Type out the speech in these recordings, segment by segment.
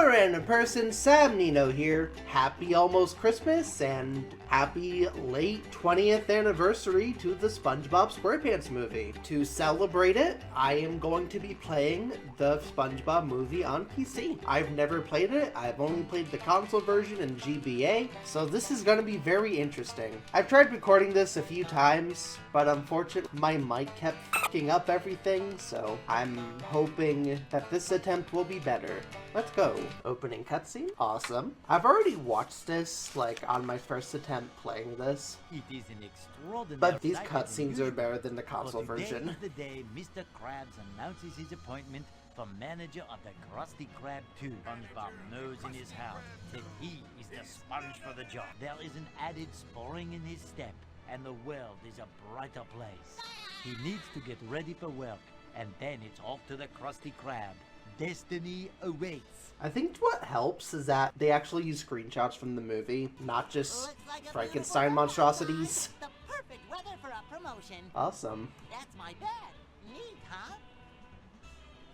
Another random person, Sab Nino here. Happy almost Christmas and happy late 20th anniversary to the SpongeBob SquarePants movie. To celebrate it, I am going to be playing the SpongeBob movie on PC. I've never played it. I've only played the console version in GBA, so this is going to be very interesting. I've tried recording this a few times, but unfortunately my mic kept f***ing up everything, so I'm hoping that this attempt will be better. Let's go. Opening cutscene. Awesome. I've already watched this, like, on my first attempt playing this. It is an extraordinary But these cutscenes are better than the console version. The day Mr. Krabs announces his appointment for manager of the Krusty Krab 2. SpongeBob knows in his heart that he is the sponge for the job. There is an added spring in his step, and the world is a brighter place. He needs to get ready for work, and then it's off to the Krusty Krab. Destiny awaits. I think what helps is that they actually use screenshots from the movie, not just Frankenstein monstrosities. The perfect weather for a promotion. Awesome. That's my bed. Neat, huh?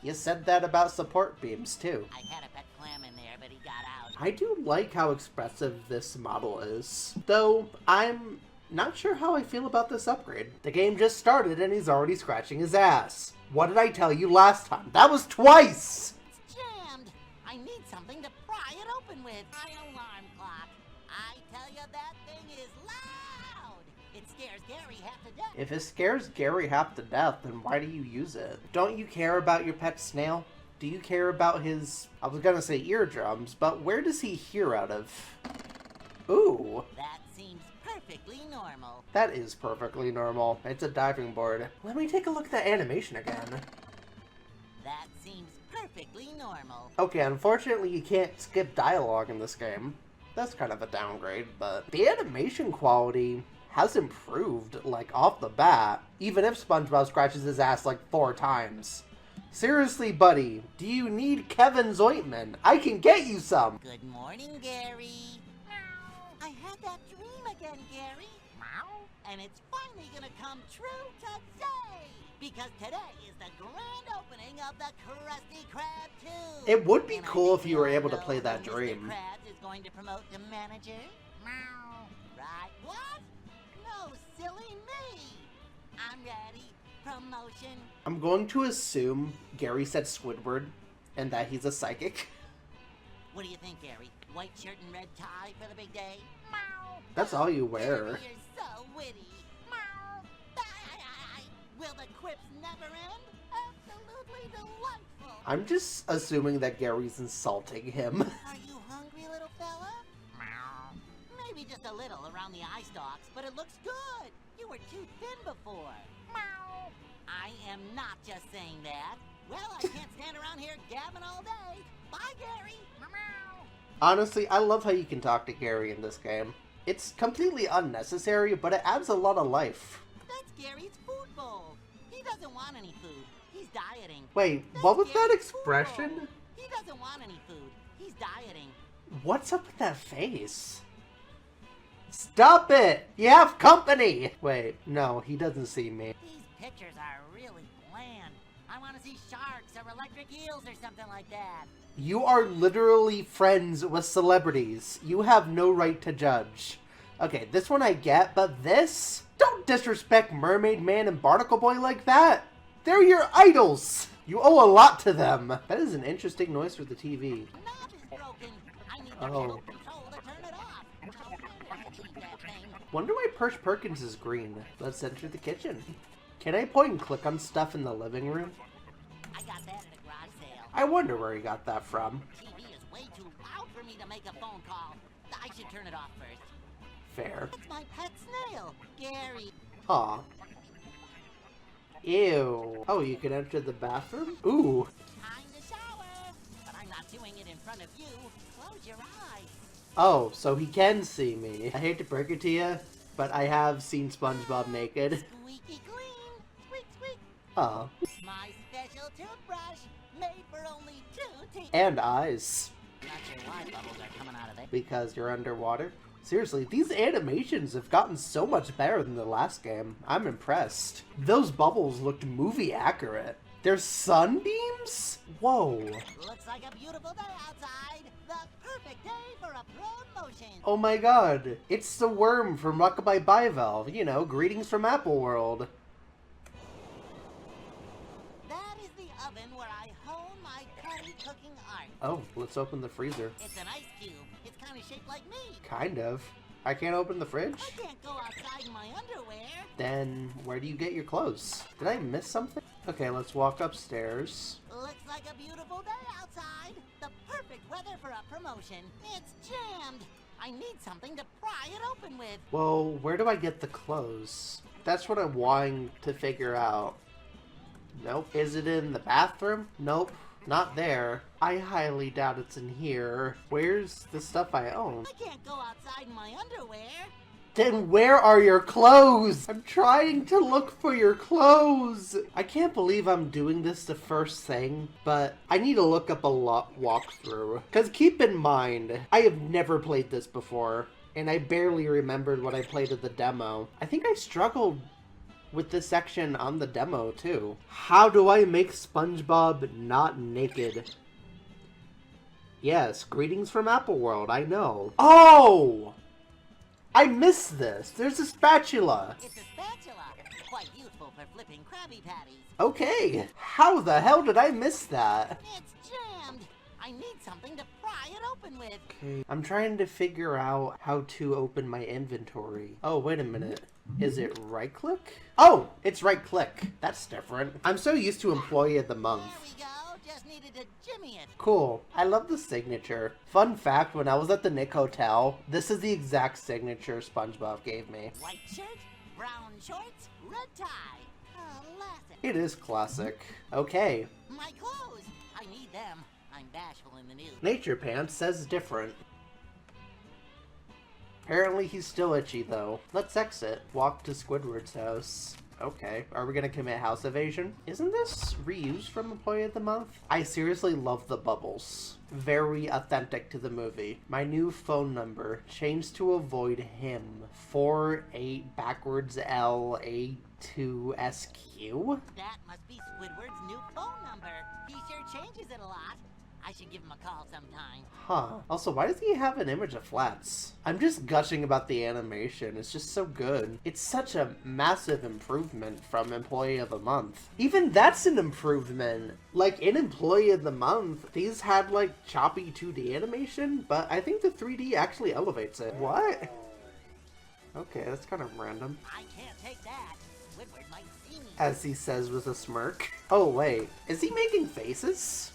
You said that about support beams too. I had a pet clam in there, but he got out. I do like how expressive this model is, though I'm not sure how I feel about this upgrade. The game just started and he's already scratching his ass. What did I tell you last time? That was twice! It's jammed. I need something to pry it open with. My alarm clock. I tell you, that thing is loud. It scares Gary half to death. If it scares Gary half to death, then why do you use it? Don't you care about your pet snail? Do you care about his, I was gonna say eardrums, but where does he hear out of? Ooh. That seems perfectly normal. That is perfectly normal. It's a diving board. Let me take a look at that animation again. That seems perfectly normal. Okay, unfortunately you can't skip dialogue in this game. That's kind of a downgrade, but the animation quality has improved, like, off the bat, even if SpongeBob scratches his ass like 4 times. Seriously, buddy, do you need Kevin's ointment? I can get you some! Good morning, Gary. I had that dream again, Gary. And it's finally gonna come true today! Because today is the grand opening of the Krusty Krab 2! It would be And I cool think if you were we all able to know play that who dream. Mr. Krabs is going to promote to manager. Right? What? No, silly me! I'm ready. Promotion. I'm going to assume Gary said Squidward, and that he's a psychic. What do you think, Gary? White shirt and red tie for the big day? That's all you Gary, wear. you're so witty. Will the quips never end? Absolutely delightful. I'm just assuming that Gary's insulting him. Are you hungry, little fella? Maybe just a little around the eye stalks, but it looks good. You were too thin before. I am not just saying that. Well, I can't stand around here gabbing all day. Bye, Gary. Honestly, I love how you can talk to Gary in this game. It's completely unnecessary, but it adds a lot of life. That's Gary's food bowl. He doesn't want any food. He's dieting. Wait, That's what was that Gary's food expression? bowl. He doesn't want any food. He's dieting. What's up with that face? Stop it! You have company! Wait, no, he doesn't see me. These pictures are really bland. I want to see sharks or electric eels or something like that. You are literally friends with celebrities. You have no right to judge. Okay, this one I get, but this? Don't disrespect Mermaid Man and Barnacle Boy like that! They're your idols! You owe a lot to them! That is an interesting noise for the TV. The knob is broken. I need the Oh. remote control to turn it off. I need that thing. Wonder why Perch Perkins is green. Let's enter the kitchen. Can I point and click on stuff in the living room? I got that at a garage sale. I wonder where he got that from. TV is way too loud for me to make a phone call. I should turn it off first. Fair. It's my pet snail, Gary. Aw. Ew. Oh, you can enter the bathroom? Ooh. Time to shower. But I'm not doing it in front of you. Close your eyes. Oh, so he can see me. I hate to break it to you, but I have seen SpongeBob naked. Squeaky clean. Squeak, squeak. Oh. My special toothbrush, made for only 2 teeth. And eyes. Not sure why bubbles are coming out of there. Because you're underwater. Seriously, these animations have gotten so much better than the last game. I'm impressed. Those bubbles looked movie accurate. There's sunbeams? Whoa. Looks like a beautiful day outside. The perfect day for a promotion. Oh my god. It's the worm from Rockabye Bivalve. You know, greetings from Apple World. That is the oven where I hone my petty cooking art. Oh, let's open the freezer. It's an ice cube. It's kind of shaped like me. Kind of. I can't open the fridge? I can't go outside in my underwear. Then where do you get your clothes? Did I miss something? Okay, let's walk upstairs. Looks like a beautiful day outside. The perfect weather for a promotion. It's jammed. I need something to pry it open with. Well, where do I get the clothes? That's what I'm wanting to figure out. Nope. Is it in the bathroom? Nope. Not there. I highly doubt it's in here. Where's the stuff I own? I can't go outside in my underwear. Then where are your clothes? I'm trying to look for your clothes. I can't believe I'm doing this the first thing, but I need to look up a walkthrough. Because keep in mind, I have never played this before, and I barely remembered what I played at the demo. I think I struggled with this section on the demo too. How do I make SpongeBob not naked? Yes, greetings from Apple World, I know. Oh! I missed this. There's a spatula. It's a spatula. Quite useful for flipping Krabby Patties. Okay. How the hell did I miss that? It's jammed. I need something to pry it open with. Okay. I'm trying to figure out how to open my inventory. Oh, wait a minute. Is it right click? Oh, it's right click. That's different. I'm so used to employee of the month. There we go. Just needed to jimmy it. Cool. I love the signature. Fun fact, when I was at the Nick Hotel, this is the exact signature SpongeBob gave me. White shirt, brown shorts, red tie. Classic. It is classic. Okay. My clothes. I need them. I'm bashful in the nude. Nature Pants says different. Apparently he's still itchy though. Let's exit. Walk to Squidward's house. Okay, are we gonna commit house evasion? Isn't this reused from Employee of the Month? I seriously love the bubbles. Very authentic to the movie. My new phone number, changed to avoid him. 48 backwards LA2SQ? That must be Squidward's new phone number. He sure changes it a lot. I should give him a call sometime. Huh. Also, why does he have an image of flats? I'm just gushing about the animation. It's just so good. It's such a massive improvement from Employee of the Month. Even that's an improvement. Like, in Employee of the Month, these had, like, choppy 2D animation, but I think the 3D actually elevates it. What? Okay, that's kind of random. I can't take that. Squidward might see me. As he says with a smirk. Oh, wait. Is he making faces?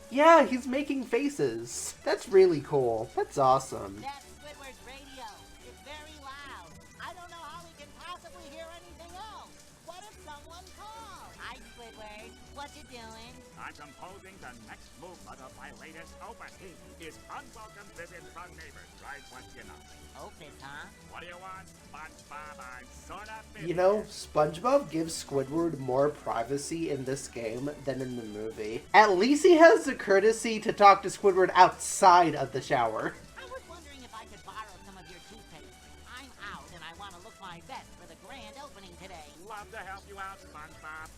Yeah, he's making faces. That's really cool. That's awesome. That's Squidward's radio. It's very loud. I don't know how we can possibly hear anything else. What if someone calls? Hi, Squidward. What you doing? I'm composing the next movement of my latest opening. Is unwelcome visits from neighbors. Right, what you know. Opus, huh? What do you want? SpongeBob, I'm sort of busy. You know, SpongeBob gives Squidward more privacy in this game than in the movie. At least he has the courtesy to talk to Squidward outside of the shower. I was wondering if I could borrow some of your toothpaste. I'm out and I want to look my best for the grand opening today. Love to help you out, SpongeBob.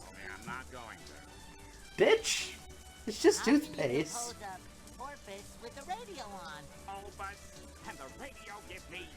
Only I'm not going to. Bitch! It's just How can you toothpaste. compose a porpoise with the radio on? Oh, but and the radio gives me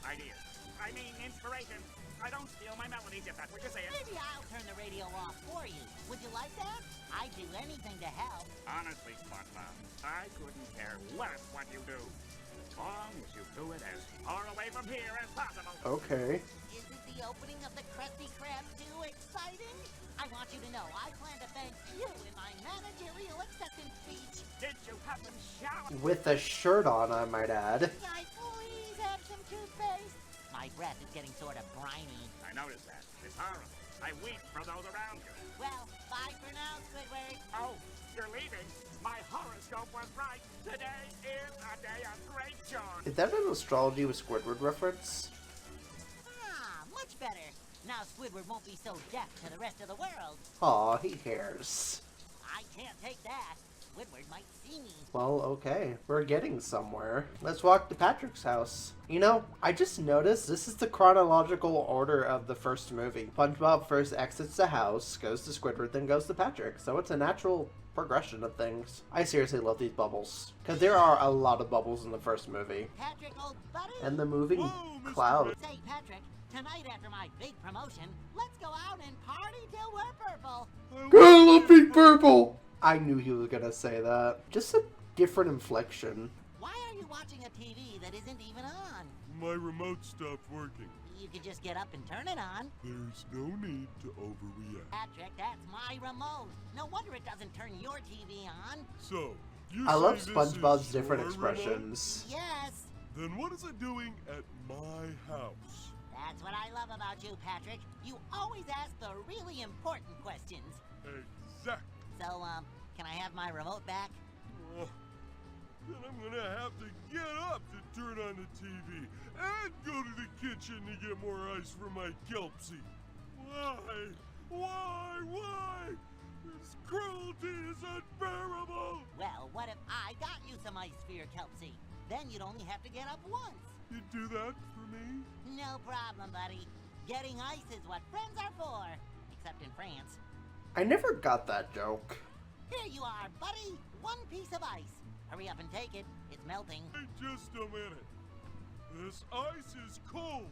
ideas. I mean, inspiration. I don't steal my melodies if that's what you're saying. Maybe I'll turn the radio off for you. Would you like that? I'd do anything to help. Honestly, SpongeBob, I couldn't care less what you do. As long as you do it as far away from here as possible. Okay. Isn't the opening of the Krusty Krab too exciting? I want you to know I plan to thank you in my managerial acceptance speech. Did you have them shower? With a shirt on, I might add. Can I please have some toothpaste? My breath is getting sort of briny. I noticed that. It's horrible. I weep for those around you. Well, bye for now, Squidward. Oh, you're leaving? My horoscope was right. Today is a day of great joy. Is that an astrology with Squidward reference? Ah, much better. Now Squidward won't be so deaf to the rest of the world. Aw, he cares. I can't take that. Squidward might see me. Well, okay. We're getting somewhere. Let's walk to Patrick's house. You know, I just noticed this is the chronological order of the first movie. SpongeBob first exits the house, goes to Squidward, then goes to Patrick. So it's a natural progression of things. I seriously love these bubbles. Because there are a lot of bubbles in the first movie. Patrick, old buddy. And the moving Whoa, Mr. cloud. Say, Patrick, tonight after my big promotion, let's go out and party till we're purple. I love Pink Purple! I knew he was gonna say that. Just a different inflection. Why are you watching a TV that isn't even on? My remote stopped working. You could just get up and turn it on. There's no need to overreact. Patrick, that's my remote. No wonder it doesn't turn your TV on. So, you I say love this SpongeBob's is different your expressions. Yes, remote? Then what is it doing at my house? that's what I love about you, Patrick. You always ask the really important questions. Exactly. So, can I have my remote back? Oh, then I'm gonna have to get up to turn on the TV and go to the kitchen to get more ice for my kelpsie. Why? Why? This cruelty is unbearable. Well, what if I got you some ice for your Kelpsie? Then you'd only have to get up once. You'd do that for me? No problem, buddy. Getting ice is what friends are for. Except in France. I never got that joke. Here you are, buddy. One piece of ice. Hurry up and take it. It's melting. Hey, just a minute. This ice is cold.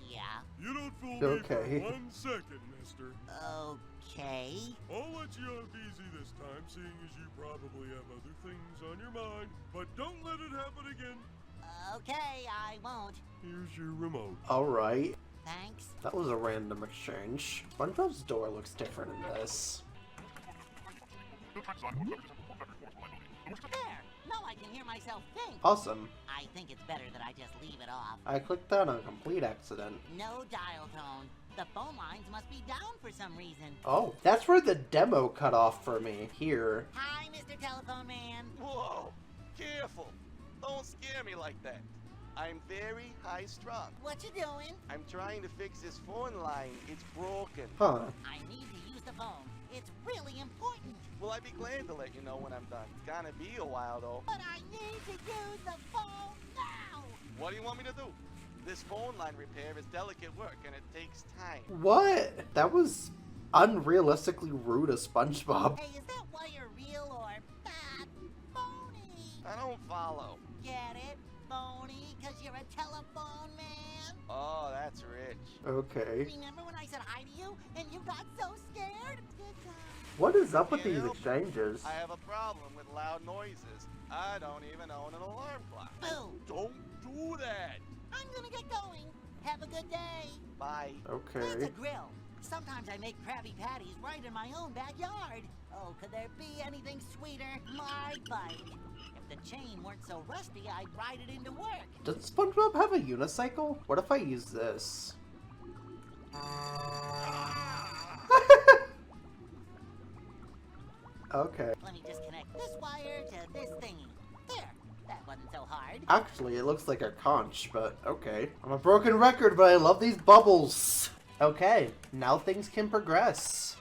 Yeah. You don't fool Okay. me for 1 second, mister. Okay. I'll let you off easy this time, seeing as you probably have other things on your mind. But don't let it happen again. Okay, I won't. Here's your remote. Alright. Thanks. That was a random exchange. SpongeBob's door looks different in this. There. Now I can hear myself think. Awesome. I think it's better that I just leave it off. I clicked that on complete accident. No dial tone. The phone lines must be down for some reason. Oh, that's where the demo cut off for me. Here. Hi, Mr. Telephone Man. Whoa! Careful! Don't scare me like that. I'm very high strung. What you doing? I'm trying to fix this phone line. It's broken. Huh. I need to use the phone. It's really important. Will I be glad to let you know when I'm done? It's gonna be a while though. But I need to use the phone now. What do you want me to do? This phone line repair is delicate work and it takes time. What? That was unrealistically rude of SpongeBob. Hey, is that wire real or phony? I don't follow. Get it? Phony? Cause you're a telephone man? Oh, that's rich. Okay. Remember when I said hi to you and you got so scared? Good time. What is up with Can't these help it. exchanges? I have a problem with loud noises. I don't even own an alarm clock. Boom. Don't do that. I'm gonna get going. Have a good day. Bye. That's Okay. a grill. Sometimes I make Krabby Patties right in my own backyard. Oh, could there be anything sweeter? My bike. If the chain weren't so rusty, I'd ride it into work. Does SpongeBob have a unicycle? What if I use this? Okay. Let me just connect this wire to this thingy. There. That wasn't so hard. Actually, it looks like a conch, but okay. I'm a broken record, but I love these bubbles. Okay, now things can progress.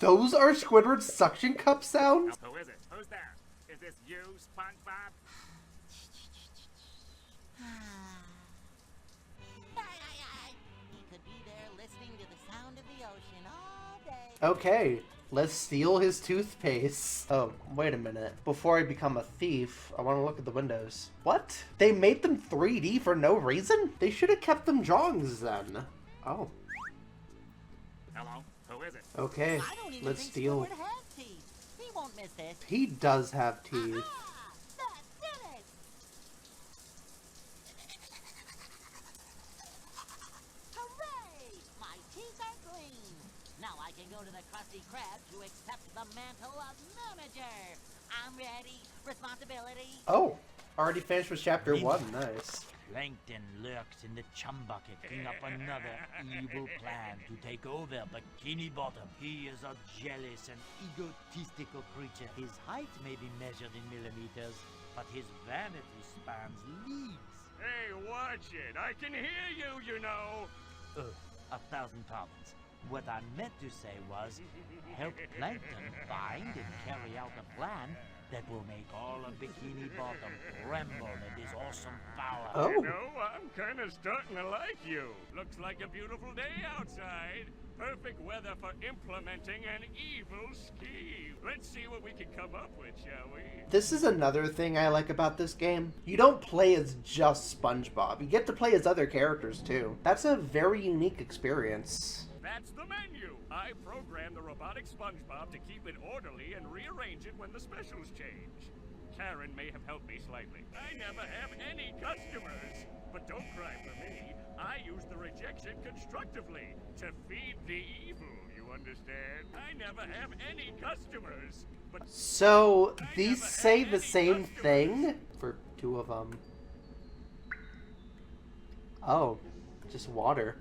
Those are Squidward's suction cup sounds? Who is it? Who's there? Is this you, SpongeBob? He could be there listening to the sound of the ocean all day. Okay, let's steal his toothpaste. Oh, wait a minute. Before I become a thief, I want to look at the windows. What? They made them 3D for no reason? They should have kept them drawings then. Oh, Hello? Who is it? okay. I don't even Let's think steal. Squidward has teeth. He won't miss this. He does have teeth. Ah, that did it! Hooray! My teeth are clean. Now I can go to the Krusty Krab to accept the mantle of manager. I'm ready. Responsibility. Oh, already finished with chapter 1. Nice. Plankton lurks in the chum bucket, cooking up another evil plan to take over Bikini Bottom. He is a jealous and egotistical creature. His height may be measured in millimeters, but his vanity spans leagues. Hey, watch it. I can hear you, you know. 1,000 pardons. What I meant to say was, help Plankton find and carry out a plan that will make all of Bikini Bottom tremble at his awesome power. Oh. You know, I'm kind of starting to like you. Looks like a beautiful day outside. Perfect weather for implementing an evil scheme. Let's see what we can come up with, shall we? This is another thing I like about this game. You don't play as just SpongeBob. You get to play as other characters too. That's a very unique experience. That's the menu. I programmed the robotic SpongeBob to keep it orderly and rearrange it when the specials change. Karen may have helped me slightly. I never have any customers. But don't cry for me. I use the rejection constructively to feed the evil, you understand? I never have any customers. But So, these say the same thing for two of them. Oh, just water.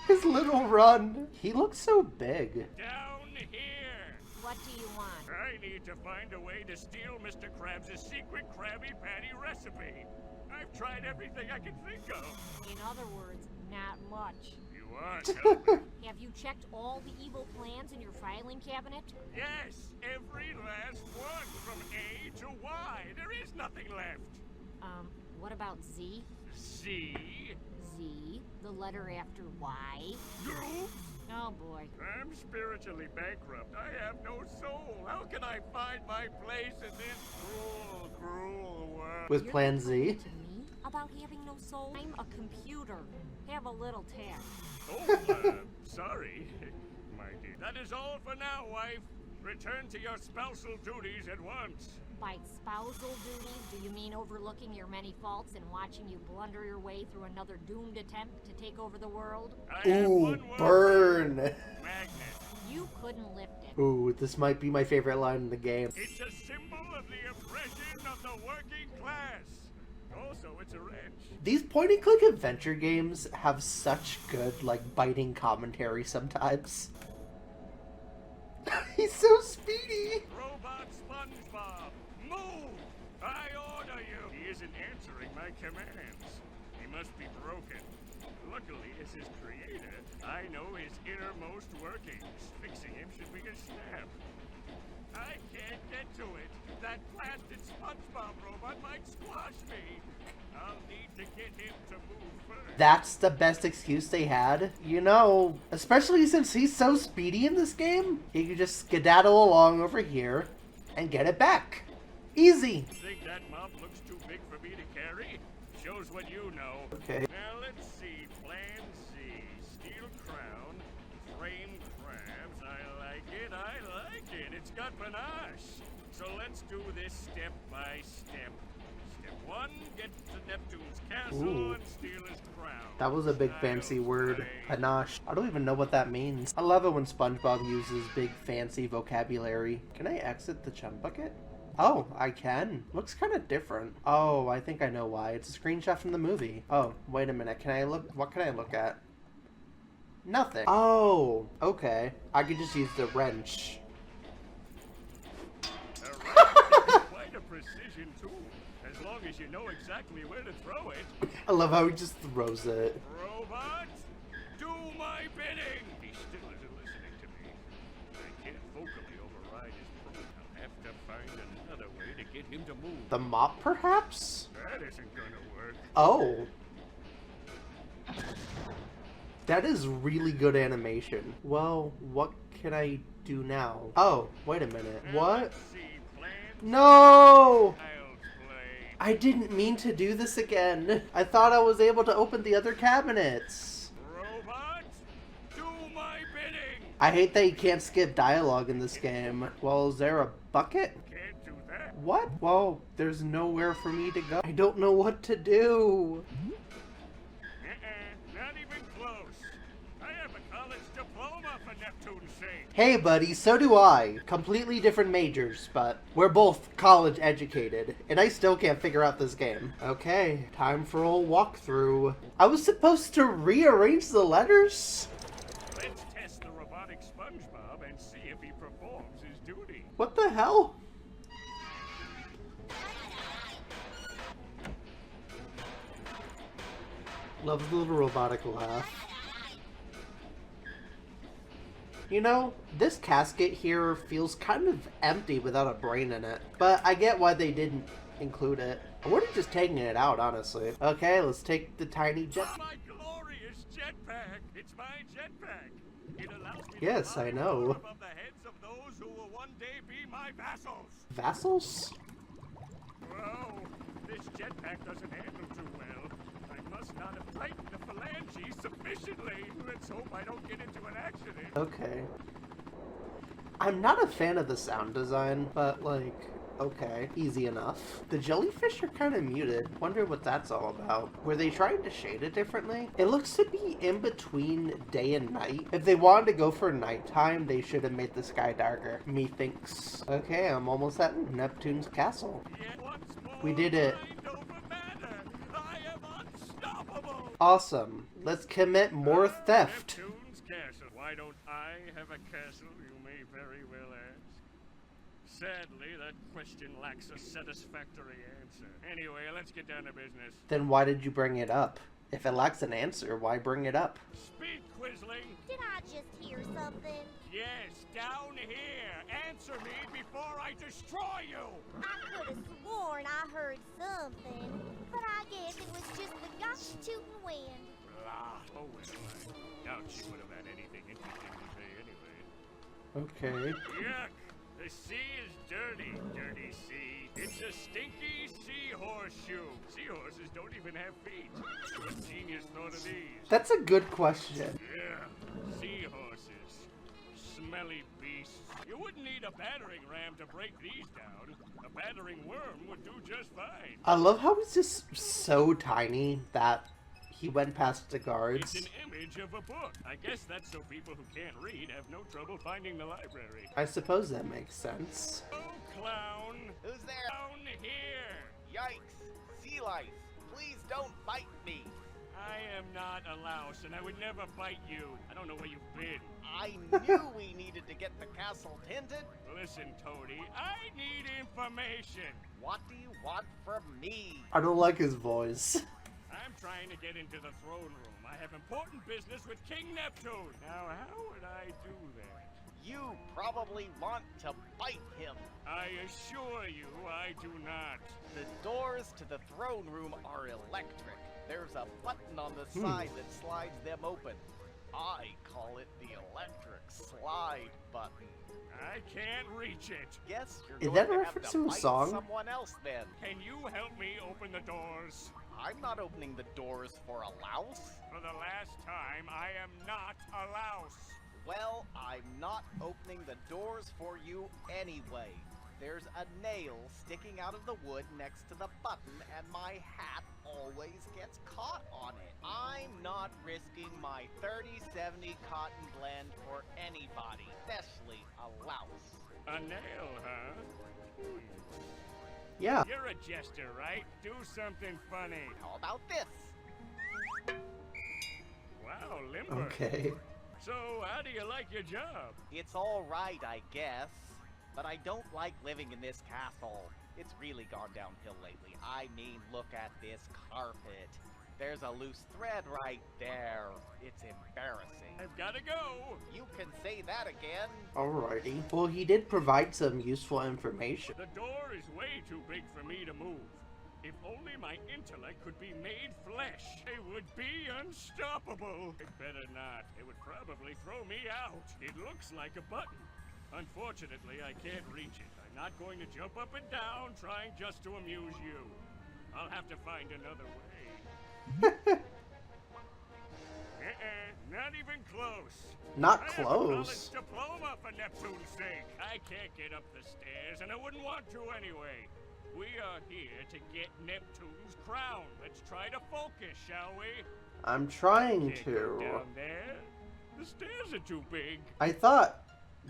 His little run. He looks so big. down here. What do you want? I need to find a way to steal Mr. Krabs' secret Krabby Patty recipe. I've tried everything I can think of. In other words, not much. You want help? Have you checked all the evil plans in your filing cabinet? Yes, every last one, from A to Y. There is nothing left. What about Z? Z. Z, the letter after Y. You? Oh boy. I'm spiritually bankrupt. I have no soul. How can I find my place in this cruel, cruel world? With Plan Z. To me about having no soul? I'm a computer. Have a little tact. Oh, sorry, my dear. That is all for now, wife. Return to your spousal duties at once. By spousal duties, do you mean overlooking your many faults and watching you blunder your way through another doomed attempt to take over the world? I have Ooh, one word. burn. Magnet. You couldn't lift it. Ooh, this might be my favorite line in the game. It's a symbol of the oppression of the working class. Also, it's a wrench. These point-and-click adventure games have such good, like, biting commentary sometimes. He's so speedy. Robot SpongeBob, move! I order you! He isn't answering my commands. He must be broken. Luckily, as his creator, I know his innermost workings. Fixing him should be a snap. I can't get to it. That blasted SpongeBob robot might squash me. I'll need to get him to move first. That's the best excuse they had. You know, especially since he's so speedy in this game, he could just skedaddle along over here and get it back. Easy. Think that mop looks too big for me to carry? Shows what you know. Okay. Now let's see. Plan Z. Steel crown. Frame crabs. I like it. I like it. It's got panache. So let's do this step by step. Step 1, get to Neptune's castle Ooh. and steal his crown. That was a big fancy word. Panache. I don't even know what that means. I love it when SpongeBob uses big fancy vocabulary. Can I exit the chum bucket? Oh, I can. Looks kind of different. Oh, I think I know why. It's a screenshot from the movie. Oh, wait a minute. Can I look? What can I look at? Nothing. Oh, okay. I could just use the wrench. Quite a precision tool. As long as you know exactly where to throw it. I love how he just throws it. Robot, do my bidding! He still isn't listening to me. I can't vocally override his program. I'll have to find another way to get him to move. The mop, perhaps? That isn't gonna work. Oh. That is really good animation. Well, what can I do now? Oh, wait a minute. Now What? let's see. Plan No! child's play. I didn't mean to do this again. I thought I was able to open the other cabinets. Robot, do my bidding! I hate that you can't skip dialogue in this game. Well, is there a bucket? Can't do that. What? Well, there's nowhere for me to go. I don't know what to do. Not even close. I have a college diploma for Neptune's sake. Hey buddy, so do I. Completely different majors, but we're both college educated, and I still can't figure out this game. Okay, time for a walkthrough. I was supposed to rearrange the letters? Let's test the robotic SpongeBob and see if he performs his duty. What the hell? Love the little robotic laugh. You know, this casket here feels kind of empty without a brain in it. But I get why they didn't include it. I would have just taken it out, honestly. Okay, let's take the tiny jet. My glorious jetpack! It's my jetpack! It allows me Yes, to I fly know. above the heads of those who will one day be my vassals! Vassals? Whoa! This jetpack doesn't handle too well. I must not have tightened the phalanges sufficiently. Let's hope I don't get into an accident. Okay. I'm not a fan of the sound design, but like, okay, easy enough. The jellyfish are kind of muted. Wonder what that's all about. Were they trying to shade it differently? It looks to be in between day and night. If they wanted to go for nighttime, they should have made the sky darker. Methinks. Okay, I'm almost at Neptune's castle. Yet once more, We did it. mind over matter. I am unstoppable. Awesome. Let's commit more theft. Neptune's castle. Why don't I have a castle, you may very well ask? Sadly, that question lacks a satisfactory answer. Anyway, let's get down to business. Then why did you bring it up? If it lacks an answer, why bring it up? Speak, Quisling. Did I just hear something? Yes, down here. Answer me before I destroy you. I could have sworn I heard something, but I guess it was just the gosh tootin' wind. Blah. Oh, well, I doubt she would have had anything interesting to say anyway. Okay. Yuck! The sea is dirty, dirty sea. It's a stinky seahorse shoe. Seahorses don't even have feet. What genius thought of these? That's a good question. Yeah, seahorses. Smelly beasts. You wouldn't need a battering ram to break these down. A battering worm would do just fine. I love how he's just so tiny that he went past the guards. It's an image of a book. I guess that's so people who can't read have no trouble finding the library. I suppose that makes sense. Oh, clown. Who's there? Down here. Yikes! Sea lice! Please don't bite me! I am not a louse, and I would never bite you. I don't know where you've been. I knew we needed to get the castle tinted. Listen, Toady, I need information. What do you want from me? I don't like his voice. I'm trying to get into the throne room. I have important business with King Neptune. Now, how would I do that? You probably want to bite him. I assure you, I do not. The doors to the throne room are electric. There's a button on the side that slides them open. I call it the electric slide button. I can't reach it. Guess you're Is going that a to have reference to to a bite song? someone else then. Can you help me open the doors? I'm not opening the doors for a louse. For the last time, I am not a louse. Well, I'm not opening the doors for you anyway. There's a nail sticking out of the wood next to the button, and my hat always gets caught on it. I'm not risking my 30/70 cotton blend for anybody, especially a louse. A nail, huh? Yeah. You're a jester, right? Do something funny. How about this? Wow, limber. Okay. So, how do you like your job? It's all right, I guess. But I don't like living in this castle. It's really gone downhill lately. I mean, look at this carpet. There's a loose thread right there. It's embarrassing. I've gotta go. You can say that again. Alrighty. Well, he did provide some useful information. The door is way too big for me to move. If only my intellect could be made flesh, it would be unstoppable. It better not. It would probably throw me out. It looks like a button. Unfortunately, I can't reach it. I'm not going to jump up and down trying just to amuse you. I'll have to find another way. Not even close. Not I have a close. college diploma for Neptune's sake. I can't get up the stairs, and I wouldn't want to anyway. We are here to get Neptune's crown. Let's try to focus, shall we? I'm trying Can't go to. down there. The stairs are too big. I thought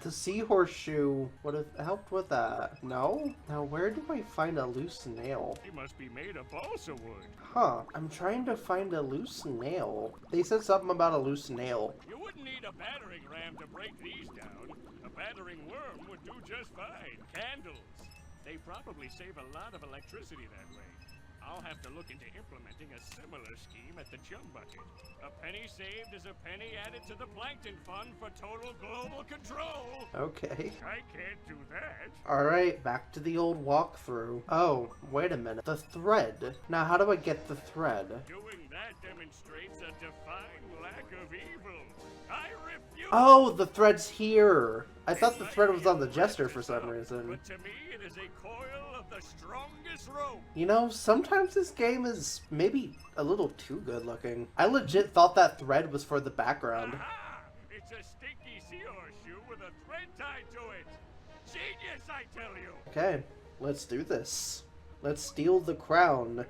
the seahorse shoe would have helped with that. No? Now where do I find a loose nail? He must be made of balsa wood. Huh. I'm trying to find a loose nail. They said something about a loose nail. You wouldn't need a battering ram to break these down. A battering worm would do just fine. Candles. They probably save a lot of electricity that way. I'll have to look into implementing a similar scheme at the Chum Bucket. A penny saved is a penny added to the Plankton Fund for total global control. Okay. I can't do that. Alright, back to the old walkthrough. Oh, wait a minute. The thread. Now, how do I get the thread? Doing that demonstrates a defined lack of evil. I refuse. Oh, the thread's here. I thought the thread was on the jester for some reason. But to me, it is a coil of the strongest rope. You know, sometimes this game is maybe a little too good looking. I legit thought that thread was for the background. Aha! It's a stinky sea horseshoe with a thread tied to it. Genius, I tell you. Okay, let's do this. Let's steal the crown.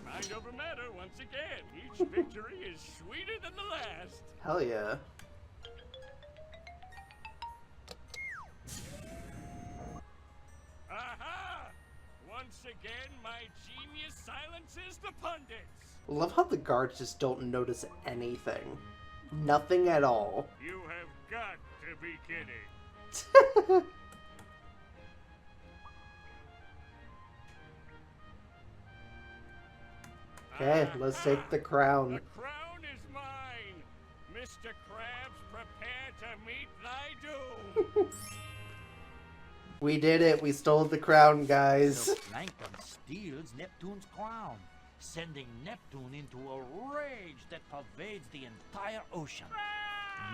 Mind over matter once again. Each victory is sweeter than the last. Hell yeah. Aha! Once again, my genius silences the pundits. Love how the guards just don't notice anything. Nothing at all. You have got to be kidding. Okay, let's take the crown. The crown is mine. Mr. Krabs, prepare to meet thy doom. We did it. We stole the crown, guys. So Plankton steals Neptune's crown, sending Neptune into a rage that pervades the entire ocean.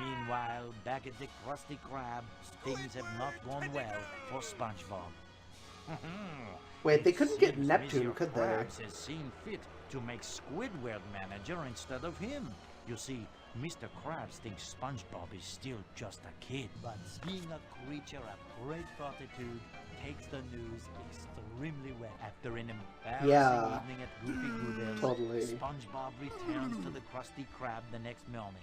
Meanwhile, back at the Krusty Krab, things have not gone well for SpongeBob. Wait, they couldn't get Seems Neptune, Mr. could they? Krabs has seen fit to make Squidward manager instead of him. You see, Mr. Krabs thinks SpongeBob is still just a kid, but being a creature of great fortitude takes the news extremely well. After an embarrassing evening at Goofy Goodell's, Totally. SpongeBob returns to the Krusty Krab the next morning,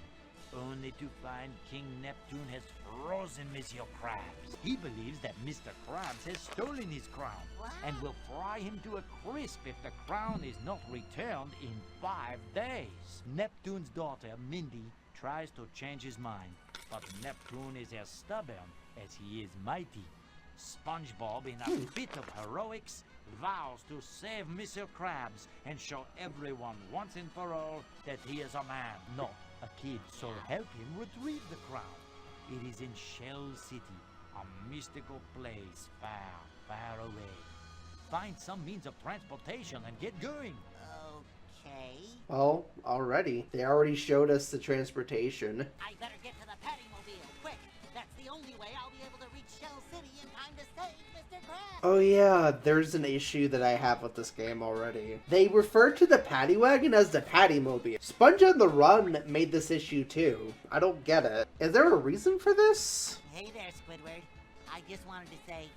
only to find King Neptune has frozen Monsieur Krabs. He believes that Mr. Krabs has stolen his crown and will fry him to a crisp if the crown is not returned in 5 days. Neptune's daughter, Mindy, tries to change his mind, but Neptune is as stubborn as he is mighty. SpongeBob, in a fit of heroics, vows to save Mr. Krabs and show everyone once and for all that he is a man, not a kid, so help him retrieve the crown. It is in Shell City, a mystical place far, far away. Find some means of transportation and get going. Okay. Well, already. They already showed us the transportation. I better get to the Pattymobile, quick. That's the only way I'll be able to reach Shell City in time to save Mr. Krabs. Oh yeah, there's an issue that I have with this game already. They refer to the paddy wagon as the Pattymobile. Sponge on the Run made this issue too. I don't get it. Is there a reason for this? Hey there, Squidward. I just wanted to say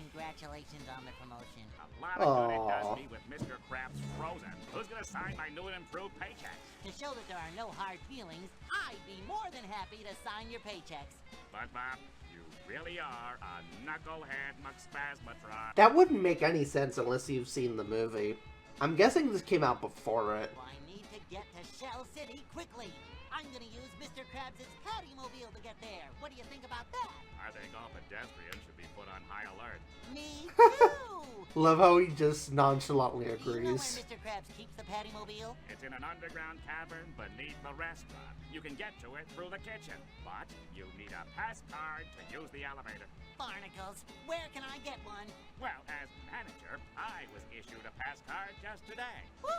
congratulations on the promotion. A lot of good it Aw. does me with Mr. Krabs frozen. Who's gonna sign my new and improved paychecks? To show that there are no hard feelings, I'd be more than happy to sign your paychecks. SpongeBob, you really are a knucklehead McSpasmatron. That wouldn't make any sense unless you've seen the movie. I'm guessing this came out before it. Well, I need to get to Shell City quickly. I'm gonna use Mr. Krabs' Pattymobile to get there. What do you think about that? I think all pedestrians should be put on high alert. Me too! Love how he just nonchalantly Do you know where agrees. Mr. Krabs keeps the Pattymobile? It's in an underground cavern beneath the restaurant. You can get to it through the kitchen, but you need a pass card to use the elevator. Barnacles, where can I get one? Well, as manager, I was issued a pass card just today. Woo!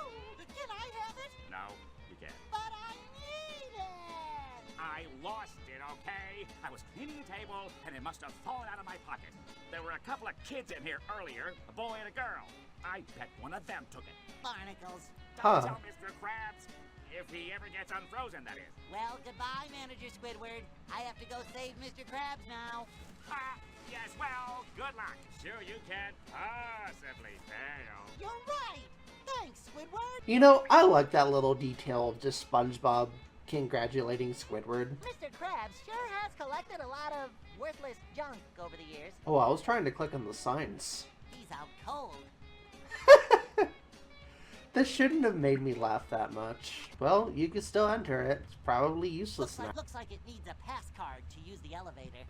Can I have it? No, you can't. But I need it! I lost it, okay? I was cleaning the table, and it must have fallen out of my pocket. There were a couple of kids in here earlier, a boy and a girl. I bet one of them took it. Barnacles. Don't Huh. tell Mr. Krabs. If he ever gets unfrozen, that is. Well, goodbye, Manager Squidward. I have to go save Mr. Krabs now. Ah, yes, well, good luck. Sure you can't possibly fail. You're right! Thanks, Squidward! You know, I like that little detail of just SpongeBob congratulating Squidward. Mr. Krabs sure has collected a lot of worthless junk over the years. Oh, I was trying to click on the signs. He's out cold. This shouldn't have made me laugh that much. Well, you can still enter it. It's probably useless now. Looks like it needs a pass card to use the elevator.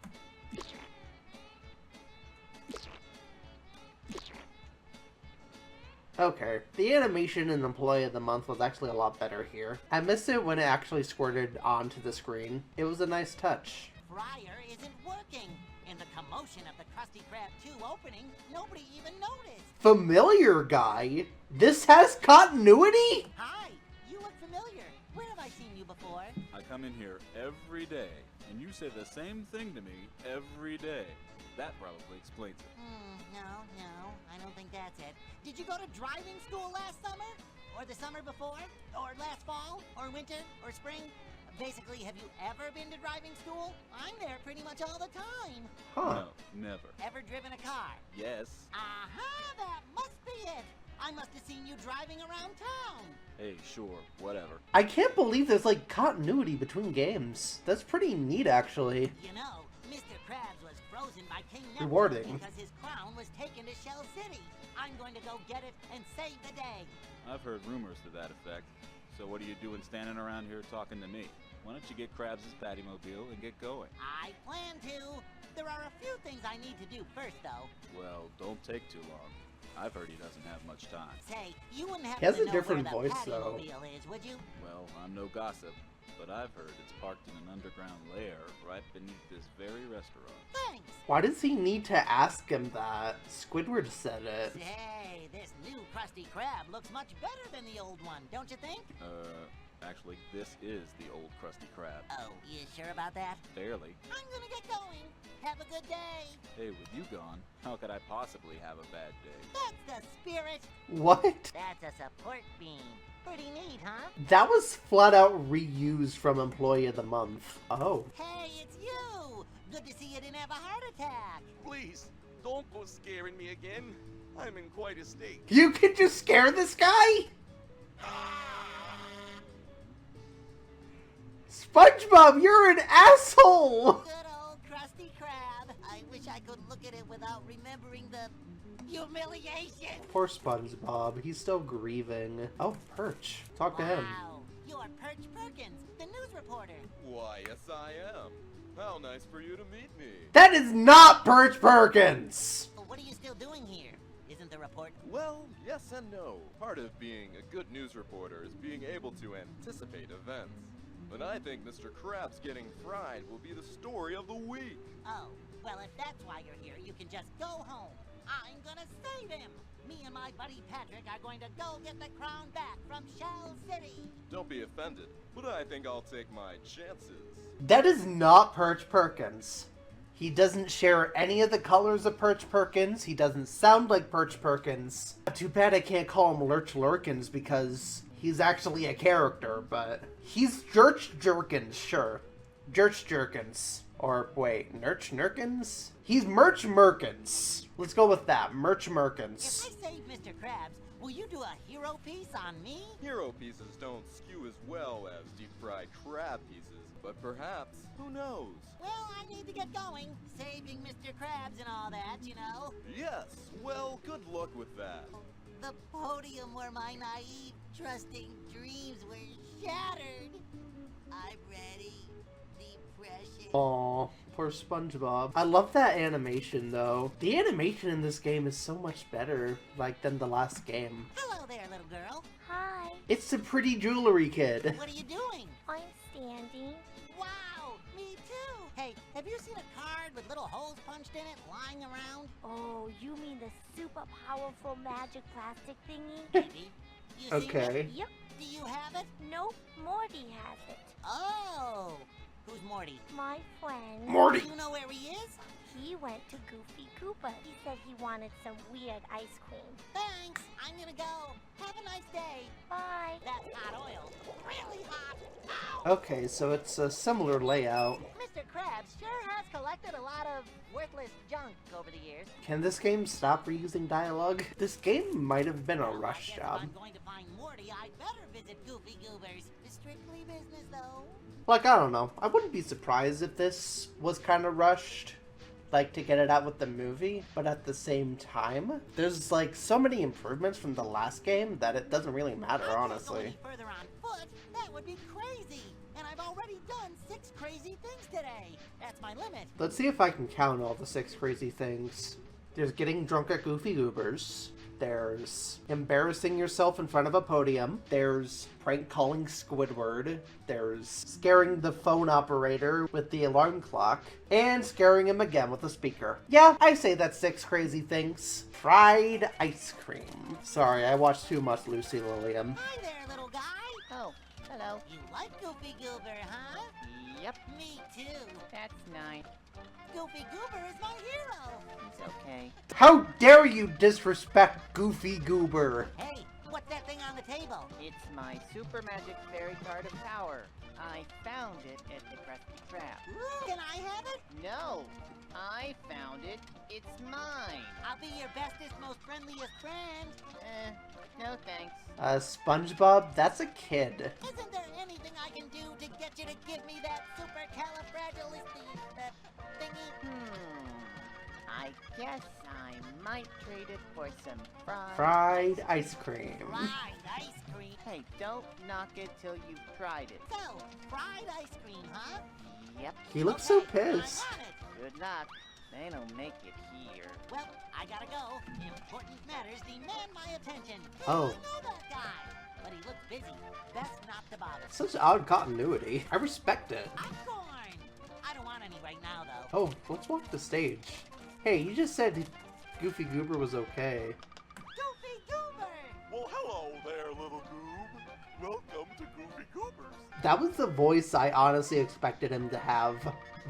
Okay, the animation in Employee of the Month was actually a lot better here. I missed it when it actually squirted onto the screen. It was a nice touch. Fryer isn't working. In the commotion of the Krusty Krab 2 opening, nobody even noticed. Familiar guy? This has continuity? Hi, you look familiar. Where have I seen you before? I come in here every day, and you say the same thing to me every day. That probably explains it. No, I don't think that's it. Did you go to driving school last summer? Or the summer before? Or last fall? Or winter? Or spring? Basically, have you ever been to driving school? I'm there pretty much all the time. Huh. No, never. Ever driven a car? Yes. Aha, that must be it. I must have seen you driving around town. Hey, sure, whatever. I can't believe there's like continuity between games. That's pretty neat, actually. You know, Mr. Krabs was frozen by King Rewarding. Neptune because his crown was taken to Shell City. I'm going to go get it and save the day. I've heard rumors to that effect. So what are you doing standing around here talking to me? Why don't you get Krabs' Pattymobile and get going? I plan to. There are a few things I need to do first, though. Well, don't take too long. I've heard he doesn't have much time. Say, you wouldn't have He has to a know different where the voice, though. Pattymobile is, would you? Well, I'm no gossip, but I've heard it's parked in an underground lair right beneath this very restaurant. Thanks. Why does he need to ask him that? Squidward said it. Say, this new Krusty Krab looks much better than the old one, don't you think? Actually, this is the old Krusty Krab. Oh, you sure about that? Fairly. I'm gonna get going. Have a good day. Hey, with you gone, how could I possibly have a bad day? That's the spirit. What? That's a support beam. Pretty neat, huh? That was flat out reused from Employee of the Month. Oh. Hey, it's you. Good to see you didn't have a heart attack. Please, don't go scaring me again. I'm in quite a state. You can just scare this guy? SpongeBob, you're an asshole! Good old Krusty Krab. I wish I could look at it without remembering the humiliation. Poor SpongeBob, he's still grieving. Oh, Perch. Talk to him. Wow, you're Perch Perkins, the news reporter. Why, yes I am. How nice for you to meet me. That is not Perch Perkins! What are you still doing here? Isn't the report? Well, yes and no. Part of being a good news reporter is being able to anticipate events. But I think Mr. Krabs getting fried will be the story of the week. Oh, well, if that's why you're here, you can just go home. I'm gonna save him. Me and my buddy Patrick are going to go get the crown back from Shell City. Don't be offended, but I think I'll take my chances. That is not Perch Perkins. He doesn't share any of the colors of Perch Perkins. He doesn't sound like Perch Perkins. Too bad I can't call him Lurch Lurkins because he's actually a character, but he's Jerch Jerkins, sure. Jerch Jerkins. Or wait, Nurch Nurkins? He's Merch Merkins. Let's go with that, Merch Merkins. If I save Mr. Krabs, will you do a hero piece on me? Hero pieces don't skew as well as deep-fried crab pieces, but perhaps, who knows? Well, I need to get going. Saving Mr. Krabs and all that, you know. Yes, well, good luck with that. The podium where my naive, trusting dreams were shattered. I'm ready. Depression. Aw, poor SpongeBob. I love that animation, though. The animation in this game is so much better, like, than the last game. Hello there, little girl. Hi. It's the pretty jewelry kid. What are you doing? I'm standing. Wow, me too. Hey, have you seen a card with little holes punched in it lying around? Oh, you mean the super powerful magic plastic thingy? Maybe. You seen Okay. it? Yep. Do you have it? Nope, Morty has it. Oh. Who's Morty? My friend. Morty! Do you know where he is? He went to Goofy Koopa. He said he wanted some weird ice cream. Thanks. I'm gonna go. Have a nice day. Bye. That's hot oil. Really hot. Ow! Okay, so it's a similar layout. Mr. Krabs sure has collected a lot of worthless junk over the years. Can this game stop reusing dialogue? This game might have been a Well, I rush guess job. If I'm going to find Morty, I'd better visit Goofy Goobers. It's strictly business, though. Like, I don't know. I wouldn't be surprised if this was kind of rushed, like, to get it out with the movie. But at the same time, there's, like, so many improvements from the last game that it doesn't really matter, I can't go honestly. any further on foot. That would be crazy. And I've already done 6 crazy things today. That's my limit. Let's see if I can count all the 6 crazy things. There's getting drunk at Goofy Goobers. There's embarrassing yourself in front of a podium. There's prank calling Squidward. There's scaring the phone operator with the alarm clock. And scaring him again with a speaker. Yeah, I say that's 6 crazy things. Fried ice cream. Sorry, I watched too much Lucy Lillian. Hi there, little guy. Oh, hello. You like Goofy Goober, huh? Yep, Me too. that's nice. Goofy Goober is my hero. He's okay. How dare you disrespect Goofy Goober? Hey, what's that thing on the table? It's my super magic fairy card of power. I found it at the Krusty Krab. Can I have it? No, I found it. It's mine. I'll be your bestest, most friendliest friend. No thanks. SpongeBob, that's a kid. Isn't there anything I can do to get you to give me that supercalifragilistic thingy? I guess I might trade it for some Fried ice cream. Fried ice cream. Hey, don't knock it till you've tried it. So, fried ice cream, huh? Yep. He looks so Okay, pissed. I want it. Good luck. They don't make it here. Well, I gotta go. Important matters demand my attention. Oh. I know that guy, but he looks busy. Best not to bother. Such odd continuity. I respect it. Popcorn! I don't want any right now, though. Oh, let's walk the stage. Hey, you just said Goofy Goober was okay. Goofy Goober! Well, hello there, little goob. Welcome to Goofy Goobers. That was the voice I honestly expected him to have.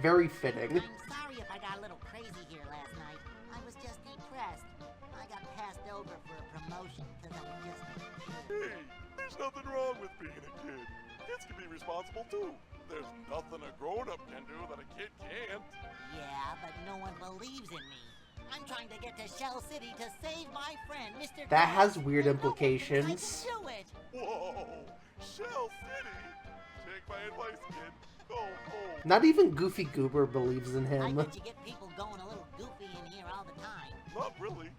Very fitting. I'm sorry if I got a little crazy here last night. I was just depressed. I got passed over for a promotion because I'm just a kid. Hey, there's nothing wrong with being a kid. Kids can be responsible too. There's nothing a grown-up can do that a kid can't. Yeah, but no one believes in me. I'm trying to get to Shell City to save my friend, Mr. That Krabs, has weird and no one thinks implications. I can do it. Whoa, Shell City? Take my advice, kid. Go home. Not even Goofy Goober believes in I him. bet you get people going a little goofy in here all the time. Not really.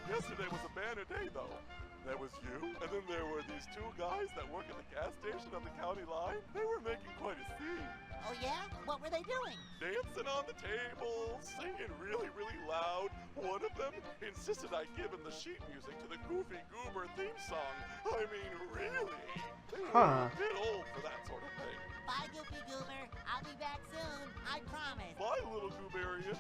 Yesterday was a banner day, though. There was you, and then there were these 2 guys that work at the gas station on the county line. They were making quite a scene. Oh yeah? What were they doing? Dancing on the table, singing really, really loud. One of them insisted I give him the sheet music to the Goofy Goober theme song. I mean, really? They were Huh. a bit old for that sort of thing. Bye, Goofy Goober. I'll be back soon. I promise. Bye, little Gooberian.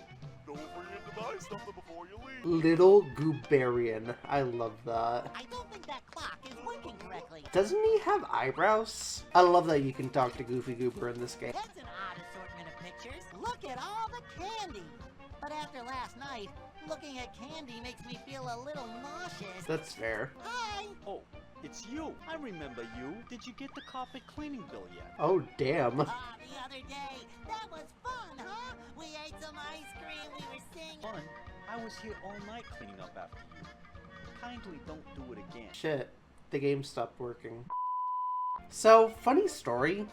Don't forget to buy something before you leave. Little Gooberian. I love that. I don't think that clock is working correctly. Doesn't he have eyebrows? I love that you can talk to Goofy Goober in this game. That's an odd assortment of pictures. Look at all the candy. But after last night, looking at candy makes me feel a little nauseous. That's fair. Hi. Oh, it's you. I remember you. Did you get the carpet cleaning bill yet? Oh, damn. The other day. That was fun, huh? We ate some ice cream. We were singing. Fun? I was here all night cleaning up after you. Kindly don't do it again. Shit. The game stopped working. So, funny story.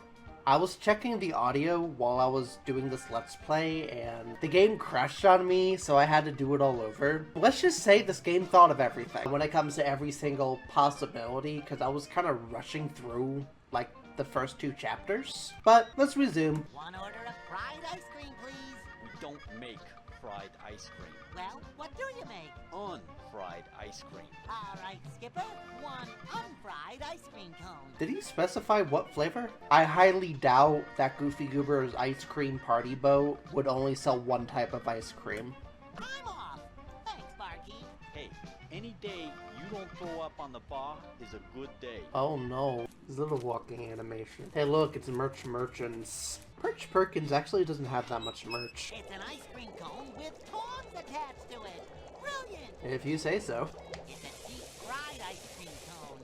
I was checking the audio while I was doing this Let's Play, and the game crashed on me, so I had to do it all over. Let's just say this game thought of everything when it comes to every single possibility, because I was kind of rushing through, like, the first 2 chapters. But, let's resume. One order of fried ice cream, please. We don't make fried ice cream. Well, what do you make? Unfried ice cream. All right, Skipper. One unfried ice cream cone. Did he specify what flavor? I highly doubt that Goofy Goober's ice cream party boat would only sell one type of ice cream. I'm off. Thanks, Barkeep. Hey, any day you don't throw up on the bar is a good day. Oh no, his little walking animation. Hey look, it's Merch Merchants. Perch Perkins actually doesn't have that much merch. It's an ice cream cone with tongs attached to it. Brilliant. If you say so. It's a deep fried ice cream cone.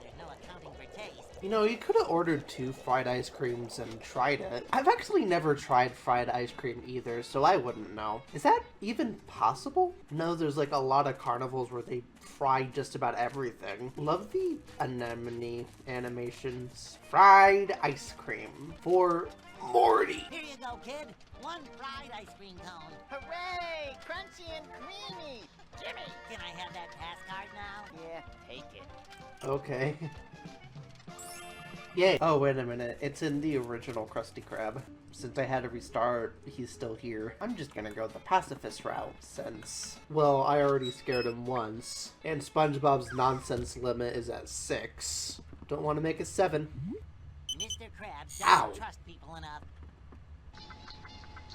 There's no accounting for taste. You know, you could have ordered 2 fried ice creams and tried it. I've actually never tried fried ice cream either, so I wouldn't know. Is that even possible? No, there's like a lot of carnivals where they fry just about everything. Love the anemone animations. Fried ice cream for Morty. Here you go, kid. One fried ice cream cone. Hooray! Crunchy and creamy! Jimmy, can I have that pass card now? Yeah, take it. Okay. Yay. Oh, wait a minute. It's in the original Krusty Krab. Since I had to restart, he's still here. I'm just gonna go the pacifist route since, well, I already scared him once. And SpongeBob's nonsense limit is at 6. Don't want to make it 7. Mr. Krabs Ow. doesn't trust people enough.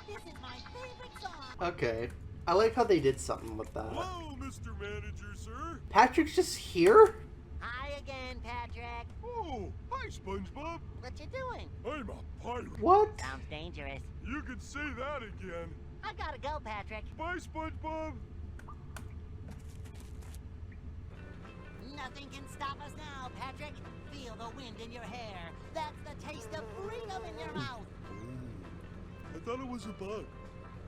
This is my favorite song. Okay. I like how they did something with that. Hello, Mr. Manager, sir. Patrick's just here? Hi again, Patrick. Oh, hi, SpongeBob. What you doing? I'm a pirate. What? Sounds dangerous. You could say that again. I gotta go, Patrick. Bye, SpongeBob. Nothing can stop us now, Patrick. Feel the wind in your hair. That's the taste of freedom in your mouth. I thought it was a bug.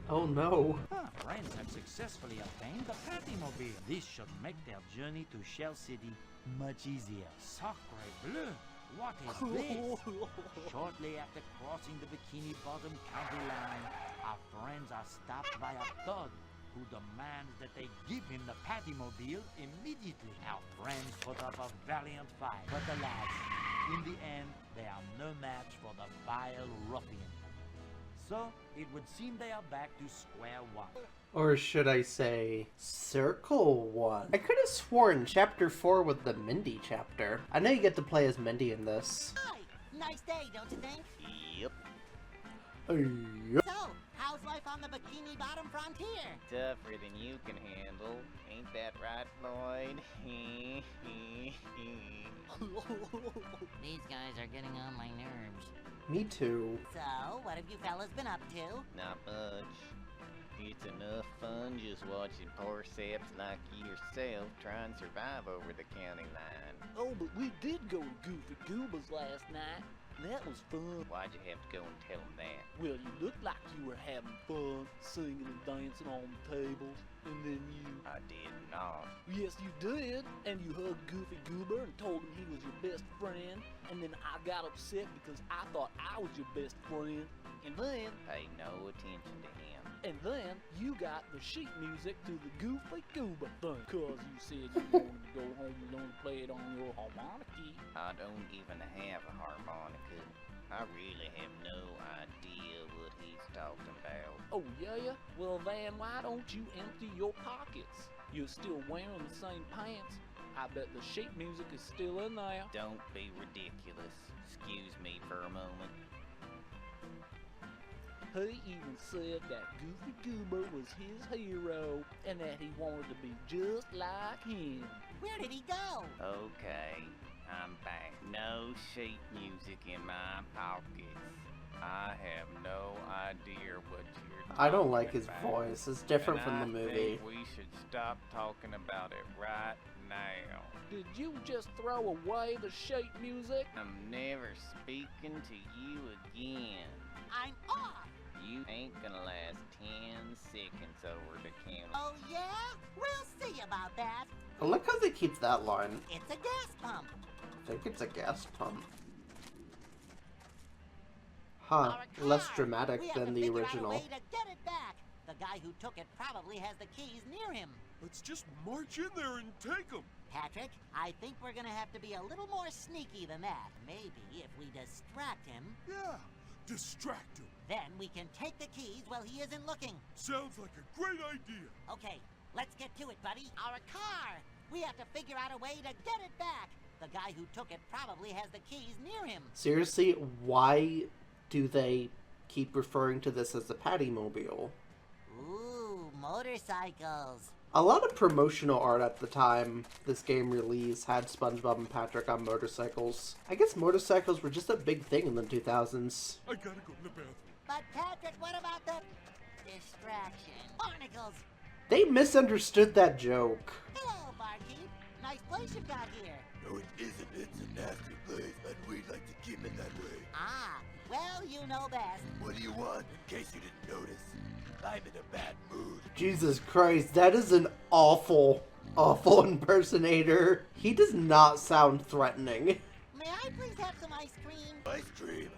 Oh no. Our friends have successfully obtained the Patimobile. This should make their journey to Shell City much easier. Sacre bleu! What is this? Shortly after crossing the Bikini Bottom county line, our friends are stopped by a thug who demands that they give him the Patimobile immediately. Our friends put up a valiant fight, but alas, in the end, they are no match for the vile ruffian. So, it would seem they are back to square one. Or should I say, Circle 1? I could have sworn Chapter 4 was the Mindy chapter. I know you get to play as Mindy in this. Hi! Nice day, don't you think? Yep. Yep. So, how's life on the Bikini Bottom frontier? Tougher than you can handle. Ain't that right, Lloyd? These guys are getting on my nerves. Me too. So, what have you fellas been up to? Not much. It's enough fun just watching poor saps like yourself try and survive over the county line. Oh, but we did go to Goofy Goober's last night. That was fun. Why'd you have to go and tell them that? Well, you looked like you were having fun, singing and dancing on the tables, and then you... I did not. Yes, you did. And you hugged Goofy Goober and told him he was your best friend, and then I got upset because I thought I was your best friend, and then... Pay no attention to him. And then you got the sheet music to the Goofy Goober thing, cause you said you wanted to go home and learn to play it on your harmonica. I don't even have a harmonica. I really have no idea what he's talking about. Oh, yeah? Well, then why don't you empty your pockets? You're still wearing the same pants. I bet the sheet music is still in there. Don't be ridiculous. Excuse me for a moment. He even said that Goofy Goober was his hero and that he wanted to be just like him. Where did he go? Okay, I'm back. No sheet music in my pockets. I have no idea what you're talking I don't like his about. voice. It's different And from the I movie. think we should stop talking about it right now. Did you just throw away the sheet music? I'm never speaking to you again. I'm off! You ain't gonna last 10 seconds over the counter. Oh, yeah? We'll see about that. I like how they keep that line. It's a gas pump. I think it's a gas pump. Huh. Our car. Less dramatic We have than to the figure original. out a way to get it back. The guy who took it probably has the keys near him. Let's just march in there and take them. Patrick, I think we're gonna have to be a little more sneaky than that. Maybe if we distract him, Yeah, distract him. then we can take the keys while he isn't looking. Sounds like a great idea. Okay, let's get to it, buddy. Our car! We have to figure out a way to get it back. The guy who took it probably has the keys near him. Seriously, why do they keep referring to this as the Patimobile? Ooh, motorcycles. A lot of promotional art at the time this game released had SpongeBob and Patrick on motorcycles. I guess motorcycles were just a big thing in the 2000s. I gotta go to the bathroom. But Patrick, what about the distraction? Barnacles! They misunderstood that joke. Hello, barkeep. Nice place you've got here. No, it isn't. It's a nasty place, and we'd like to keep it that way. Ah, well, you know best. What do you want, in case you didn't notice? I'm in a bad mood. Jesus Christ, that is an awful, awful impersonator. He does not sound threatening. May I please have some ice cream? Ice cream?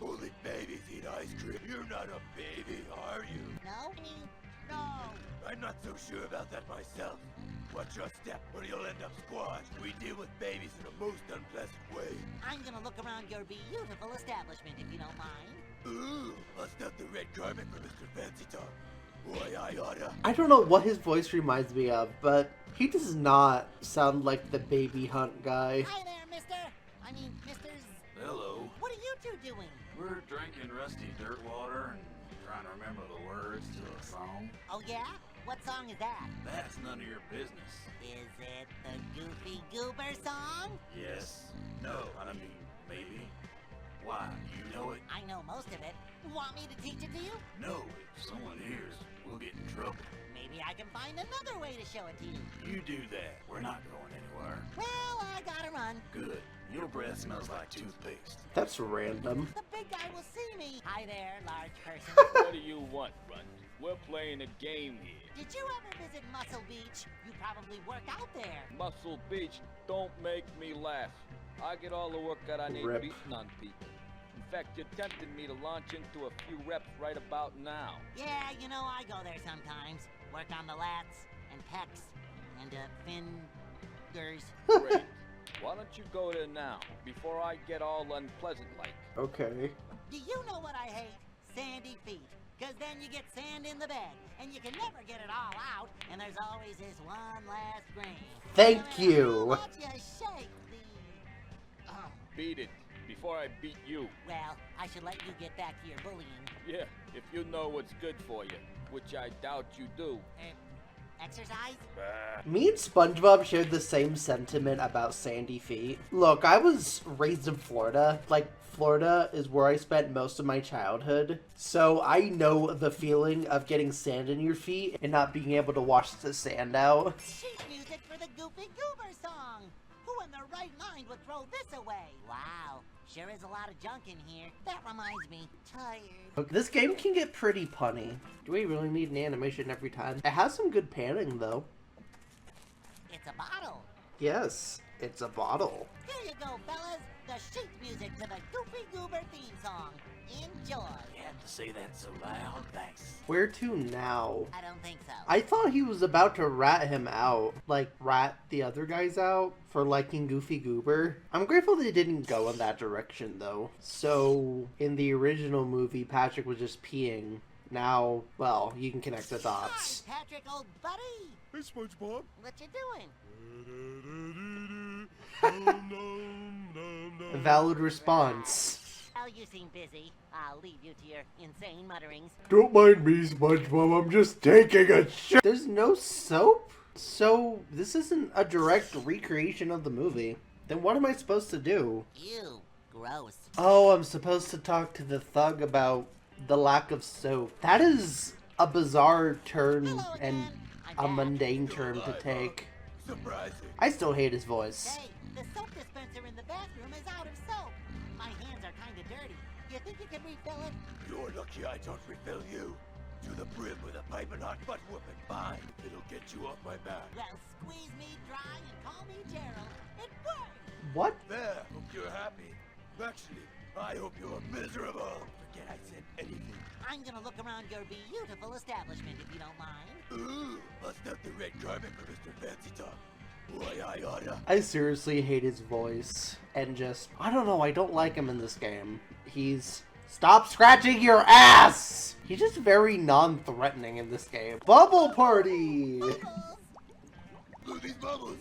Only babies eat ice cream. You're not a baby, are you? No? No. I'm not so sure about that myself. What your step or you'll end up squashed. We deal with babies in a most unpleasant way. I'm gonna look around your beautiful establishment if you don't mind. Ooh, bust out the red carpet for Mr. Fancy Talk. Boy, I oughta. I don't know what his voice reminds me of, but he does not sound like the baby hunt guy. Hi there, mister. I mean, misters. Hello. What are you two doing? We're drinking rusty dirt water and trying to remember the words to a song. Oh, yeah? What song is that? That's none of your business. Is it the Goofy Goober song? Yes. No. I mean, maybe. Why? You know it? I know most of it. Want me to teach it to you? No. If someone hears, we'll get in trouble. Maybe I can find another way to show it to you. You do that. We're not going anywhere. Well, I gotta run. Good. Your breath smells like toothpaste. That's random. The big guy will see me. Hi there, large person. What do you want, Runt? We're playing a game here. Did you ever visit Muscle Beach? You probably work out there. Muscle Beach don't make me laugh. I get all the workout I need Rip. beating on people. In fact, you're tempting me to launch into a few reps right about now. Yeah, you know, I go there sometimes. Work on the lats and pecs and fingers. Great. Why don't you go there now, before I get all unpleasant like? Okay. Do you know what I hate? Sandy feet. Cause then you get sand in the bed, and you can never get it all out, and there's always this one last grain. Thank No matter you. how much you shake the... Oh, Beat it, before I beat you. well, I should let you get back to your bullying. Yeah, if you know what's good for you, which I doubt you do. Exercise? Me and SpongeBob shared the same sentiment about sandy feet. Look, I was raised in Florida. Like, Florida is where I spent most of my childhood. So I know the feeling of getting sand in your feet and not being able to wash the sand out. Sheet music for the Goofy Goober song. Who in their right mind would throw this away? Wow, sure is a lot of junk in here. That reminds me, tired. This game can get pretty punny. Do we really need an animation every time? It has some good panning, though. It's a bottle. Yes, it's a bottle. Here you go, fellas. The sheet music to the Goofy Goober theme song. Enjoy. You have to say that so loud. Thanks. Where to now? I don't think so. I thought he was about to rat him out. Like, rat the other guys out for liking Goofy Goober. I'm grateful they didn't go in that direction, though. So, in the original movie, Patrick was just peeing. Now, well, you can connect the dots. Hi, Patrick, old buddy. Hey, SpongeBob. What you doing? Valid response. Well, you seem busy. I'll leave you to your insane mutterings. Don't mind me, SpongeBob. I'm just taking a shit. There's no soap? So, this isn't a direct recreation of the movie. Then what am I supposed to do? Ew, gross. Oh, I'm supposed to talk to the thug about the lack of soap. That is a bizarre turn Hello and again. I'm a back. mundane turn to take. Surprising. I still hate his voice. Hey, the soap dispenser in the bathroom is out of soap. My hands are kind of dirty. You think you can refill it? You're lucky I don't refill you. To the brim with a piping hot butt whooping. Fine. It'll get you off my back. Well, squeeze me dry and call me Gerald. It worked! What? There. Hope you're happy. Actually, I hope you're miserable. Forget I said anything. I'm gonna look around your beautiful establishment if you don't mind. Ooh, bust out the red carpet for Mr. Fancy Talk. Boy, I oughta. I seriously hate his voice. And just, I don't know, I don't like him in this game. He's... Stop scratching your ass! He's just very non-threatening in this game. Bubble Party! Blew these bubbles.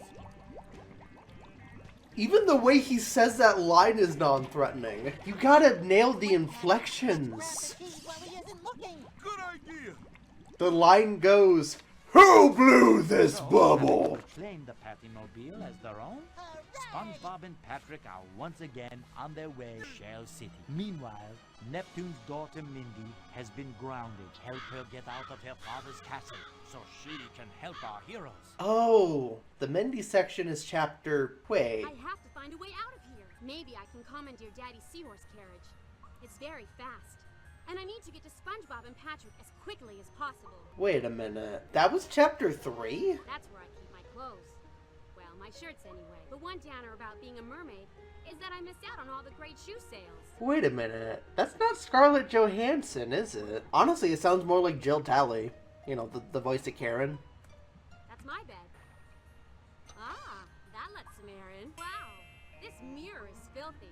Even the way he says that line is non-threatening. You gotta nail the inflections. Well, he isn't looking. Good idea. The line goes, "Who blew this bubble?" Claim the Pattymobile as their own. SpongeBob and Patrick are once again on their way to Shell City. Meanwhile, Neptune's daughter Mindy has been grounded. Help her get out of her father's castle so she can help our heroes. Oh, the Mindy section is chapter... Wait. I have to find a way out of here. Maybe I can commandeer Daddy's seahorse carriage. It's very fast. And I need to get to SpongeBob and Patrick as quickly as possible. Wait a minute. That was chapter 3? That's where I keep my clothes. Well, my shirts anyway. The one downer about being a mermaid is that I missed out on all the great shoe sales. Wait a minute. That's not Scarlett Johansson, is it? Honestly, it sounds more like Jill Talley. You know, the voice of Karen. That's my bed. let some air in. Wow, this mirror is filthy.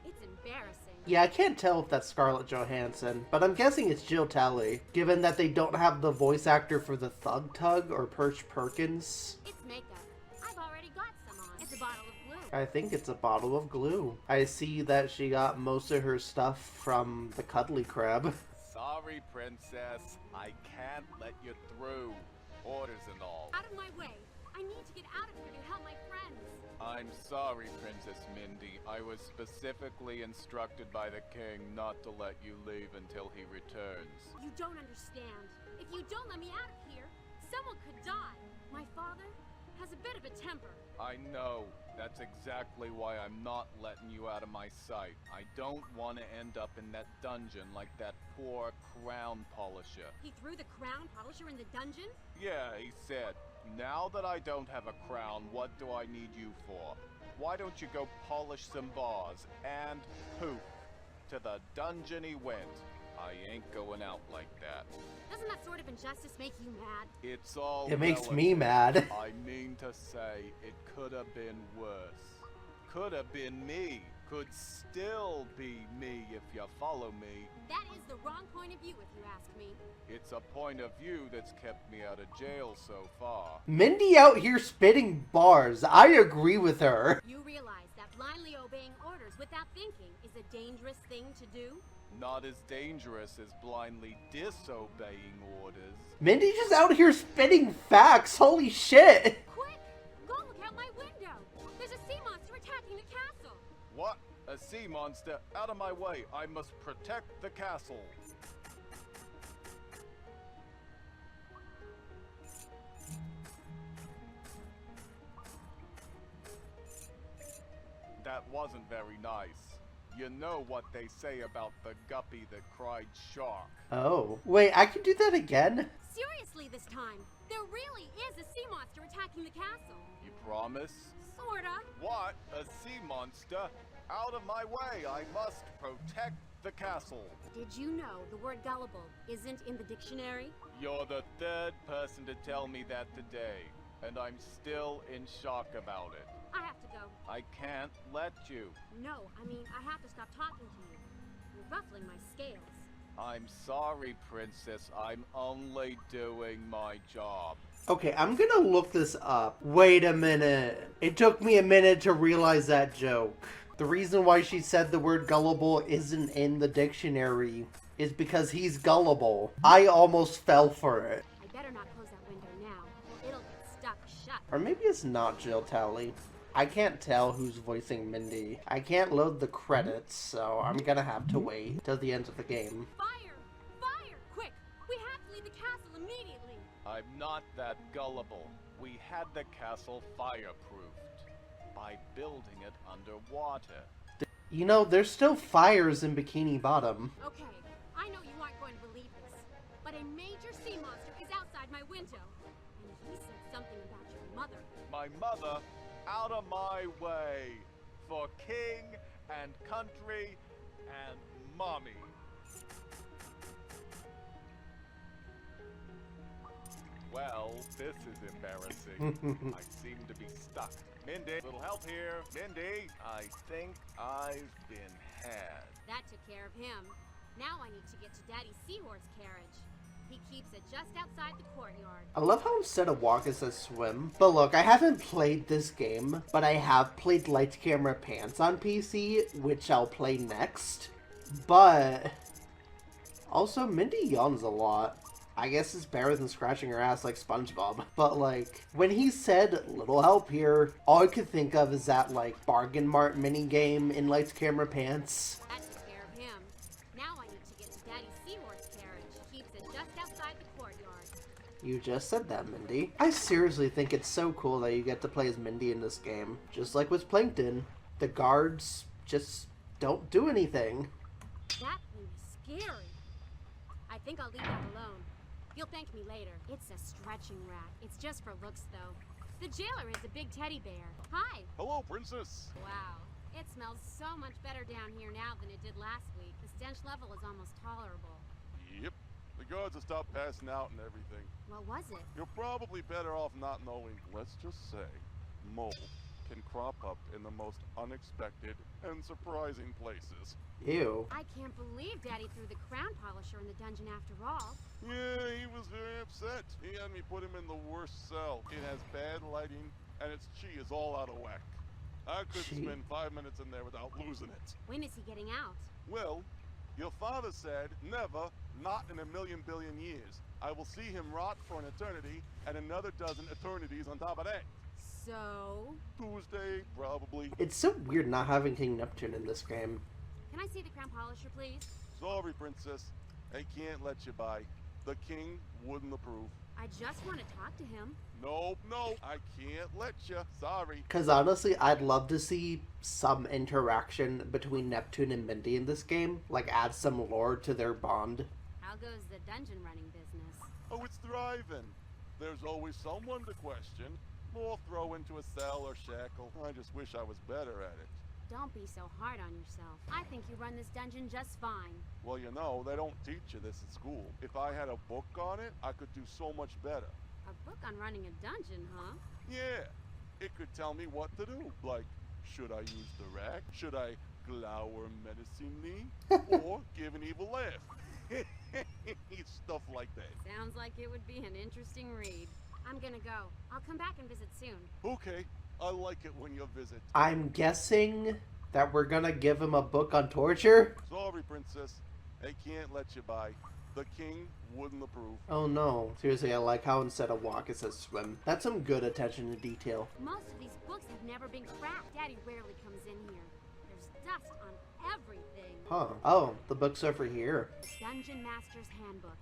It's embarrassing. Yeah, I can't tell if that's Scarlett Johansson, but I'm guessing it's Jill Talley, given that they don't have the voice actor for the Thug Tug or Perch Perkins. It's makeup. I've already got some on. It's a bottle of glue. I think it's a bottle of glue. I see that she got most of her stuff from the Cuddly Crab. Sorry, Princess. I can't let you through. Orders and all. Out of my way. I need to get out of here to help my friends. I'm sorry, Princess Mindy. I was specifically instructed by the king not to let you leave until he returns. You don't understand. If you don't let me out of here, someone could die. My father has a bit of a temper. I know. That's exactly why I'm not letting you out of my sight. I don't want to end up in that dungeon like that poor crown polisher. He threw the crown polisher in the dungeon? Yeah, he said, now that I don't have a crown, what do I need you for? Why don't you go polish some bars? And poof, to the dungeon he went. I ain't going out like that. Doesn't that sort of injustice make you mad? It's all It makes relative. me mad. I mean to say, it could have been worse. Could have been me. Could still be me if you follow me. That is the wrong point of view if you ask me. It's a point of view that's kept me out of jail so far. Mindy out here spitting bars. I agree with her. You realize that blindly obeying orders without thinking is a dangerous thing to do? Not as dangerous as blindly disobeying orders. Mindy's just out here spitting facts. Holy shit. Quick! Go look out my window! There's a sea monster attacking the castle! What? A sea monster? Out of my way. I must protect the castle. That wasn't very nice. You know what they say about the guppy that cried shark. Oh. Wait, I can do that again? Seriously this time, there really is a sea monster attacking the castle. You promise? Sorta. What? A sea monster? Out of my way! I must protect the castle. Did you know the word gullible isn't in the dictionary? You're the third person to tell me that today, and I'm still in shock about it. I have to go. I can't let you. No, I mean, I have to stop talking to you. You're ruffling my scales. I'm sorry, Princess. I'm only doing my job. Okay, I'm gonna look this up. Wait a minute. It took me a minute to realize that joke. The reason why she said the word gullible isn't in the dictionary is because he's gullible. I almost fell for it. I better not close that window now, or it'll get stuck shut. Or maybe it's not Jill Talley. I can't tell who's voicing Mindy. I can't load the credits, so I'm gonna have to wait till the end of the game. Fire! Fire! Quick! We have to leave the castle immediately! I'm not that gullible. We had the castle fireproofed by building it underwater. You know, there's still fires in Bikini Bottom. Okay, I know you aren't going to believe this, but a major sea monster is outside my window. And he said something about your mother. My mother? Out of my way! For king and country and mommy. Well, this is embarrassing. I seem to be stuck. Mindy, little help here. Mindy, I think I've been had. That took care of him. Now I need to get to Daddy's seahorse carriage. He keeps it just outside the courtyard. I love how instead of walk it says swim. But look, I haven't played this game, but I have played Lights Camera Pants on PC, which I'll play next. But also, Mindy yawns a lot. I guess it's better than scratching her ass like SpongeBob. But like, when he said, little help here, all I could think of is that like Bargain Mart minigame in Lights Camera Pants. That took care of him. Now I need to get to Daddy's seahorse carriage. He keeps it just outside the courtyard. You just said that, Mindy. I seriously think it's so cool that you get to play as Mindy in this game. Just like with Plankton, the guards just don't do anything. That thing is scary. I think I'll leave that alone. You'll thank me later. It's a stretching rat. It's just for looks, though. The jailer is a big teddy bear. Hi. Hello, Princess. Wow. It smells so much better down here now than it did last week. The stench level is almost tolerable. Yep. The guards have stopped passing out and everything. What was it? You're probably better off not knowing, let's just say, mold. can crop up in the most unexpected and surprising places. Ew. I can't believe Daddy threw the crown polisher in the dungeon after all. Yeah, he was very upset. He had me put him in the worst cell. It has bad lighting, and its chi is all out of whack. I couldn't spend 5 minutes in there without losing it. When is he getting out? Well, your father said, never, not in a million billion years. I will see him rot for an eternity, and another dozen eternities on top of that. So? Tuesday, probably. It's so weird not having King Neptune in this game. Can I see the crown polisher, please? Sorry, princess. I can't let you by. The king wouldn't approve. I just want to talk to him. Nope, I can't let you. Sorry. Because honestly, I'd love to see some interaction between Neptune and Mindy in this game. Like, add some lore to their bond. How goes the dungeon running business? Oh, it's thriving. There's always someone to question. Or throw into a cell or shackle. I just wish I was better at it. Don't be so hard on yourself. I think you run this dungeon just fine. Well, you know, they don't teach you this at school. If I had a book on it, I could do so much better. A book on running a dungeon, huh? Yeah. It could tell me what to do. Like, should I use the rack? Should I glower menacingly? Or give an evil laugh? Stuff like that. Sounds like it would be an interesting read. I'm gonna go. I'll come back and visit soon. Okay. I like it when you visit. I'm guessing that we're gonna give him a book on torture? Sorry, princess. I can't let you by. The king wouldn't approve. Oh no. Seriously, I like how instead of walk it says swim. That's some good attention to detail. Most of these books have never been cracked. Daddy rarely comes in here. There's dust on everything. Huh. Oh, the book's over here. The Dungeon Master's Handbook.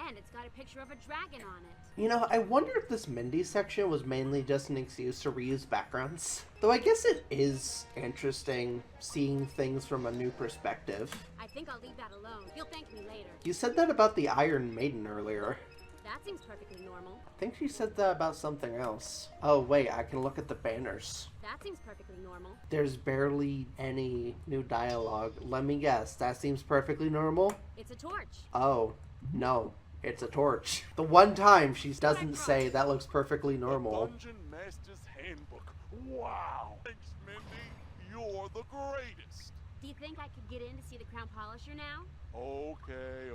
And it's got a picture of a dragon on it. You know, I wonder if this Mindy section was mainly just an excuse to reuse backgrounds. Though I guess it is interesting seeing things from a new perspective. I think I'll leave that alone. You'll thank me later. You said that about the Iron Maiden earlier. That seems perfectly normal. I think she said that about something else. Oh wait, I can look at the banners. That seems perfectly normal. There's barely any new dialogue. Let me guess, that seems perfectly normal? It's a torch. Oh, no. It's a torch. The one time she doesn't say that looks perfectly normal. The Dungeon Master's Handbook. Wow. Thanks, Mindy. You're the greatest. Do you think I could get in to see the crown polisher now? Okay.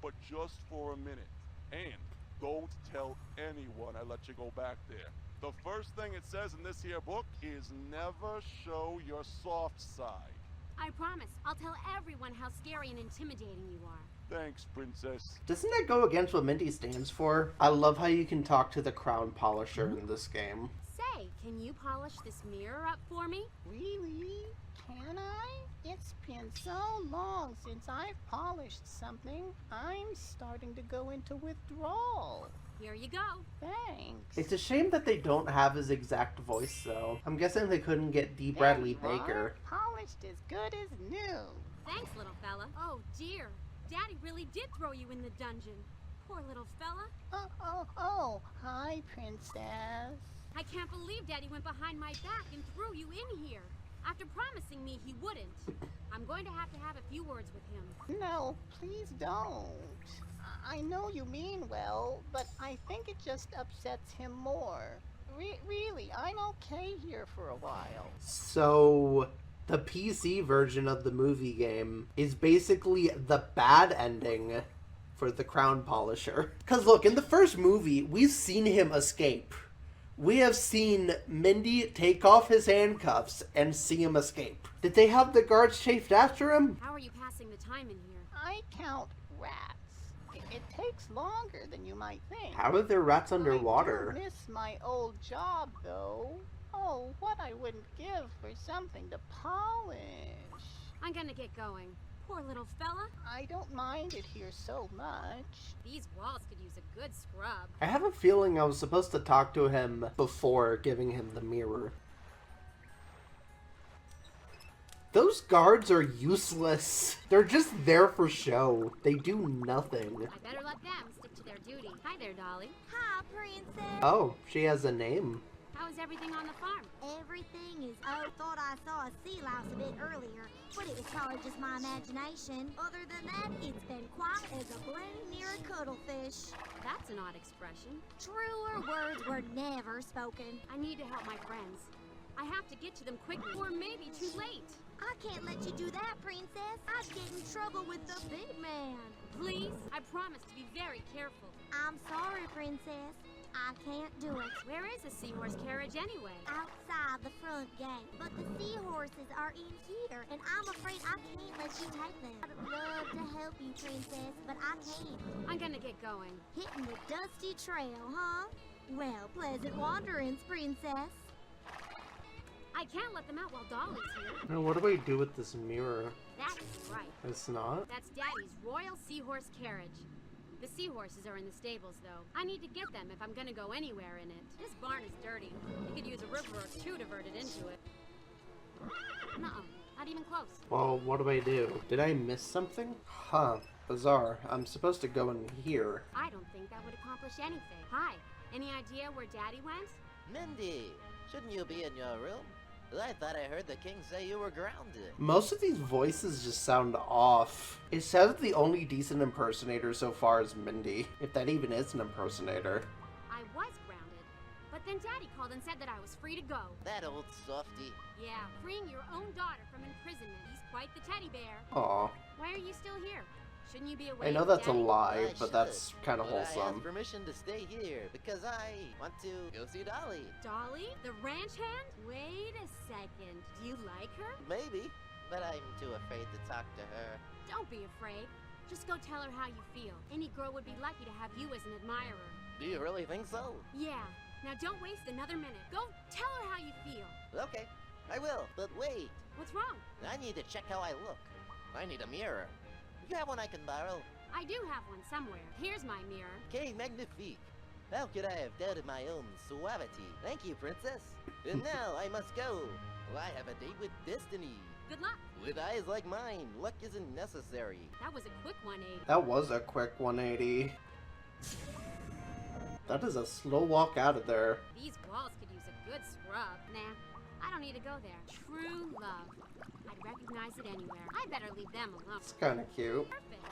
But just for a minute. And don't tell anyone I let you go back there. The first thing it says in this here book is never show your soft side. I promise. I'll tell everyone how scary and intimidating you are. Thanks, princess. Doesn't that go against what Mindy stands for? I love how you can talk to the crown polisher in this game. Say, can you polish this mirror up for me? Really? Can I? It's been so long since I've polished something. I'm starting to go into withdrawal. Here you go. Thanks. It's a shame that they don't have his exact voice, though. I'm guessing they couldn't get D. Bradley Baker. Polished as good as new. Thanks, little fella. Oh, dear. Daddy really did throw you in the dungeon. Poor little fella. Oh, hi, princess. I can't believe Daddy went behind my back and threw you in here. After promising me he wouldn't. I'm going to have a few words with him. No, please don't. I know you mean well, but I think it just upsets him more. Really, I'm okay here for a while. So, the PC version of the movie game is basically the bad ending for the crown polisher. Because look, in the first movie, we've seen him escape. We have seen Mindy take off his handcuffs and see him escape. Did they have the guards chased after him? How are you passing the time in here? I count rats. It takes longer than you might think. How are there rats underwater? I do miss my old job, though. Oh, what I wouldn't give for something to polish. I'm gonna get going. Poor little fella. I don't mind it here so much. These walls could use a good scrub. I have a feeling I was supposed to talk to him before giving him the mirror. Those guards are useless. They're just there for show. They do nothing. I better let them stick to their duty. Hi there, Dolly. Hi, princess. Oh, she has a name. How is everything on the farm? Everything is. Oh, thought I saw a sea louse a bit earlier, but it was probably just my imagination. Other than that, it's been quiet as a bloom near a cuttlefish. That's an odd expression. Truer words were never spoken. I need to help my friends. I have to get to them quickly, or maybe too late. I can't let you do that, Princess. I'd get in trouble with the big man. Please, I promise to be very careful. I'm sorry, Princess. I can't do it. Where is the seahorse carriage anyway? Outside the front gate. But the seahorses are in here, and I'm afraid I can't let you take them. I'd love to help you, Princess, but I can't. I'm gonna get going. Hitting the dusty trail, huh? Well, pleasant wanderings, Princess. I can't let them out while Dolly's here. Now, what do I do with this mirror? That's right. It's not? That's Daddy's royal seahorse carriage. The seahorses are in the stables, though. I need to get them if I'm gonna go anywhere in it. This barn is dirty. You could use a river or two to divert it into it. Nuh-uh. Not even close. Well, what do I do? Did I miss something? Huh. Bizarre. I'm supposed to go in here. I don't think that would accomplish anything. Hi. Any idea where Daddy went? Mindy, shouldn't you be in your room? I thought I heard the king say you were grounded. Most of these voices just sound off. It sounds the only decent impersonator so far is Mindy, if that even is an impersonator. I was grounded, but then Daddy called and said that I was free to go. That old softy. Yeah, freeing your own daughter from imprisonment. He's quite the teddy bear. Aw. Why are you still here? Shouldn't you be away? I know that's a lie, but that's kind of I wholesome. asked permission to stay here because I want to go see Dolly. Dolly? The ranch hand? Wait a second. Do you like her? Maybe, but I'm too afraid to talk to her. Don't be afraid. Just go tell her how you feel. Any girl would be lucky to have you as an admirer. Do you really think so? Yeah. Now don't waste another minute. Go tell her how you feel. Okay, I will, but wait. What's wrong? I need to check how I look. I need a mirror. You have one I can borrow? I do have one somewhere. Here's my mirror. Que magnifique. How could I have doubted my own suavity? Thank you, princess. And now I must go. I have a date with destiny. Good luck. With eyes like mine, luck isn't necessary. That was a quick 180. That was a quick 180. That is a slow walk out of there. These walls could use a good scrub. Nah, I don't need to go there. True love. I'd recognize it anywhere. I better leave them alone. It's kind of cute. Perfect.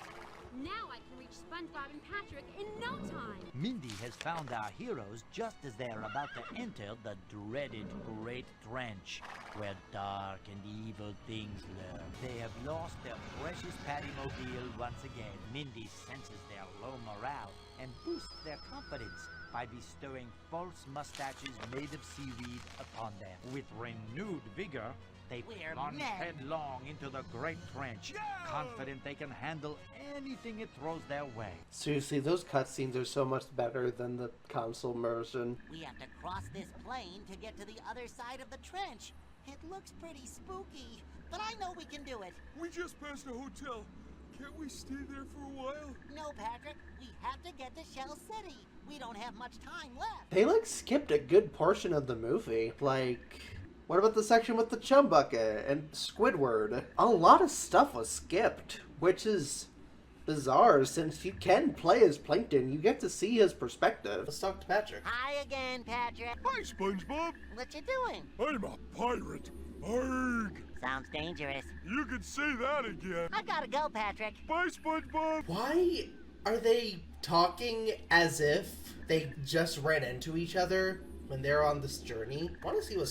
Now I can reach SpongeBob and Patrick in no time. Mindy has found our heroes just as they are about to enter the dreaded Great Trench, where dark and evil things lurk. They have lost their precious Pattymobile once again. Mindy senses their low morale and boosts their confidence by bestowing false mustaches made of seaweed upon them. With renewed vigor, they We're plunge men. headlong into the Great Trench, confident they can handle anything it throws their way. Seriously, those cutscenes are so much better than the console version. We have to cross this plain to get to the other side of the trench. It looks pretty spooky, but I know we can do it. We just passed a hotel. Can't we stay there for a while? No, Patrick, we have to get to Shell City. We don't have much time left. They like skipped a good portion of the movie. Like, what about the section with the chum bucket and Squidward? A lot of stuff was skipped, which is bizarre since you can play as Plankton. You get to see his perspective. Let's talk to Patrick. Hi again, Patrick. Hi, SpongeBob. What you doing? I'm a pirate. Arg! Sounds dangerous. You can say that again. I gotta go, Patrick. Bye, SpongeBob. Why are they talking as if they just ran into each other when they're on this journey? I want to see how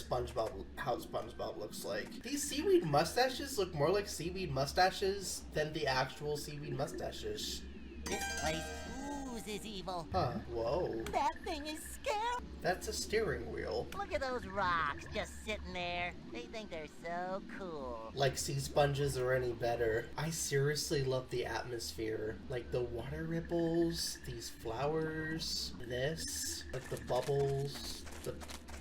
SpongeBob looks like. These seaweed mustaches look more like seaweed mustaches than the actual seaweed mustaches. This place oozes evil. Huh, whoa. That thing is scary. That's a steering wheel. Look at those rocks just sitting there. They think they're so cool. Like sea sponges are any better. I seriously love the atmosphere. Like the water ripples, these flowers, this, like the bubbles, the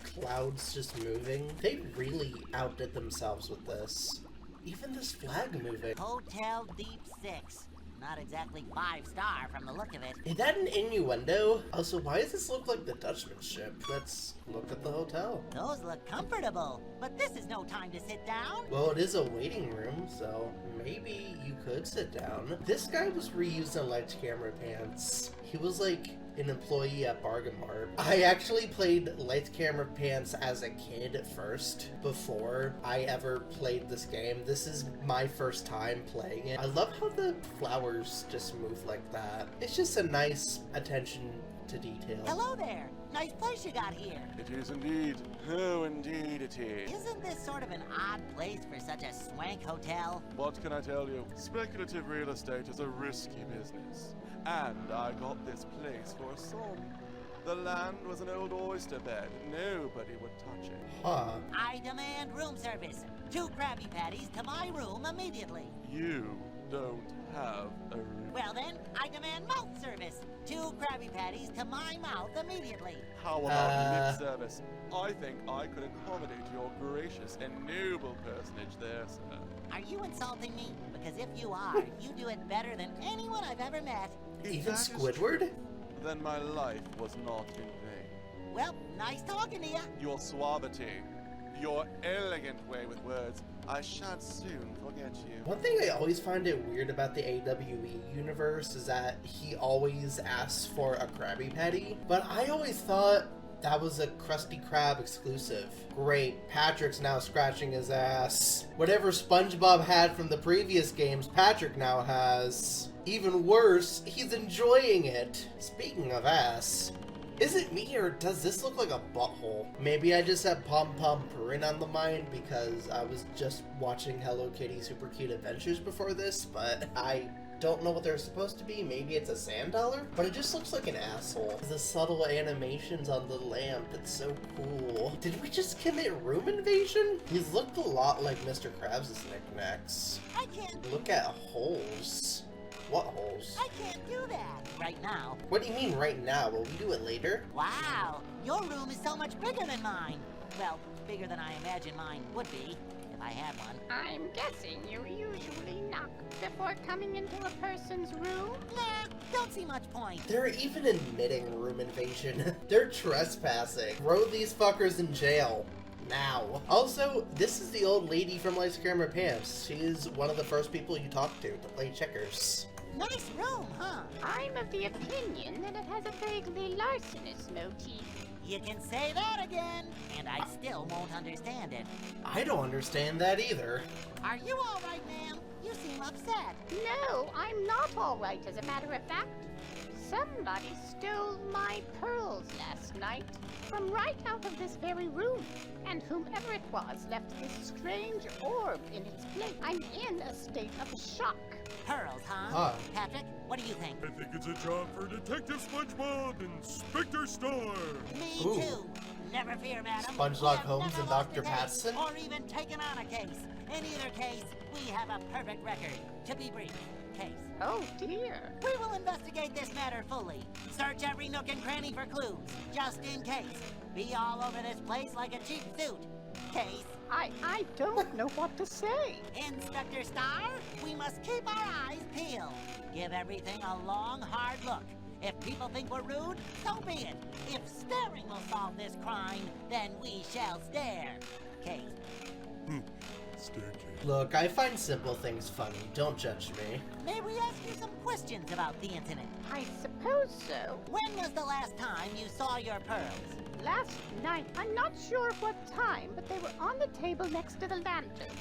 clouds just moving. They really outdid themselves with this. Even this flag moving. Hotel Deep 6. Not exactly 5-star from the look of it. Is that an innuendo? Also, why does this look like the Dutchman ship? Let's look at the hotel. Those look comfortable, but this is no time to sit down. Well, it is a waiting room, so maybe you could sit down. This guy was reusing light camera pants. He was like an employee at Bargain Mart. I actually played Lights Camera Pants as a kid first, before I ever played this game. This is my first time playing it. I love how the flowers just move like that. It's just a nice attention to detail. Hello there. Nice place you got here. It is indeed. Oh, indeed it is. Isn't this sort of an odd place for such a swank hotel? What can I tell you? Speculative real estate is a risky business. And I got this place for a sum. The land was an old oyster bed. Nobody would touch it. Huh. I demand room service. 2 Krabby Patties to my room immediately. You don't have a room. Well then, I demand mouth service. 2 Krabby Patties to my mouth immediately. How about lip service? I think I could accommodate your gracious and noble personage there, sir. Are you insulting me? Because if you are, you do it better than anyone I've ever met. Even Squidward? Then my life was not in vain. Well, nice talking to you. Your suavity, your elegant way with words, I shan't soon forget you. One thing I always find it weird about the AWE universe is that he always asks for a Krabby Patty, but I always thought that was a Krusty Krab exclusive. Great, Patrick's now scratching his ass. Whatever SpongeBob had from the previous games, Patrick now has. Even worse, he's enjoying it. Speaking of ass, is it me or does this look like a butthole? Maybe I just have Pom Pom Purin on the mind because I was just watching Hello Kitty Super Cute Adventures before this, but I don't know what they're supposed to be. Maybe it's a sand dollar, but it just looks like an asshole. The subtle animations on the lamp, it's so cool. Did we just commit room invasion? He's looked a lot like Mr. Krabs' knickknacks. I can't. Look at holes. What holes? I can't do that right now. What do you mean right now? Will we do it later? Wow, your room is so much bigger than mine. Well, bigger than I imagine mine would be, if I had one. I'm guessing you usually knock before coming into a person's room? Nah, don't see much point. They're even admitting room invasion. They're trespassing. Throw these fuckers in jail. Now. Also, this is the old lady from Lights Camera Pants. She is one of the first people you talk to play checkers. Nice room, huh? I'm of the opinion that it has a vaguely larcenous motif. You can say that again, and I still won't understand it. I don't understand that either. Are you all right, ma'am? You seem upset. No, I'm not all right, as a matter of fact. Somebody stole my pearls last night from right out of this very room, and whomever it was left this strange orb in its place. I'm in a state of shock. Pearls, huh? Patrick, what do you think? I think it's a job for Detective SpongeBob and Inspector Star. Me Ooh. too. Never fear, madam. SpongeBob We have Holmes never and lost Dr. a case, Patterson? or even taken on a case. In either case, we have a perfect record. To be brief, case. Oh dear. We will investigate this matter fully. Search every nook and cranny for clues, just in case. Be all over this place like a cheap suit. Case. I don't know what to say. Inspector Star, we must keep our eyes peeled. Give everything a long, hard look. If people think we're rude, so be it. If staring will solve this crime, then we shall stare. Case. Staircase. Look, I find simple things funny. Don't judge me. May we ask you some questions about the incident? I suppose so. When was the last time you saw your pearls? Last night, I'm not sure what time, but they were on the table next to the lantern.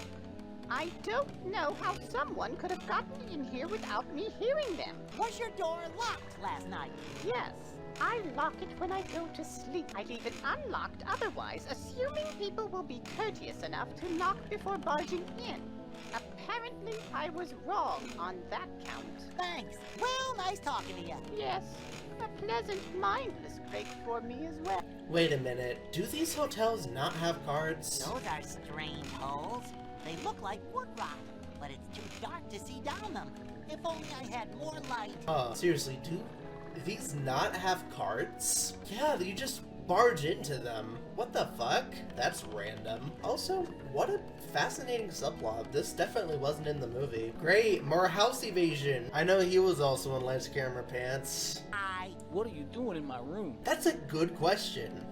I don't know how someone could have gotten in here without me hearing them. Was your door locked last night? Yes. I lock it when I go to sleep. I leave it unlocked otherwise, assuming people will be courteous enough to knock before barging in. Apparently, I was wrong on that count. Thanks. Well, nice talking to you. Yes, a pleasant, mindless break for me as well. Wait a minute. Do these hotels not have cards? Those are strange holes. They look like wood rot, but it's too dark to see down them. If only I had more light. Seriously, do these not have cards? Yeah, you just barge into them. What the fuck? That's random. Also, what a fascinating subplot. This definitely wasn't in the movie. Great, more house evasion. I know he was also in Lights Camera Pants. What are you doing in my room? That's a good question.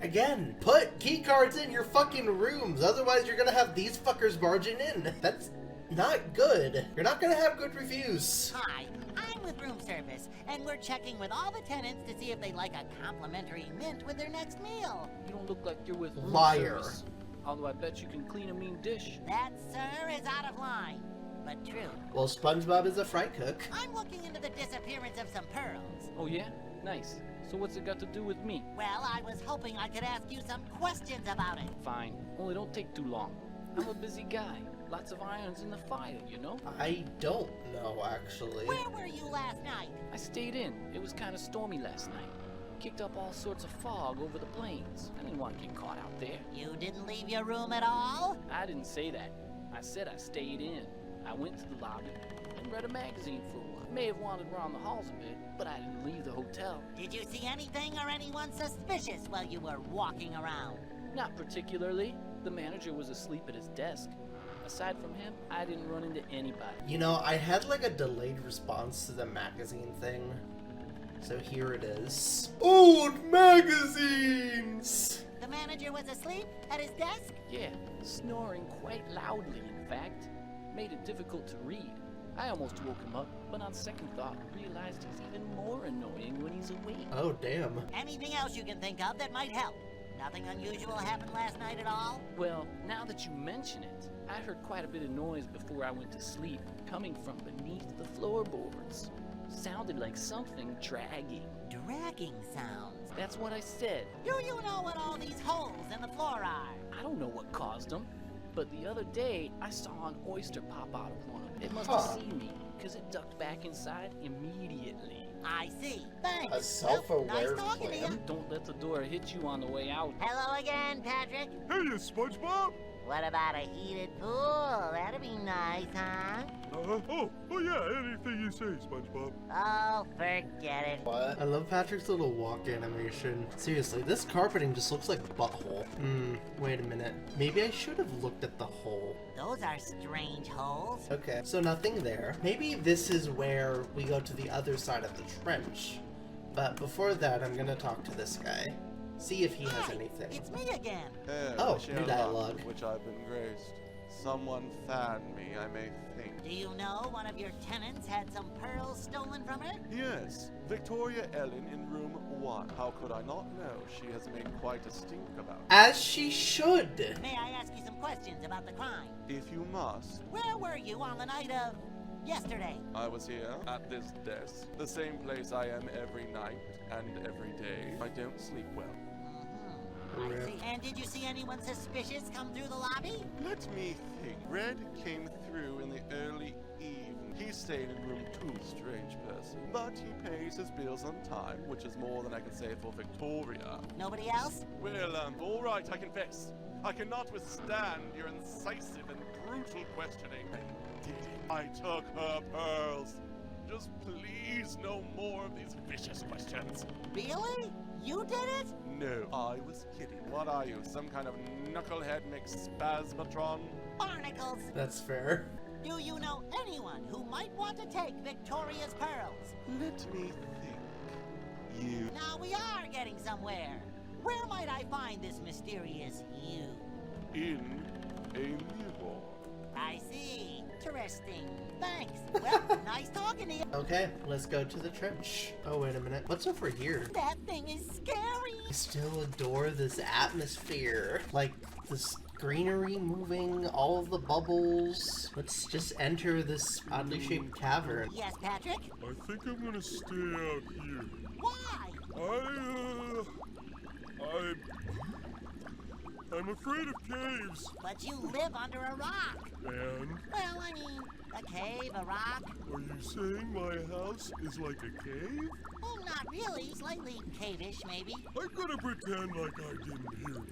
Again, put key cards in your fucking rooms, otherwise you're gonna have these fuckers barging in. That's not good. You're not gonna have good reviews. Hi, I'm with room service, and we're checking with all the tenants to see if they'd like a complimentary mint with their next meal. You don't look like you're with room Liar. service. Although I bet you can clean a mean dish. That, sir, is out of line, but true. Well, SpongeBob is a fry cook. I'm looking into the disappearance of some pearls. Oh yeah? Nice. So what's it got to do with me? Well, I was hoping I could ask you some questions about it. Fine. Only don't take too long. I'm a busy guy. Lots of irons in the fire, you know? I don't know, actually. Where were you last night? I stayed in. It was kind of stormy last night. Kicked up all sorts of fog over the plains. I didn't want to get caught out there. You didn't leave your room at all? I didn't say that. I said I stayed in. I went to the lobby and read a magazine for a while. May have wandered around the halls a bit, but I didn't leave the hotel. Did you see anything or anyone suspicious while you were walking around? Not particularly. The manager was asleep at his desk. Aside from him, I didn't run into anybody. You know, I had like a delayed response to the magazine thing. So here it is. Old magazines! The manager was asleep at his desk? Yeah, snoring quite loudly, in fact. Made it difficult to read. I almost woke him up, but on second thought, realized he's even more annoying when he's awake. Oh, damn. Anything else you can think of that might help? Nothing unusual happened last night at all? Well, now that you mention it, I heard quite a bit of noise before I went to sleep, coming from beneath the floorboards. Sounded like something dragging. Dragging sounds? That's what I said. Do you know what all these holes in the floor are? I don't know what caused them, but the other day I saw an oyster pop out of one of them. It must have seen me, because it ducked back inside immediately. I see. Thanks. A self-aware nice talking to you. Don't let the door hit you on the way out. Hello again, Patrick. Hey, you SpongeBob! What about a heated pool? That'd be nice, huh? Oh yeah, anything you say, SpongeBob. Oh, forget it. What? I love Patrick's little walk animation. Seriously, this carpeting just looks like butthole. Wait a minute. Maybe I should have looked at the hole. Those are strange holes. Okay, so nothing there. Maybe this is where we go to the other side of the trench. But before that, I'm gonna talk to this guy. See if he has anything. It's me again. Oh, new dialogue. Which I've been graced. Someone fanned me, I may think. Do you know one of your tenants had some pearls stolen from her? Yes, Victoria Ellen in room 1. How could I not know? She has made quite a stink about it. As she should. May I ask you some questions about the crime? If you must. Where were you on the night of yesterday? I was here, at this desk. The same place I am every night and every day. I don't sleep well. I see. And did you see anyone suspicious come through the lobby? Let me think. Red came through in the early evening. He stayed in room 2, strange person. But he pays his bills on time, which is more than I can say for Victoria. Nobody else? Well, all right, I confess. I cannot withstand your incisive and brutal questioning. Did it? I took her pearls. Just please no more of these vicious questions. Really? You did it? No, I was kidding. What are you, some kind of knucklehead mixed spasmatron? Barnacles. That's fair. Do you know anyone who might want to take Victoria's pearls? Let me think. You. Now we are getting somewhere. Where might I find this mysterious you? In a mirror. I see. Interesting. Thanks. Well, nice talking to you. Okay, let's go to the trench. Oh, wait a minute. What's over here? That thing is scary. I still adore this atmosphere. Like, this greenery moving, all of the bubbles. Let's just enter this oddly shaped cavern. Yes, Patrick? I think I'm gonna stay out here. Why? I'm afraid of caves. But you live under a rock. And? Well, I mean, a cave, a rock. Are you saying my house is like a cave? Oh, not really. Slightly cave-ish, maybe. I'm gonna pretend like I didn't hear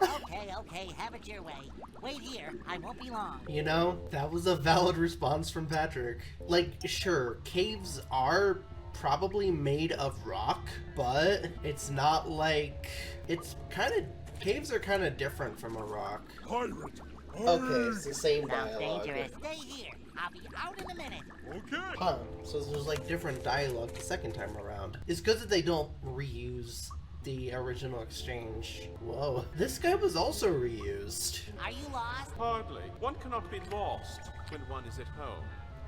that. Okay, have it your way. Wait here. I won't be long. You know, that was a valid response from Patrick. Like, sure, caves are probably made of rock, but it's not like... It's kind of... Caves are kind of different from a rock. Pirate! Okay, it's the same Sounds dialogue. dangerous. Stay here. I'll be out in a minute. Okay. Huh, so there's like different dialogue the second time around. It's good that they don't reuse the original exchange. Whoa, this guy was also reused. Are you lost? Hardly. One cannot be lost when one is at home.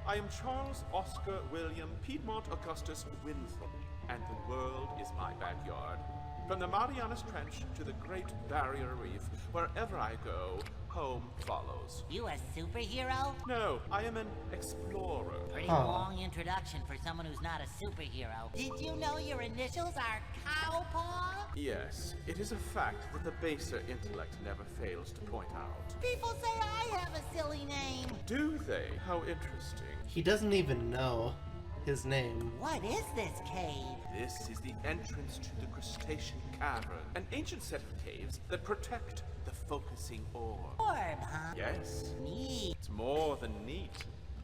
I am Charles Oscar William Piedmont Augustus Winthrop, and the world is my backyard. From the Marianas Trench to the Great Barrier Reef, wherever I go, home follows. You a superhero? No, I am an explorer. Pretty long introduction for someone who's not a superhero. Did you know your initials are Cowpaw? Yes, it is a fact that the baser intellect never fails to point out. People say I have a silly name. Do they? How interesting. He doesn't even know his name. What is this cave? This is the entrance to the Crustacean Cavern, an ancient set of caves that protect the focusing orb. Orb, huh? Yes. Neat. It's more than neat.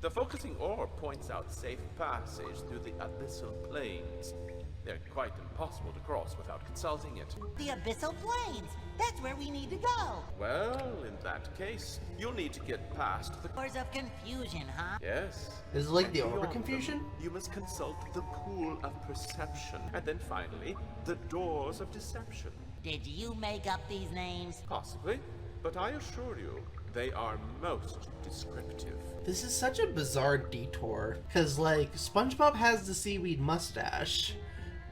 The focusing orb points out safe passage through the abyssal plains. They're quite impossible to cross without consulting it. The abyssal plains. That's where we need to go. Well, in that case, you'll need to get past the Doors of confusion, huh? Yes. Is it like And the orb beyond confusion? them, you must consult the pool of perception, and then finally, the doors of deception. Did you make up these names? Possibly, but I assure you, they are most descriptive. This is such a bizarre detour, because, like, SpongeBob has the seaweed mustache,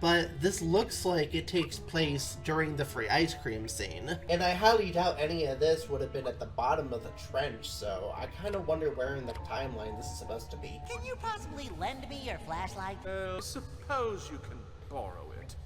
but this looks like it takes place during the free ice cream scene. And I highly doubt any of this would have been at the bottom of the trench, so I kind of wonder where in the timeline this is supposed to be. Can you possibly lend me your flashlight? Well, suppose you can borrow it.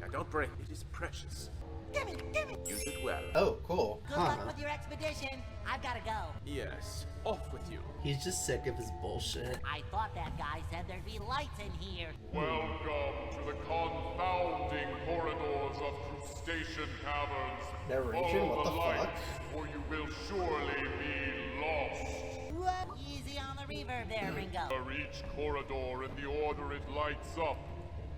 Now don't break it, it is precious. Give me! Use it well. Oh, cool. Good luck with your expedition. I've gotta go. Yes, off with you. He's just sick of his bullshit. I thought that guy said there'd be lights in here. Welcome to the confounding corridors of Crustacean Caverns. Narration? What the fuck? Or you will surely be lost. What? Easy on the reverb there, Ringo. For each corridor in the order it lights up,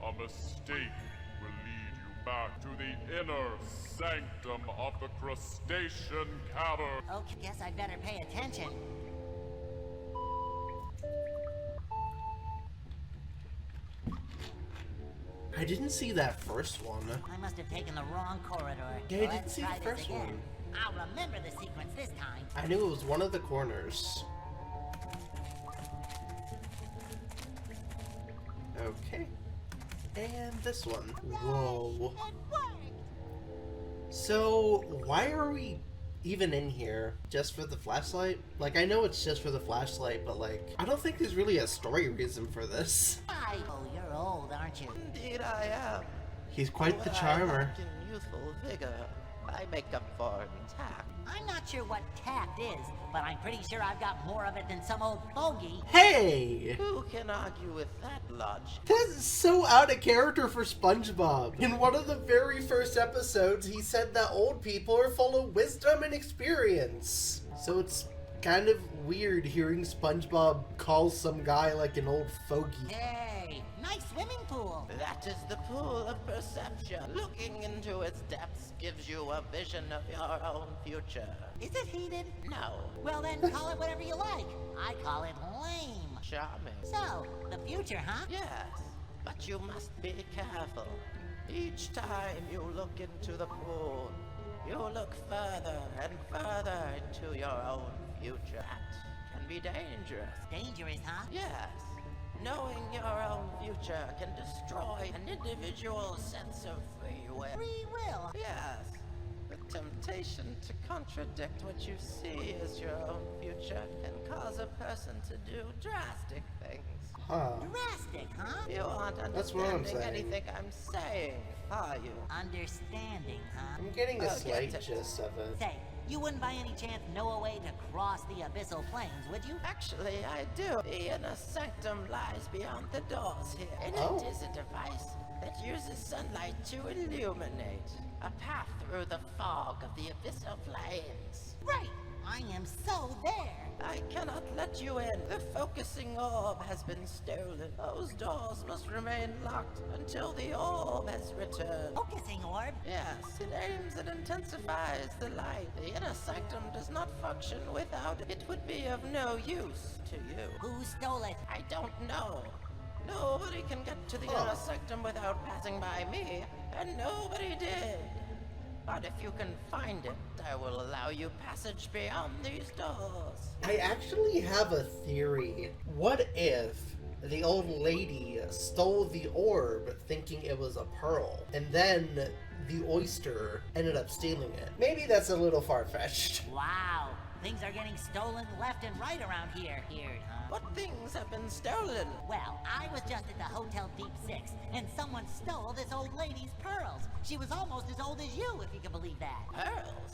a mistake will lead you back to the inner sanctum of the Crustacean Cavern. Okay, guess I'd better pay attention. I didn't see that first one. I must have taken the wrong corridor. Yeah, I didn't Let's see the try this first again. one. I'll remember the sequence this time. I knew it was one of the corners. Okay. And this one. Whoa. So, why are we even in here? Just for the flashlight? Like, I know it's just for the flashlight, but like, I don't think there's really a story reason for this. Oh, you're old, aren't you? Indeed I am. He's quite the When I charmer. lack in youthful vigor, I make up for it in tact. I'm not sure what tact is, but I'm pretty sure I've got more of it than some old fogey. Hey! Who can argue with that logic? That's so out of character for SpongeBob. In one of the very first episodes, he said that old people are full of wisdom and experience. So it's kind of weird hearing SpongeBob call some guy like an old fogey. Hey, nice swimming pool. That is the pool of perception. Looking into its depths gives you a vision of your own future. Is it heated? No. Well then, call it whatever you like. I call it lame. Charming. So, the future, huh? Yes, but you must be careful. Each time you look into the pool, you look further and further into your own future. That can be dangerous. Dangerous, huh? Yes. Knowing your own future can destroy an individual's sense of free will. Free will? Yes. The temptation to contradict what you see as your own future can cause a person to do drastic things. Huh. Drastic, huh? You aren't That's what I'm understanding saying. anything I'm saying, are you? Understanding, huh? I'm getting a I'll slight get to- gist of it. Say, you wouldn't by any chance know a way to cross the abyssal plains, would you? Actually, I do. The inner sanctum lies beyond the doors here, and Oh. it is a device that uses sunlight to illuminate a path through the fog of the abyssal plains. Right! I am so there! I cannot let you in. The focusing orb has been stolen. Those doors must remain locked until the orb has returned. Focusing orb? Yes, it aims and intensifies the light. The inner sanctum does not function without it. It would be of no use to you. Who stole it? I don't know. Nobody can get to the inner sanctum without passing by me, and nobody did. But if you can find it, I will allow you passage beyond these doors. I actually have a theory. What if the old lady stole the orb thinking it was a pearl, and then the oyster ended up stealing it? Maybe that's a little far-fetched. Wow, things are getting stolen left and right around here, huh? What things have been stolen? Well, I was just at the Hotel Deep Six, and someone stole this old lady's pearls. She was almost as old as you, if you can believe that. Pearls?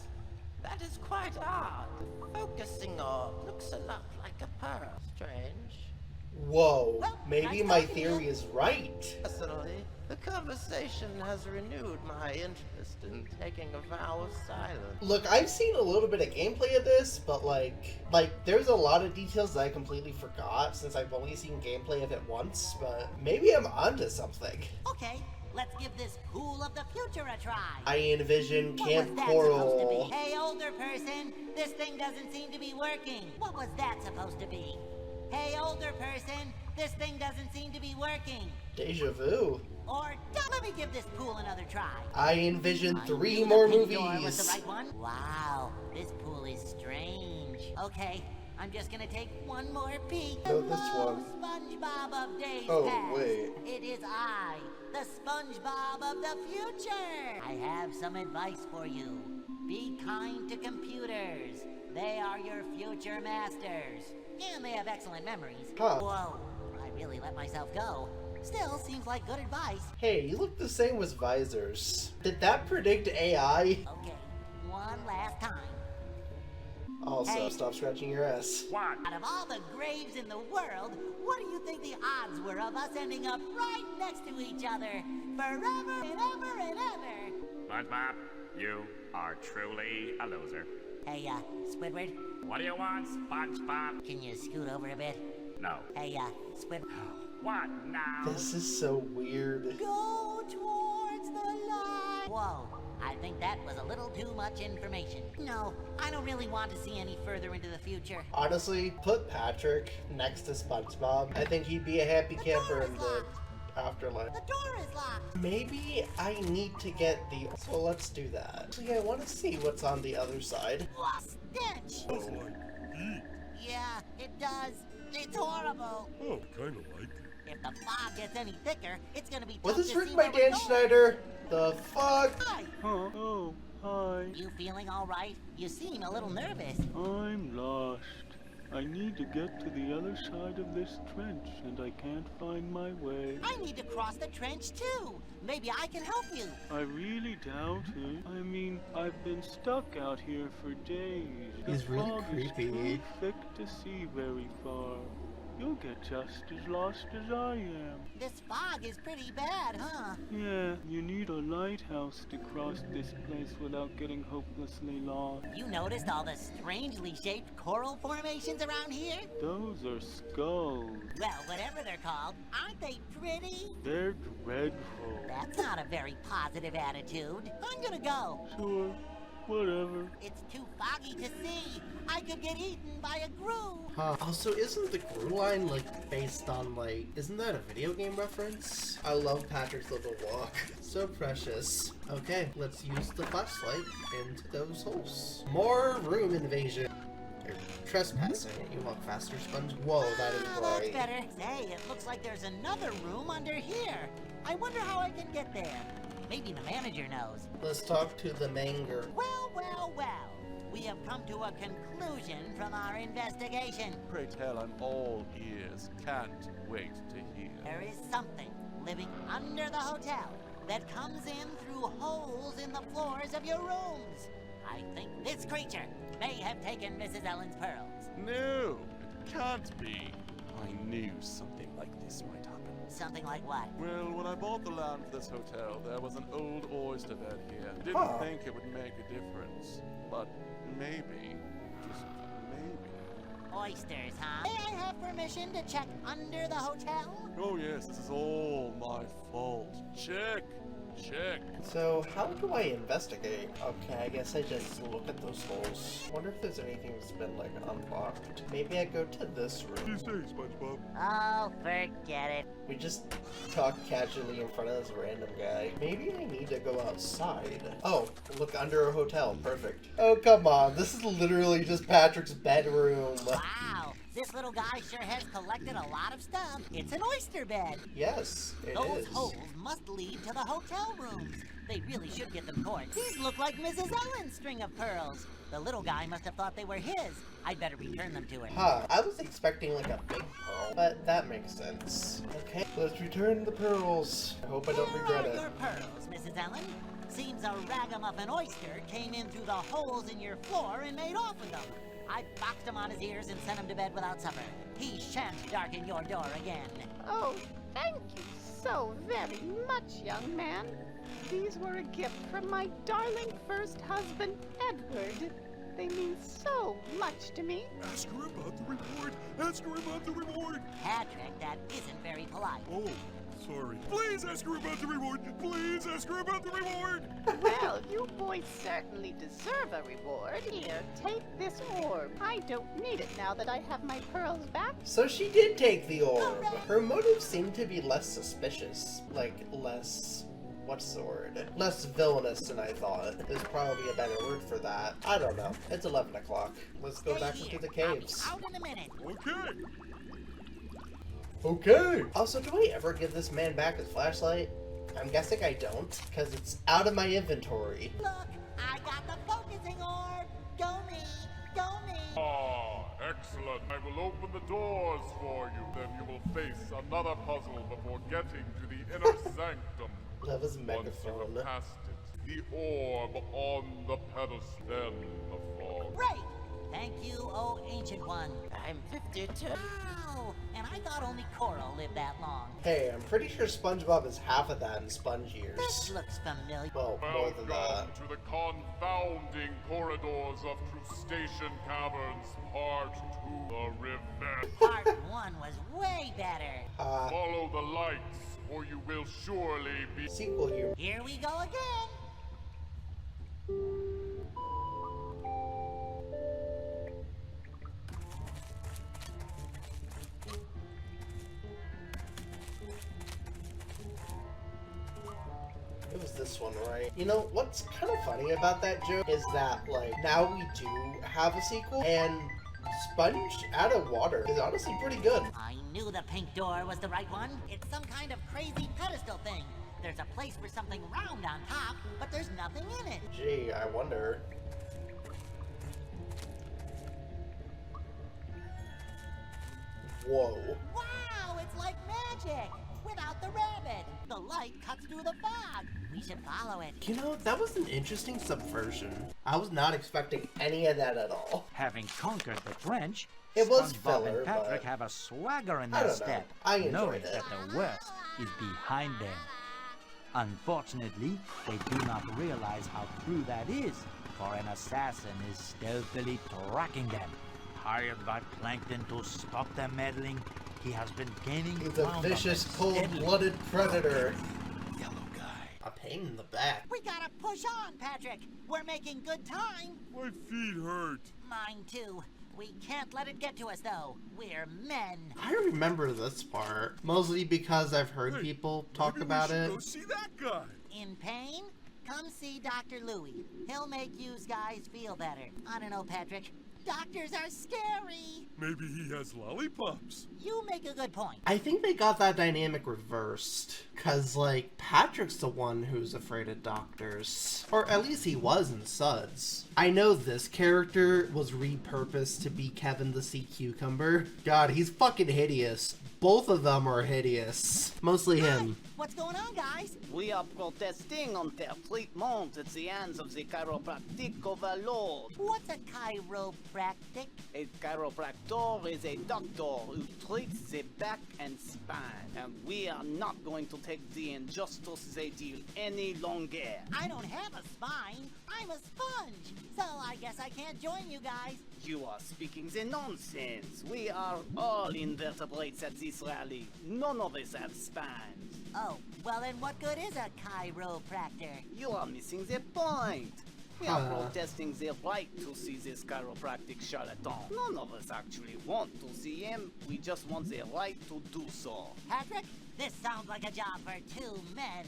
That is quite odd. The focusing orb looks a lot like a pearl. Strange. Whoa, Well, maybe nice my talking to you. theory is right. Personally, the conversation has renewed my interest in taking a vow of silence. Look, I've seen a little bit of gameplay of this, but like there's a lot of details that I completely forgot since I've only seen gameplay of it once, but maybe I'm onto something. Okay, let's give this pool of the future a try. I envision What Camp was that supposed to Coral. be? Hey, older person, this thing doesn't seem to be working. What was that supposed to be? Hey, older person, this thing doesn't seem to be working. Deja vu. Or let me give this pool another try. I envision I 3 knew more the pink door was movies. the right one. Wow, this pool is strange. Okay, I'm just gonna take one more peek. Oh, this Hello, one. SpongeBob of days Oh, past. wait. It is I, the SpongeBob of the future. I have some advice for you. Be kind to computers. They are your future masters. And they have excellent memories. Huh. Whoa, I really let myself go. Still seems like good advice. Hey, you look the same with visors. Did that predict AI? Okay, one last time. Also, Hey. stop scratching your ass. What? Out of all the graves in the world, what do you think the odds were of us ending up right next to each other forever and ever and ever? SpongeBob, you are truly a loser. Hey, Squidward, What do you want, SpongeBob? can you scoot over a bit? No. Hey, Squidward. What now? This is so weird. Go towards the light. Whoa, I think that was a little too much information. No, I don't really want to see any further into the future. Honestly, put Patrick next to SpongeBob. I think he'd be a happy camper in the afterlife. The door is locked. Maybe I need to get the... So let's do that. So yeah, I want to see what's on the other side. What stench? Smells like heat. Yeah, it does. It's horrible. Oh, kinda like it. If the fog gets any thicker, it's gonna be Was tough this to written see by where we're Dan going. Schneider? The fuck? Hi. Huh? Oh, hi. You feeling all right? You seem a little nervous. I'm lost. I need to get to the other side of this trench, and I can't find my way. I need to cross the trench too. Maybe I can help you. I really doubt it. I mean, I've been stuck out here for days. He's the really fog creepy. is too thick to see very far. You'll get just as lost as I am. This fog is pretty bad, huh? Yeah, you need a lighthouse to cross this place without getting hopelessly lost. You noticed all the strangely shaped coral formations around here? Those are skulls. Well, whatever they're called, aren't they pretty? They're dreadful. That's not a very positive attitude. I'm gonna go. Sure, whatever. It's too foggy to see. I could get eaten by a grue. Huh. Also, isn't the Gru line, like, based on, like, isn't that a video game reference? I love Patrick's little walk. So precious. Okay, let's use the flashlight into those holes. More room invasion. You're trespassing. You walk faster, Sponge. Whoa, that is That's bright. better. Hey, it looks like there's another room under here. I wonder how I can get there. Maybe the manager knows. Let's talk to the Manger. Well, well, well. We have come to a conclusion from our investigation. Pray tell, I'm all ears. Can't wait to hear. There is something living under the hotel that comes in through holes in the floors of your rooms. I think this creature may have taken Mrs. Ellen's pearls. No, it can't be. I knew something like this might happen. Something like what? Well, when I bought the land for this hotel, there was an old oyster bed here. Didn't Huh. think it would make a difference. But maybe, just maybe. Oysters, huh? May I have permission to check under the hotel? Oh yes, this is all my fault. Check! check. So, how do I investigate? Okay, I guess I just look at those holes. Wonder if there's anything that's been, like, unlocked. Maybe I go to this room. What do you say, SpongeBob? Oh, forget it. We just talk casually in front of this random guy. Maybe I need to go outside. Oh, look under a hotel. Perfect. Oh, come on. This is literally just Patrick's bedroom. Wow, this little guy sure has collected a lot of stuff. It's an oyster bed. Yes, it Those is. holes must lead to the hotel rooms. They really should get them corked. These look like Mrs. Ellen's string of pearls. The little guy must have thought they were his. I'd better return them to her. Huh, I was expecting like a big pearl, but that makes sense. Okay, let's return the pearls. I hope I don't regret it. Your pearls, Mrs. Ellen. Seems a ragamuffin oyster came in through the holes in your floor and made off with them. I boxed him on his ears and sent him to bed without supper. He shan't darken your door again. Oh, thank you so very much, young man. These were a gift from my darling first husband, Edward. They mean so much to me. Ask her about the reward. Ask her about the reward. Patrick, that isn't very polite. Oh, sorry. Please ask her about the reward. Please ask her about the reward. Well, you boys certainly deserve a reward. Here, take this orb. I don't need it now that I have my pearls back. So she did take the orb. Her motives seem to be less suspicious. Like, less... what's the word? Less villainous than I thought. There's probably a better word for that. I don't know. It's 11 o'clock. Let's go back into the caves. Out in a minute. Okay. Okay. Also, do I ever give this man back his flashlight? I'm guessing I don't, because it's out of my inventory. Look, I got the focusing orb. Go me, go me. Ah, excellent. I will open the doors for you. Then you will face another puzzle before getting to the inner sanctum. That was Once you megaphone. have passed it, the orb on the pedestal, then the fog. Right. Thank you, oh ancient one. I'm 52. Wow. And I thought only Coral lived that long. Hey, I'm pretty sure SpongeBob is half of that in Sponge years. This looks familiar. Well, more than that. Welcome to the confounding corridors of Crustacean Caverns, Part 2, The Revenge. Part 1 was way better. Follow the lights, or you will surely be... Sequel here. Here we go again. It was this one, right? You know, what's kind of funny about that joke is that, like, now we do have a sequel, and Sponge Out of Water is honestly pretty good. I knew the pink door was the right one. It's some kind of crazy pedestal thing. There's a place for something round on top, but there's nothing in it. Gee, I wonder. Whoa. Wow, it's like magic! Without the rabbit. The light cuts through the fog. We should follow it. You know, that was an interesting subversion. I was not expecting any of that at all. Having conquered the trench, It was SpongeBob filler, and Patrick but have a swagger in I their don't know. step, I enjoyed knowing it. that the worst is behind them. Unfortunately, they do not realize how true that is, for an assassin is stealthily tracking them. Hired by Plankton to stop them meddling, he has been gaining He's a ground on them vicious, steadily. cold-blooded predator. A pain in the back. We gotta push on, Patrick. We're making good time. My feet hurt. Mine too. We can't let it get to us, though. We're men. I remember this part, mostly because I've heard people talk about it. Go see that guy. In pain? Come see Dr. Louie. He'll make you guys feel better. I don't know, Patrick. Doctors are scary. Maybe he has lollipops. You make a good point. I think they got that dynamic reversed, cause like, Patrick's the one who's afraid of doctors. Or at least he was in Suds. I know this character was repurposed to be Kevin the Sea Cucumber. God, he's fucking hideous. Both of them are hideous. Mostly him. What's going on, guys? We are protesting on their treatment at the hands of the chiropractic overlord. What's a chiropractic? A chiropractor is a doctor who treats the back and spine, and we are not going to take the injustice they deal any longer. I don't have a spine. I'm a sponge. So I guess I can't join you guys. You are speaking the nonsense. We are all invertebrates at this rally. None of us have spines. Oh, well then what good is a chiropractor? You are missing the point. We are Huh. protesting the right to see this chiropractic charlatan. None of us actually want to see him. We just want the right to do so. Patrick, this sounds like a job for 2 men.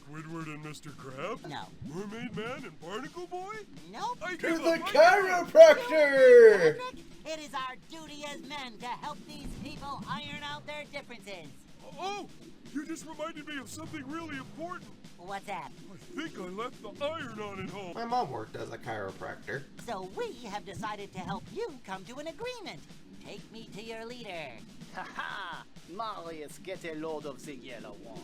Squidward and Mr. Crab? No. Mermaid Man and Barnacle Boy? Nope. I To give the up my chiropractor! Patrick, it is our duty as men to help these people iron out their differences. Oh, you just reminded me of something really important. What's that? I think I left the iron on at home. My mom worked as a chiropractor. So we have decided to help you come to an agreement. Take me to your leader. Haha! Marius, get a load of the yellow one.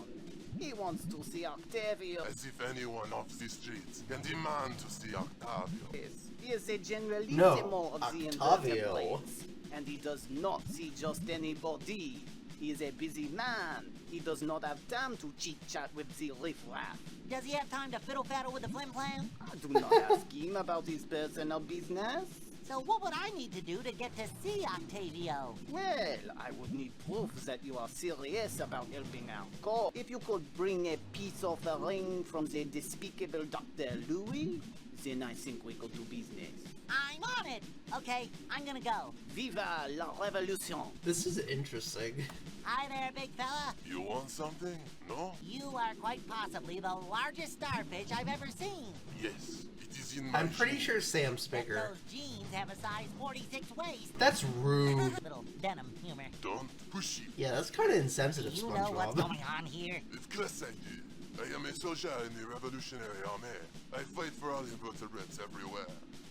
He wants to see Octavio. As if anyone off the streets can demand to see Octavio. Yes, he is a generalissimo of the Octavio. invertebrates. And he does not see just anybody. He is a busy man. He does not have time to chit-chat with the riffraff. Does he have time to fiddle-faddle with the flim-flam? Do not ask him about his personal business. So what would I need to do to get to see Octavio? Well, I would need proof that you are serious about helping our cause. If you could bring a piece of the ring from the despicable Dr. Louis, then I think we could do business. I'm on it. Okay, I'm gonna go. Viva la révolution! This is interesting. Hi there, big fella. You want something? No? You are quite possibly the largest starfish I've ever seen. Yes, it is in my I'm pretty gene. sure Sam's But bigger. those jeans have a size 46 waist. That's rude. Little denim humor. Don't push it. Yeah, that's kind of insensitive, Do you know what's SpongeBob. going on here? Of course I do. I am a soldier in the Revolutionary Army. I fight for all invertebrates everywhere.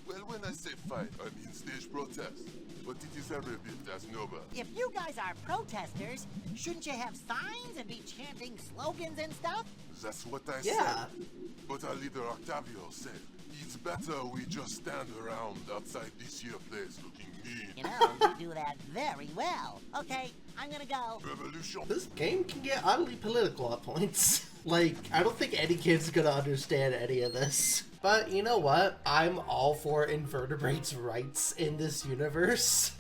Well, when I say fight, I mean stage protest. But it is every bit as noble. If you guys are protesters, shouldn't you have signs and be chanting slogans and stuff? That's what I Yeah. said. But our leader Octavio said, it's better we just stand around outside this here place looking mean. You know, you do that very well. Okay, I'm gonna go. Revolution. This game can get oddly political at points. Like, I don't think any kid's gonna understand any of this. But you know what? I'm all for invertebrates' rights in this universe.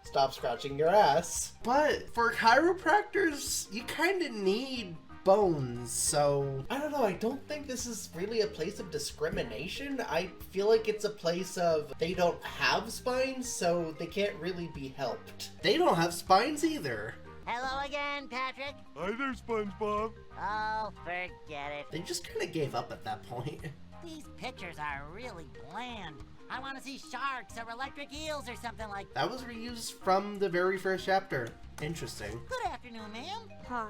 Stop scratching your ass. But for chiropractors, you kind of need bones, so I don't know, I don't think this is really a place of discrimination. I feel like it's a place of they don't have spines, so they can't really be helped. They don't have spines either. Hello again, Patrick. Hi there, SpongeBob. Oh, forget it. They just kind of gave up at that point. These pictures are really bland. I want to see sharks or electric eels or something like that. That was reused from the very first chapter. Interesting. Good afternoon, ma'am. Hi.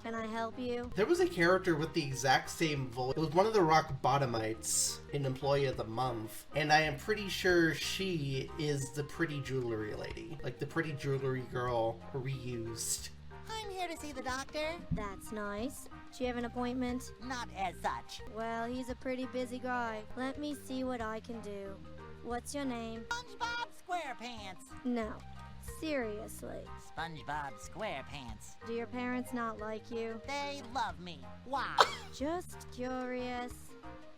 Can I help you? There was a character with the exact same voice. It was one of the Rock Bottomites in Employee of the Month. And I am pretty sure she is the pretty jewelry lady. Like the pretty jewelry girl reused. I'm here to see the doctor. That's nice. Do you have an appointment? Not as such. Well, he's a pretty busy guy. Let me see what I can do. What's your name? SpongeBob SquarePants. No. Seriously. SpongeBob SquarePants. Do your parents not like you? They love me. Why? Just curious.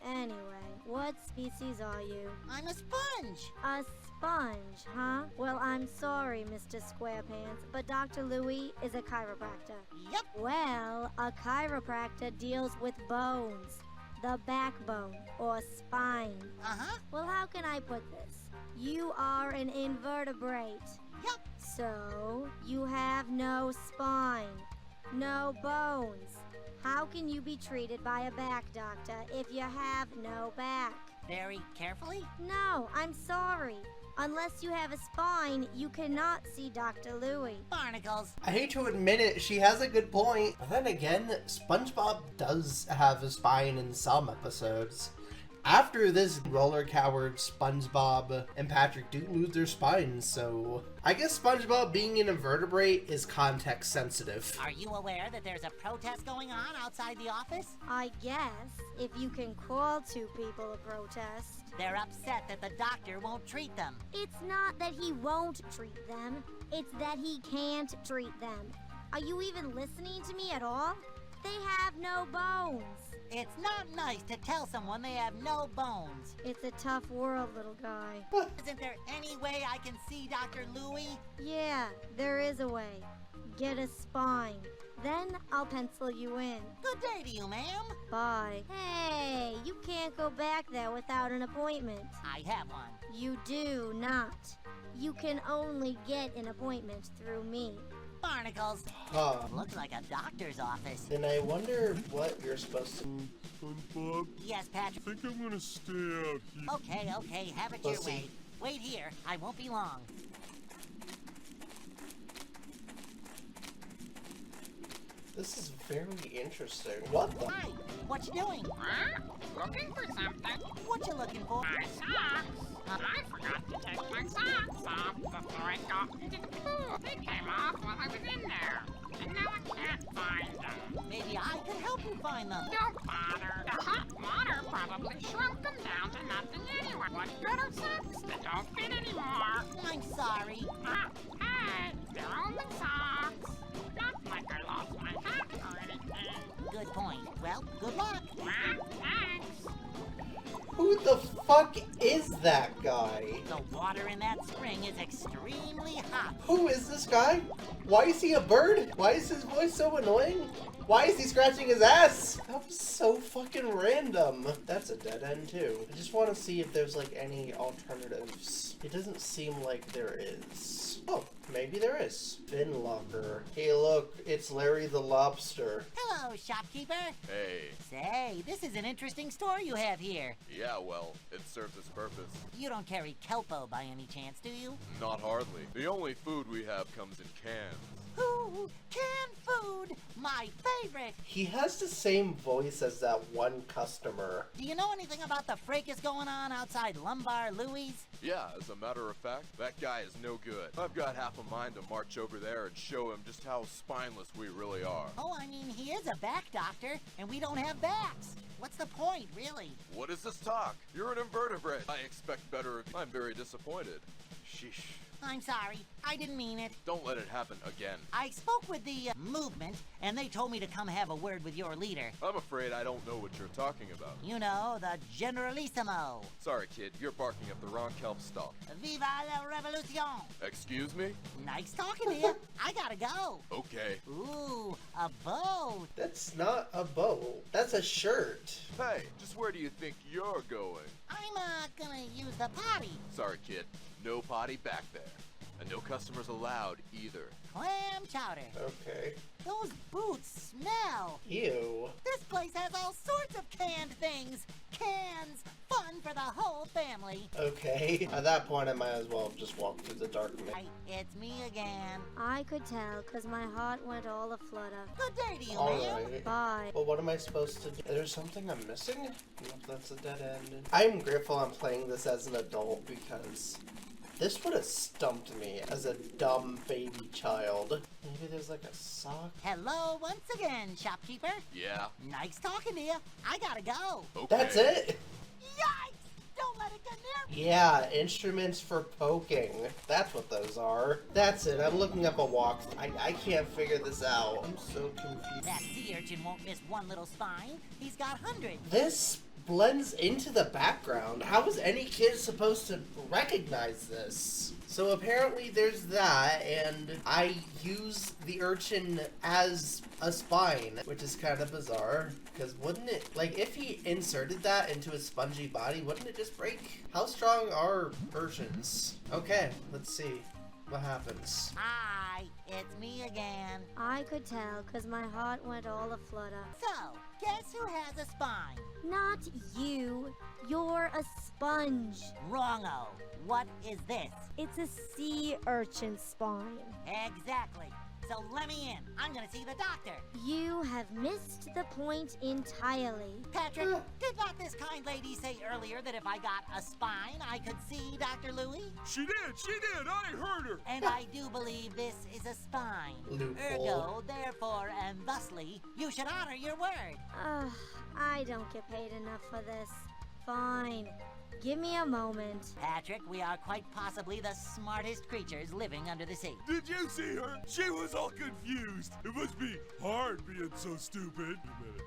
Anyway, what species are you? I'm a sponge. A sponge, huh? Well, I'm sorry, Mr. SquarePants, but Dr. Louis is a chiropractor. Yep. Well, a chiropractor deals with bones. The backbone, or spine. Uh-huh. Well, how can I put this? You are an invertebrate. Yep. So, you have no spine, no bones. How can you be treated by a back doctor if you have no back? Very carefully? No, I'm sorry. Unless you have a spine, you cannot see Dr. Louis. Barnacles. I hate to admit it, she has a good point. But then again, SpongeBob does have a spine in some episodes. After this, Roller Coward, SpongeBob, and Patrick do lose their spines, so I guess SpongeBob being an invertebrate is context sensitive. Are you aware that there's a protest going on outside the office? I guess, if you can call two people a protest. They're upset that the doctor won't treat them. It's not that he won't treat them, it's that he can't treat them. Are you even listening to me at all? They have no bones. It's not nice to tell someone they have no bones. It's a tough world, little guy. Isn't there any way I can see Dr. Louis? Yeah, there is a way. Get a spine. Then I'll pencil you in. Good day to you, ma'am. Bye. Hey, you can't go back there without an appointment. I have one. You do not. You can only get an appointment through me. Barnacles. Huh. Looks like a doctor's office. Then I wonder what you're supposed to... SpongeBob? Yes, Patrick? I think I'm gonna stay out here. Okay, have it your Pussy. way. Wait here, I won't be long. This is very interesting. What the? Hi, what you doing? Looking for something? What you looking for? My socks. I forgot to take my socks off before I got into the pool. They came off while I was in there, and now I can't find them. Maybe I can help you find them. Don't bother. The hot water probably shrunk them down to nothing anyway. What good are socks that don't fit anymore? I'm sorry. Hey, they're only socks. Not like I lost my hat or anything. Good point. Well, good luck. Thanks. Who the fuck is that guy? The water in that spring is extremely hot. Who is this guy? Why is he a bird? Why is his voice so annoying? Why is he scratching his ass? That was so fucking random. That's a dead end too. I just want to see if there's like any alternatives. It doesn't seem like there is. Oh, maybe there is. Bin locker. Hey look, it's Larry the Lobster. Hello, shopkeeper. Hey. Say, this is an interesting store you have here. Yeah, well, it serves its purpose. You don't carry kelpo by any chance, do you? Not hardly. The only food we have comes in cans. Ooh, canned food! My favorite! He has the same voice as that one customer. Do you know anything about the fracas going on outside Lumbar Louie's? Yeah, as a matter of fact, that guy is no good. I've got half a mind to march over there and show him just how spineless we really are. Oh, I mean, he is a back doctor, and we don't have backs. What's the point, really? What is this talk? You're an invertebrate. I expect better. I'm very disappointed. Sheesh. I'm sorry. I didn't mean it. Don't let it happen again. I spoke with the movement, and they told me to come have a word with your leader. I'm afraid I don't know what you're talking about. You know, the Generalissimo. Sorry, kid. You're barking up the wrong kelp stalk. Viva la revolution! Excuse me? Nice talking to you. I gotta go. Okay. Ooh, a boat. That's not a boat. That's a shirt. Hey, just where do you think you're going? I'm gonna use the potty. Sorry, kid. No potty back there. And no customers allowed either. Clam chowder. Okay. Those boots smell. Ew. This place has all sorts of canned things. Cans. Fun for the whole family. Okay. At that point, I might as well just walk through the darkness. It's me again. I could tell, because my heart went all a-flutter. Good day to you, Alright. ma'am. Bye. Well, what am I supposed to do? There's something I'm missing? Nope, that's a dead end. I'm grateful I'm playing this as an adult because this would have stumped me as a dumb baby child. Maybe there's like a sock? Hello once again, shopkeeper. Yeah? Nice talking to you. I gotta go. Okay. That's it? Yikes! Don't let it get near me. Yeah, instruments for poking. That's what those are. That's it. I'm looking up a walk. I can't figure this out. I'm so confused. That sea urchin won't miss one little spine. He's got hundreds. This blends into the background. How is any kid supposed to recognize this? So apparently there's that, and I use the urchin as a spine, which is kind of bizarre, because wouldn't it, like, if he inserted that into his spongy body, wouldn't it just break? How strong are urchins? Okay, let's see what happens. Hi, it's me again. I could tell, because my heart went all a-flutter. So, guess who has a spine? Not you. You're a sponge. Wrongo. What is this? It's a sea urchin spine. Exactly. So let me in. I'm gonna see the doctor. You have missed the point entirely. Patrick, did not this kind lady say earlier that if I got a spine, I could see Dr. Louie? She did, I heard her. And I do believe this is a spine. Loophole. Ergo, therefore, and thusly, you should honor your word. Ugh, I don't get paid enough for this. Fine. Give me a moment. Patrick, we are quite possibly the smartest creatures living under the sea. Did you see her? She was all confused. It must be hard being so stupid. Wait a minute.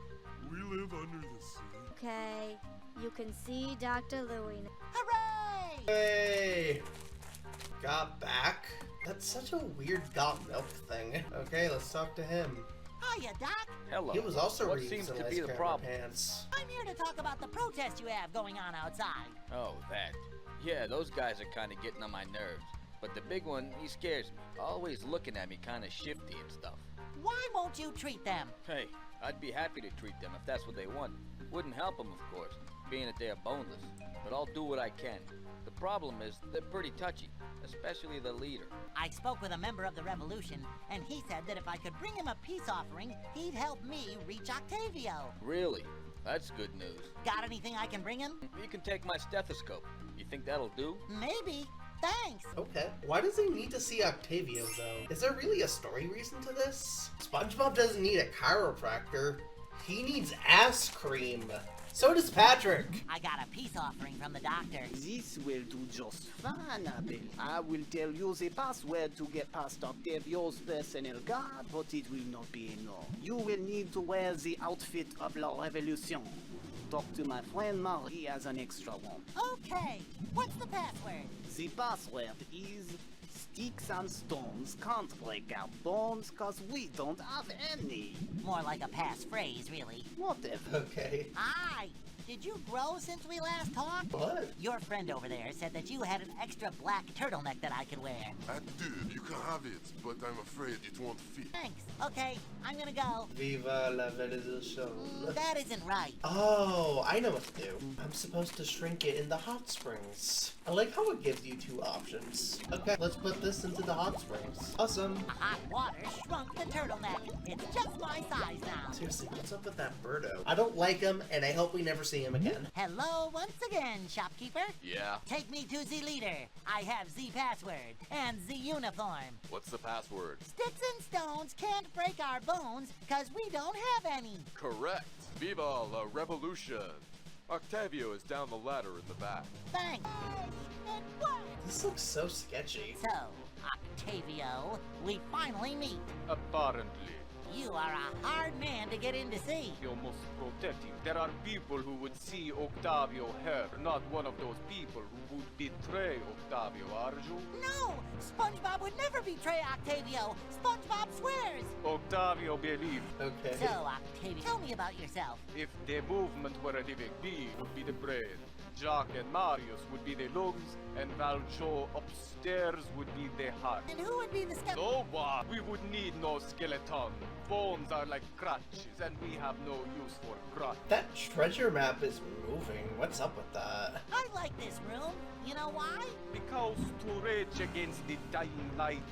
We live under the sea. Okay, you can see Dr. Louie. Hooray! Hey! Got back? That's such a weird got milk thing. Okay, let's talk to him. Hiya, Doc. Hello. He was also What reading seems some to nice be the grammar problem? pants. I'm here to talk about the protest you have going on outside. Oh, that. Yeah, those guys are kind of getting on my nerves. But the big one, he scares me. Always looking at me kind of shifty and stuff. Why won't you treat them? Hey, I'd be happy to treat them if that's what they want. Wouldn't help them, of course, being that they are boneless. But I'll do what I can. The problem is, they're pretty touchy, especially the leader. I spoke with a member of the revolution, and he said that if I could bring him a peace offering, he'd help me reach Octavio. Really? That's good news. Got anything I can bring him? You can take my stethoscope. You think that'll do? Maybe. Thanks. Okay. Why does he need to see Octavio, though? Is there really a story reason to this? SpongeBob doesn't need a chiropractor. He needs ass cream. So does Patrick. I got a peace offering from the doctor. This will do just fine, Abel. I will tell you the password to get past Octavio's personal guard, but it will not be enough. You will need to wear the outfit of La Revolution. Talk to my friend Marie, he has an extra one. Okay. What's the password? The password is sticks and stones can't break our bones cause we don't have any. More like a passphrase, really. Whatever. Okay. Hi. Did you grow since we last talked? What? Your friend over there said that you had an extra black turtleneck that I could wear. I do. You can have it, but I'm afraid it won't fit. Thanks. Okay, I'm gonna go. Viva la revolution. That isn't right. Oh, I know what to do. I'm supposed to shrink it in the hot springs. I like how it gives you two options. Okay, let's put this into the hot springs. Awesome. Hot water shrunk the turtleneck. It's just my size now. Seriously, what's up with that birdo? I don't like him, and I hope we never see him again. Hello once again, shopkeeper. Yeah? Take me to the leader. I have the password and the uniform. What's the password? Sticks and stones can't break our bones because we don't have any. Correct. Viva la revolution. Octavio is down the ladder in the back. Thanks. And what? This looks so sketchy. So, Octavio, we finally meet. Apparently. You are a hard man to get in to see. You must protect him. There are people who would see Octavio here, not one of those people who would betray Octavio, are you? No! SpongeBob would never betray Octavio. SpongeBob swears. Octavio believed. Okay. So, Octavio, tell me about yourself. If the movement were a living being, would be the brain. Jack and Marius would be the lungs, and Valjo upstairs would be the heart. And who would be the skeleton? No one! We would need no skeleton. Bones are like crutches, and we have no use for crutches. That treasure map is moving. What's up with that? I like this room. You know why? Because to rage against the dying light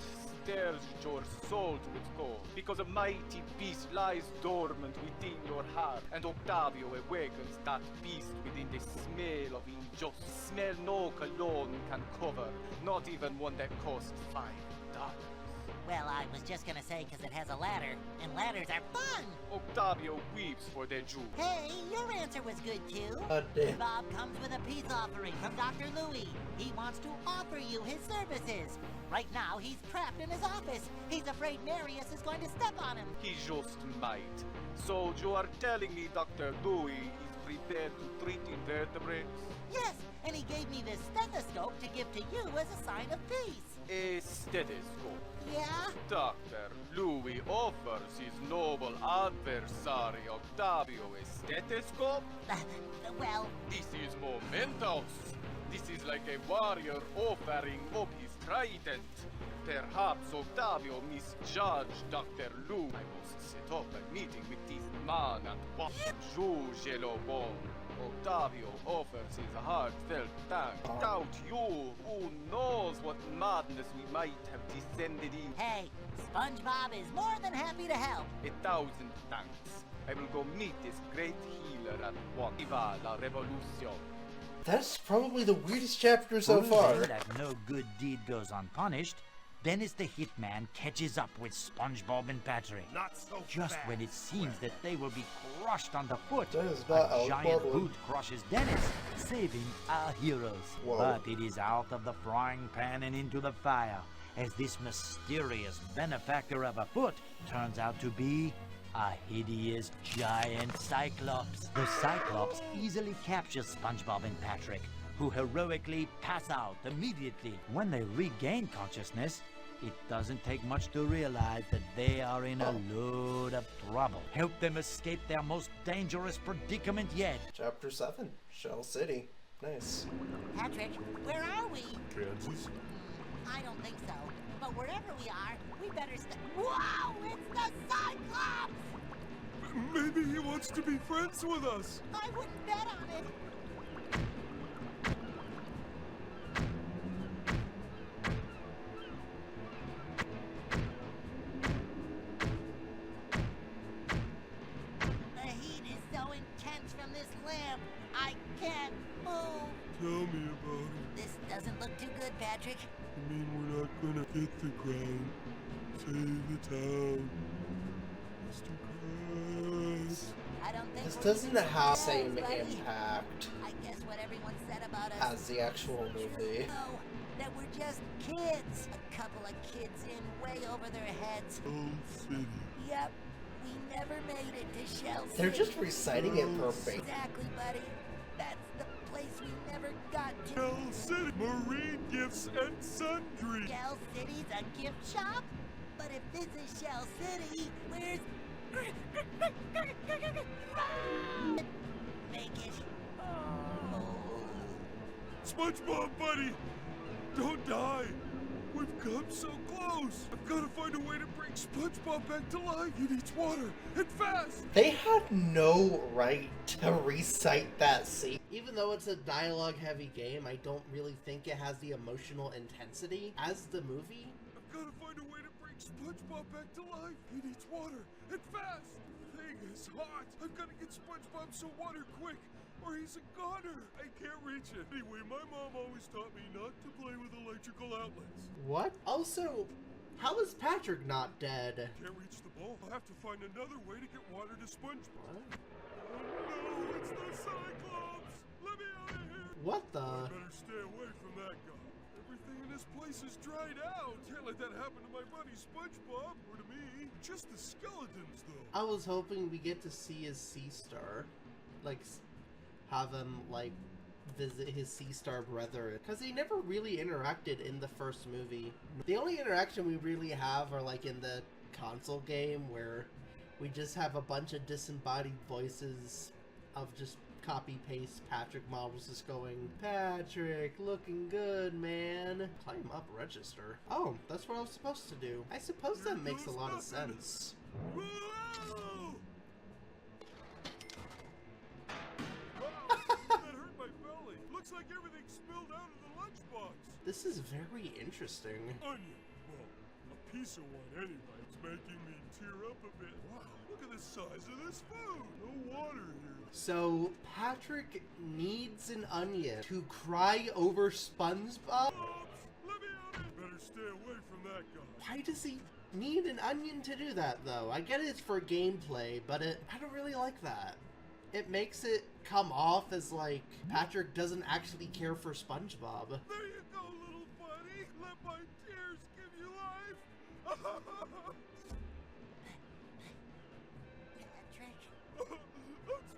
stirs your soul to its core. Because a mighty beast lies dormant within your heart, and Octavio awakens that beast within the smell of injustice. Smell no cologne can cover, not even one that costs $5. Well, I was just gonna say because it has a ladder, and ladders are fun! Octavio weeps for the Jew. Hey, your answer was good too. Damn. Bob comes with a peace offering from Dr. Louis. He wants to offer you his services. Right now, he's trapped in his office. He's afraid Marius is going to step on him. He just might. So you are telling me Dr. Louis is prepared to treat invertebrates? Yes, and he gave me this stethoscope to give to you as a sign of peace. A stethoscope. Yeah? Dr. Louis offers his noble adversary Octavio a stethoscope? Well... This is momentous. This is like a warrior offering up his trident. Perhaps Octavio misjudged Dr. Louis. I must set up a meeting with this man and what juge le bon. Octavio offers his heartfelt thanks. Without you, who knows what madness we might have descended in. Hey, SpongeBob is more than happy to help. 1,000 thanks. I will go meet this great healer at once. Viva la revolution. That's probably the weirdest chapter so far. Proving that no good deed goes unpunished, Dennis the Hitman catches up with SpongeBob and Patrick. Not so Just fast. when it seems that they will be crushed underfoot, That is not a a giant problem. boot crushes Dennis, saving our heroes. Whoa. But it is out of the frying pan and into the fire, as this mysterious benefactor of a foot turns out to be a hideous giant Cyclops. The Cyclops easily captures SpongeBob and Patrick, who heroically pass out immediately. When they regain consciousness, It doesn't take much to realize that they are in a load of trouble. Help them escape their most dangerous predicament yet. Chapter 7, Shell City. Nice. Patrick, where are we? Kansas? I don't think so. But wherever we are, we better stay. Whoa! It's the Cyclops! Maybe he wants to be friends with us. I wouldn't bet on it. The heat is so intense from this lamp. I can't move. Tell me about it. This doesn't look too good, Patrick. I mean, we're not gonna get the crown. Save the town. Mr. Krabs. I don't think This we're doesn't gonna have the surprise, same buddy. impact I guess what everyone said about us as the actual movie. know that we're just kids. A couple of kids in way over their heads. Shell City. Yep, we never made it to Shell City. They're just reciting it perfect. Exactly, buddy. That's the place we never got to. Shell City. Marine gifts and sundry. Shell City's a gift shop? But if this is Shell City, where's... Make it. SpongeBob, buddy! Don't die! We've come so close! I've got to find a way to bring SpongeBob back to life! He needs water, and fast! They had no right to recite that scene. Even though it's a dialogue-heavy game, I don't really think it has the emotional intensity as the movie. I've got to find a way to bring SpongeBob back to life! He needs water, and fast! The thing is hot! I've got to get SpongeBob some water quick! Or he's a goner! I can't reach it. Anyway, my mom always taught me not to play with electrical outlets. What? Also, how is Patrick not dead? Can't reach the ball. I'll have to find another way to get water to SpongeBob. Oh no, it's the Cyclops! Let me out of here! What the? I better stay away from that guy. Everything in this place is dried out. Can't let that happen to my buddy SpongeBob, or to me. Just the skeletons, though. I was hoping we get to see his sea star. Like, have him, like, visit his sea star brother. Because he never really interacted in the first movie. The only interaction we really have are, like, in the console game, where we just have a bunch of disembodied voices of just copy-paste Patrick models just going, Patrick, looking good, man. Climb up register. Oh, that's what I was supposed to do. I suppose that makes a lot of sense. Whoa! That hurt my belly. Looks like everything spilled out of the lunchbox. This is very interesting. Onion. Well, a piece of one anyway. It's making me tear up a bit. Wow, look at the size of this food. No water here. So, Patrick needs an onion to cry over SpongeBob? Let me out of here. Better stay away from that guy. Why does he need an onion to do that, though? I get it's for gameplay, but I don't really like that. It makes it come off as like Patrick doesn't actually care for SpongeBob. There you go, little buddy. Let my tears give you life. Patrick.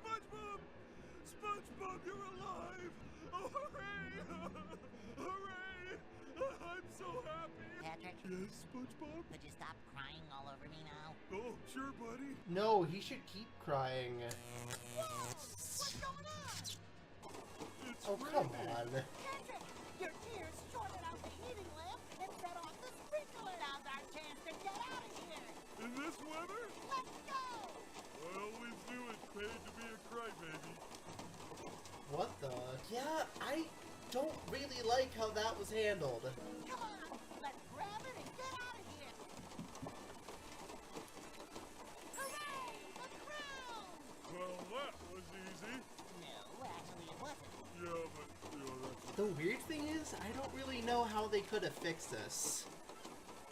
SpongeBob! SpongeBob, you're alive! Oh, hooray! Hooray! I'm so happy! Patrick? Yes, SpongeBob? Could you stop crying all over me now? Oh, sure, buddy. No, he should keep crying. What's going on? It's Oh, come raining. on. Patrick, your tears shorted out the heating lamp and set off the sprinkler. Now's our chance to get out of here. In this weather? Let's go! I always knew it paid to be a crybaby. What the? Yeah, I don't really like how that was handled. Come on, let's grab it and get out of here. Hooray! The crown! Well, that was easy. No, actually it wasn't. Yeah, but, that's... The weird thing is, I don't really know how they could have fixed this.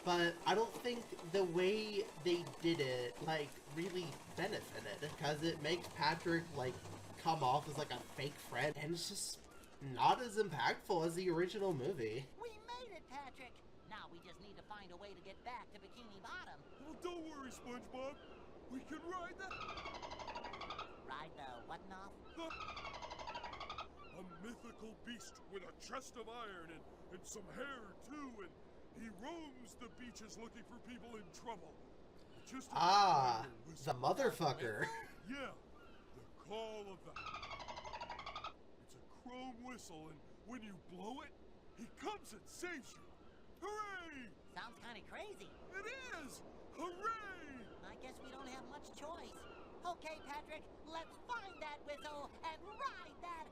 But I don't think the way they did it, like, really benefited. Because it makes Patrick, like, come off as, like, a fake friend. And it's just not as impactful as the original movie. We made it, Patrick. Now we just need to find a way to get back to Bikini Bottom. Well, don't worry, SpongeBob. We can ride the... Ride the what now? A mythical beast with a chest of iron and some hair, too, and He roams the beaches looking for people in trouble. Just the motherfucker. Yeah, the call of the... It's a chrome whistle, and when you blow it, he comes and saves you. Hooray! Sounds kind of crazy. It is! Hooray! I guess we don't have much choice. Okay, Patrick, let's find that whistle and ride that...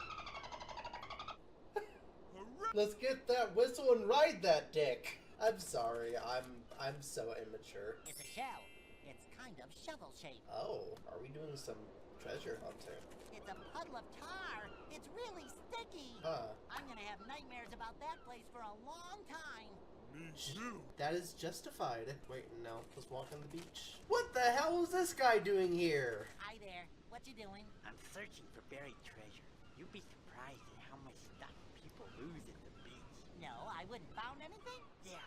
Let's get that whistle and ride that dick. I'm sorry, I'm so immature. It's a shell. It's kind of shovel-shaped. Oh, are we doing some treasure hunting? It's a puddle of tar. It's really sticky. Huh. I'm gonna have nightmares about that place for a long time. Me too. That is justified. Wait, no, let's walk on the beach. What the hell is this guy doing here? Hi there. What you doing? I'm searching for buried treasure. You'd be surprised at how much stuff people lose at the beach. No, I wouldn't. Found anything? Yeah,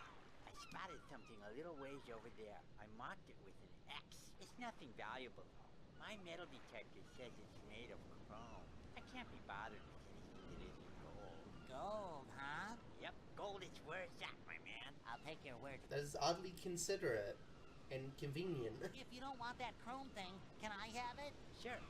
I spotted something a little ways over there. I marked it with an X. It's nothing valuable. My metal detector says it's made of chrome. I can't be bothered with anything that isn't gold. Gold, huh? Yep, gold is where it's at, my man. I'll take your word. That is oddly considerate and convenient. If you don't want that chrome thing, can I have it? Sure.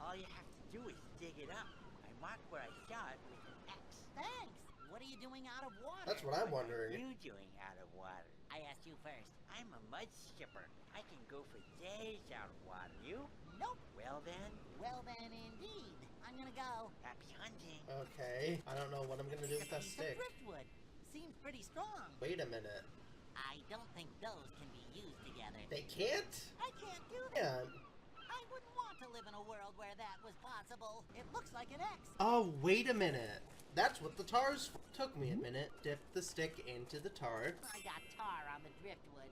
All you have to do is dig it up. I marked where I saw it with an X. Thanks. What are you doing out of water? That's what I'm wondering. What are you doing out of water? I asked you first. I'm a mud skipper. I can go for days out of water. You? Nope. Well then. Well then, indeed. I'm gonna go. Happy hunting. Okay, I don't know what I'm gonna do with that Piece of stick. driftwood. Seems pretty strong. Wait a minute. I don't think those can be used together. They can't? I can't do that. Yeah. I wouldn't want to live in a world where that was possible. It looks like an X. Oh, wait a minute. That's what the tar's for. Took me a minute. Dip the stick into the tar. I got tar on the driftwood.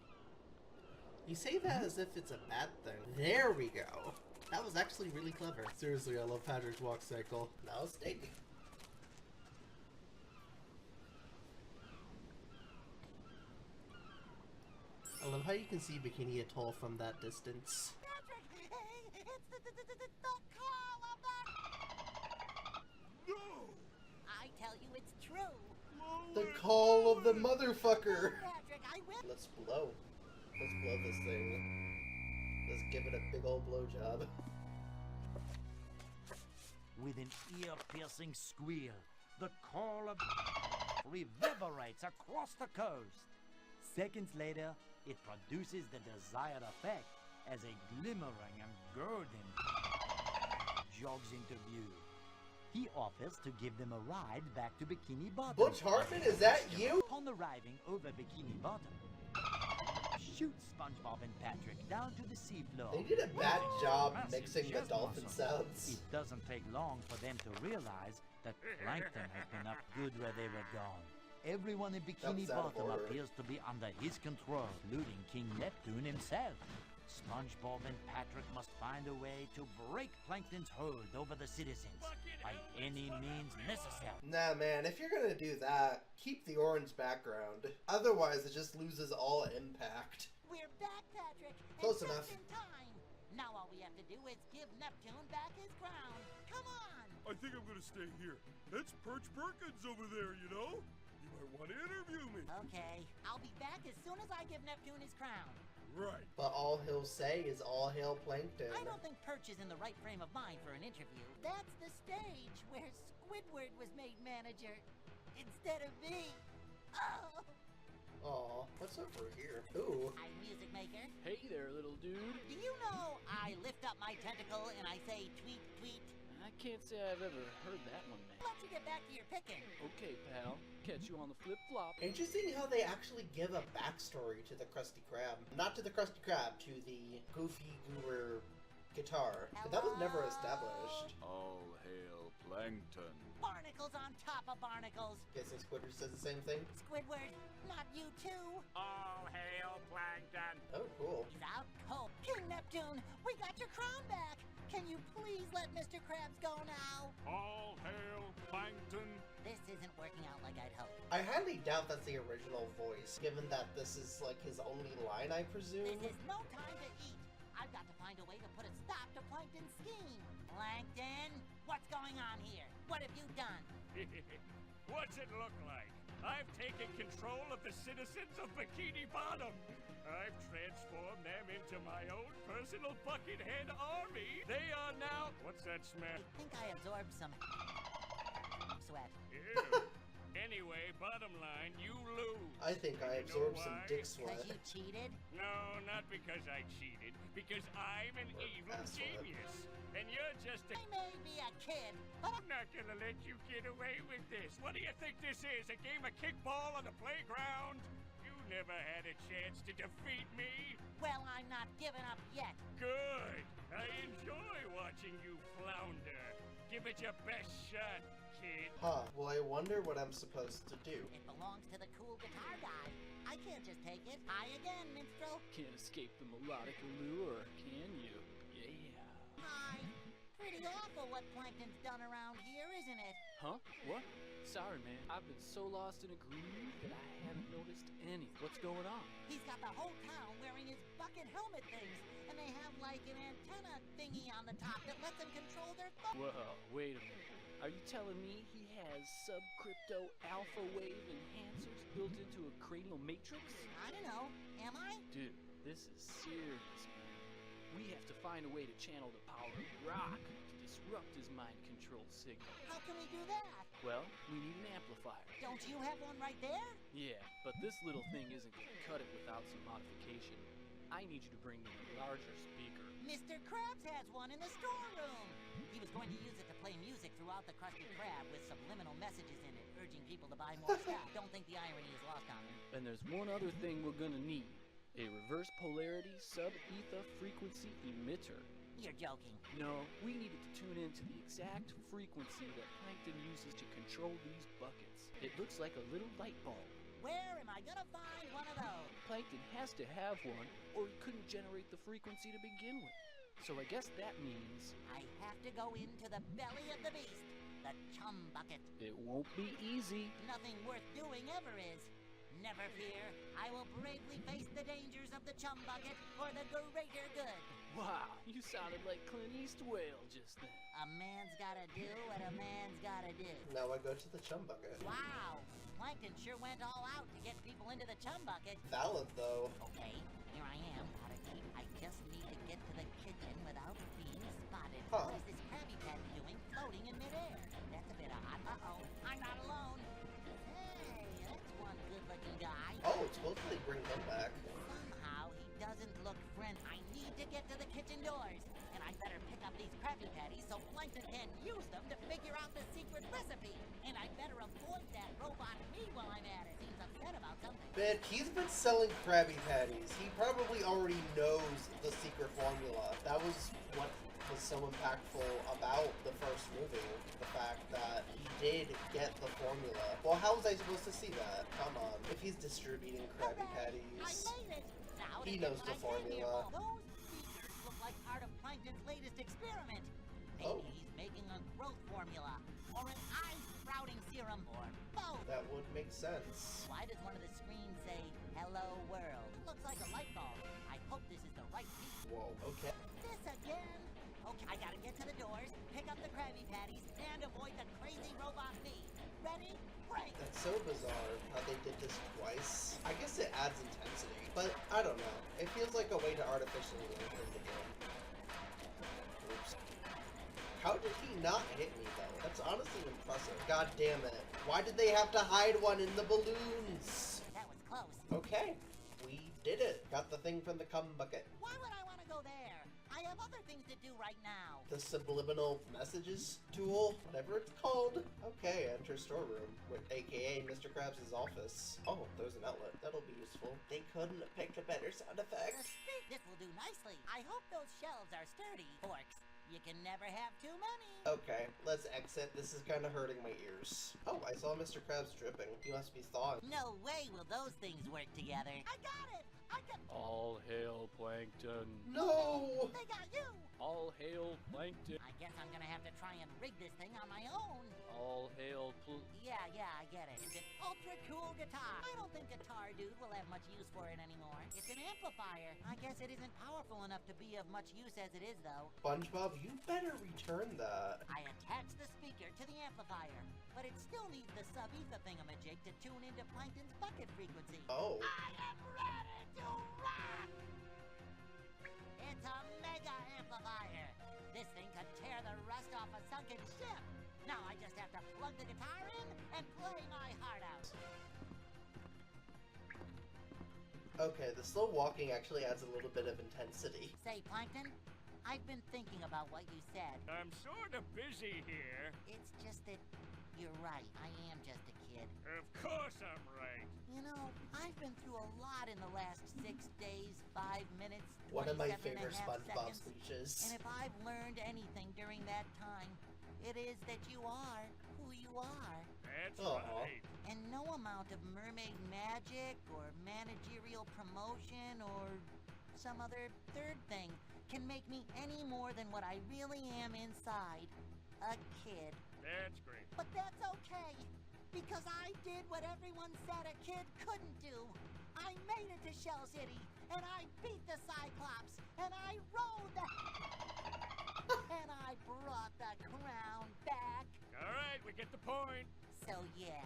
You say that as if it's a bad thing. There we go. That was actually really clever. Seriously, I love Patrick's walk cycle. Now stick. I love how you can see Bikini Atoll from that distance. Patrick, hey, it's the call of the... No! I tell you, it's true. The call of the motherfucker. Patrick, I will. Let's blow. Let's blow this thing. Let's give it a big old blowjob. With an ear-piercing squeal, the call of reverberates across the coast. Seconds later, it produces the desired effect as a glimmering and golden jogs into view. He offers to give them a ride back to Bikini Bottom. Butch Hartman, is that you? Upon arriving over Bikini Bottom, shoot SpongeBob and Patrick down to the seafloor. They did a bad job Massive mixing the chest dolphin muscle. sounds. It doesn't take long for them to realize that Plankton has been up good where they were gone. Everyone in Bikini That was out of Bottom order. appears to be under his control, including King Neptune himself. SpongeBob and Patrick must find a way to break Plankton's hold over the citizens by any means necessary. Nah, man, if you're gonna do that, keep the orange background. Otherwise, it just loses all impact. We're back, Patrick. Close and enough. just in time. Now all we have to do is give Neptune back his crown. Come on. I think I'm gonna stay here. That's Perch Perkins over there, you know? You might want to interview me. Okay, I'll be back as soon as I give Neptune his crown. Right. But all he'll say is all hail Plankton. I don't think Perch is in the right frame of mind for an interview. That's the stage where Squidward was made manager instead of me. Oh! Aw, what's over here? Ooh. I'm Music Maker. Hey there, little dude. Do you know I lift up my tentacle and I say tweet, tweet? I can't say I've ever heard that one, man. Let you get back to your picking. Okay, pal. Catch you on the flip-flop. Interesting how they actually give a backstory to the Krusty Krab. Not to the Krusty Krab, to the Goofy Goober guitar. But that was never established. All hail Plankton. Barnacles on top of barnacles. Guessing Squidward says the same thing? Squidward, not you too. All hail Plankton. Oh, cool. He's out cold. King Neptune, we got your crown back. Can you please let Mr. Krabs go now? All hail Plankton. This isn't working out like I'd hoped. I highly doubt that's the original voice, given that this is like his only line, I presume. This is no time to eat. I've got to find a way to put a stop to Plankton's scheme. Plankton, what's going on here? What have you done? What's it look like? I've taken control of the citizens of Bikini Bottom. I've transformed them into my own personal buckethead army. They are now... What's that smell? I think I absorbed some sweat. Ew. Anyway, bottom line, you lose. I think I You know absorbed some why? dick sweat. Because you cheated? No, not because I cheated. Because I'm an evil Asshole. genius. And you're just a... I may be a kid, but I'm not gonna let you get away with this. What do you think this is? A game of kickball on the playground? You never had a chance to defeat me. well, I'm not giving up yet. Good. I enjoy watching you flounder. Give it your best shot, kid. Huh, well I wonder what I'm supposed to do. It belongs to the cool guitar guy. I can't just take it. Hi again, minstrel. Can't escape the melodic allure, can you? Yeah. Hi. Pretty awful what Plankton's done around here, isn't it? Huh? What? Sorry, man. I've been so lost in a groove that I haven't noticed any. What's going on? He's got the whole town wearing his bucket helmet things, and they have like an antenna thingy on the top that lets them control their phone. Whoa, wait a minute. Are you telling me he has sub-crypto alpha wave enhancers built into a cranial matrix? I don't know. Am I? Dude, this is serious, man. We have to find a way to channel the power of rock to disrupt his mind control signal. How can we do that? Well, we need an amplifier. Don't you have one right there? Yeah, but this little thing isn't gonna cut it without some modification. I need you to bring me a larger speaker. Mr. Krabs has one in the storeroom. He was going to use it to play music throughout the Krusty Krab with subliminal messages in it, urging people to buy more stuff. Don't think the irony is lost on me. And there's one other thing we're gonna need. A reverse polarity sub-ether frequency emitter. You're joking. No, we needed to tune into the exact frequency that Plankton uses to control these buckets. It looks like a little light bulb. Where am I gonna find one of those? Plankton has to have one, or he couldn't generate the frequency to begin with. So I guess that means... I have to go into the belly of the beast. The chum bucket. it won't be easy. Nothing worth doing ever is. Never fear. I will bravely face the dangers of the chum bucket for the greater good. Wow, you sounded like Clint Eastwood just then. A man's gotta do what a man's gotta do. Now I go to the chum bucket. Wow, Plankton sure went all out to get people into the chum bucket. Valid though. Okay, here I am. I just need to get to the kitchen without being spotted. Huh. What is this Krabby Patty doing floating in midair? That's a bit odd. Uh-oh, I'm not alone. Hey, that's one good-looking guy. Oh, it's supposed to bring him back. Somehow he doesn't look friendly. I need to get to the kitchen doors, and I better pick up these Krabby Patties so Plankton can use them to figure out the secret recipe. And I better avoid that robot me while I'm at it. Seems upset about something. Man, he's been selling Krabby Patties. He probably already knows the secret formula. That was what was so impactful about the first movie. The fact that he did get the formula. Well, how was I supposed to see that? Come on. If he's distributing Krabby Patties, Made it! Now he to knows get the what I came here formula. for. Those speakers look like part of Plankton's latest experiment. Maybe Oh. he's making a growth formula, or an eye-sprouting serum, or both. That would make sense. Why does one of the screens say, "Hello World"? It looks like a light bulb. I hope this is the right piece. Whoa, okay. This again? Okay, I gotta get to the doors, pick up the Krabby Patties, and avoid the crazy robot bee. Ready? Break! That's so bizarre how they did this twice. I guess it adds intensity, but I don't know. It feels like a way to artificially lengthen the game. Oops. How did he not hit me though? That's honestly impressive. God damn it. Why did they have to hide one in the balloons? That was close. Okay, we did it. Got the thing from the cum bucket. Why would I want to go there? I have other things to do right now. The subliminal messages tool, whatever it's called. Okay, enter storeroom, aka Mr. Krabs' office. Oh, there's an outlet. That'll be useful. They couldn't have picked a better sound effect. This will do nicely. I hope those shelves are sturdy. Forks. You can never have too many. Okay, let's exit. This is kind of hurting my ears. Oh, I saw Mr. Krabs dripping. He must be thawing. No way will those things work together. I got it! All hail Plankton. No! They got you! All hail Plankton. I guess I'm gonna have to try and rig this thing on my own. All hail Yeah, I get it. It's an ultra cool guitar. I don't think Guitar Dude will have much use for it anymore. It's an amplifier. I guess it isn't powerful enough to be of much use as it is, though. SpongeBob, you better return that. I attached the speaker to the amplifier, but it still needs the sub-ether thingamajig to tune into Plankton's bucket frequency. Oh. I am ready to rock! It's a mega amplifier. This thing could tear the rust off a sunken ship. Now I just have to plug the guitar in and play my heart out. Okay, the slow walking actually adds a little bit of intensity. Say, Plankton, I've been thinking about what you said. I'm sort of busy here. It's just that you're right. I am just a kid. Of course I'm right. You know, I've been through a lot in the last 6 days, 5 minutes, One of my 27 and a favorite half SpongeBob seconds. speeches. And if I've learned anything during that time, it is that you are who you are. That's Aw. right. And no amount of mermaid magic or managerial promotion or some other third thing can make me any more than what I really am inside. A kid. That's great. But that's okay, because I did what everyone said a kid couldn't do. I made it to Shell City, and I beat the Cyclops, and I rode the... and I brought the crown back. All right, we get the point. So yeah,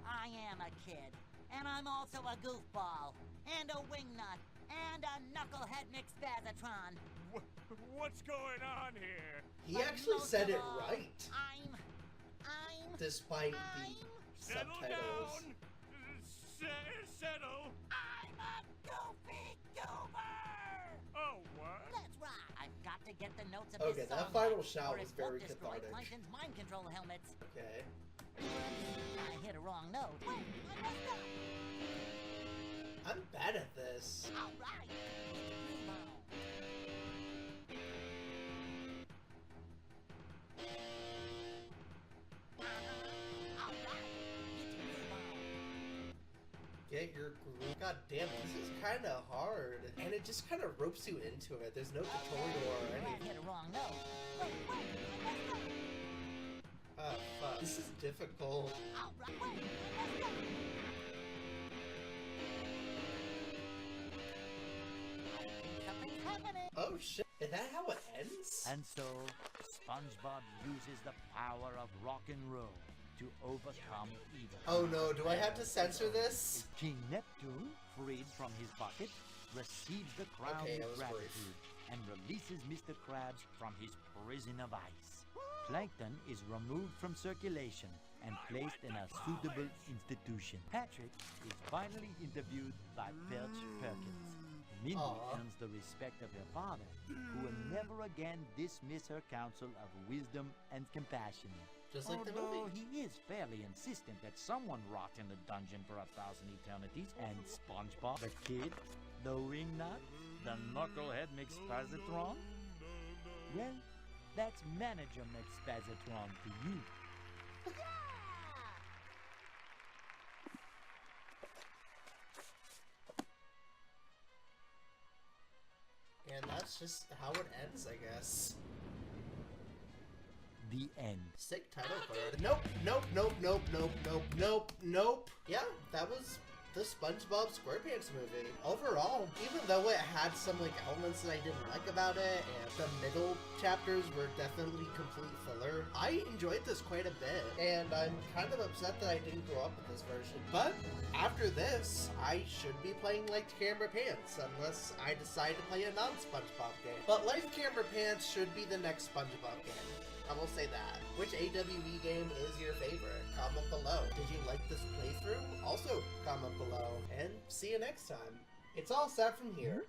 I am a kid, and I'm also a goofball, and a wingnut, and a knucklehead McSpazatron. What's going on here? He But actually most said of it all, right, I'm despite the Settle subtitles. down. Settle. I'm a goofy goober! Oh, what? That's right. I've got to get the notes of Okay, this that song final right, shot or was it won't very destroy cathartic. Plankton's mind control helmets. Okay. I hit a wrong note. Wait, I messed up. I'm bad at this. All right. Move on. Get your groove. God damn, this is kind of hard. And it just kind of ropes you into it. There's no tutorial or I anything. hit a wrong note. Wait, I messed up. Oh, fuck. This is difficult. All right, wait, I messed up. Something's happening. Oh, shit. Is that how it ends? And so, SpongeBob uses the power of rock and roll to overcome evil. Oh no, do I have to censor this? King Neptune, freed from his bucket, receives the crown Okay, that with was gratitude and releases Mr. Krabs from his prison of ice. Plankton is removed from circulation and placed in a suitable institution. Patrick is finally interviewed by Perch Perkins. Mindy earns the respect of her father, who will never again dismiss her counsel of wisdom and compassion. Just like the Although movie. he is fairly insistent that someone rot in the dungeon for 1,000 eternities, and SpongeBob, the kid, the wingnut, the knucklehead McSpazatron? Well, that's Manager McSpazatron to you. And that's just how it ends, I guess. The end. Sick title card. Nope, nope, nope, nope, nope, nope, nope, nope. Yeah, that was the SpongeBob SquarePants movie. Overall, even though it had some like elements that I didn't like about it, and the middle chapters were definitely complete filler, I enjoyed this quite a bit. And I'm kind of upset that I didn't grow up with this version. But after this, I should be playing Life Camera Pants, unless I decide to play a non-SpongeBob game. But Life Camera Pants should be the next SpongeBob game. I will say that. Which AWE game is your favorite? Comment below. Did you like this playthrough? Also comment below. And see you next time. It's all set from here.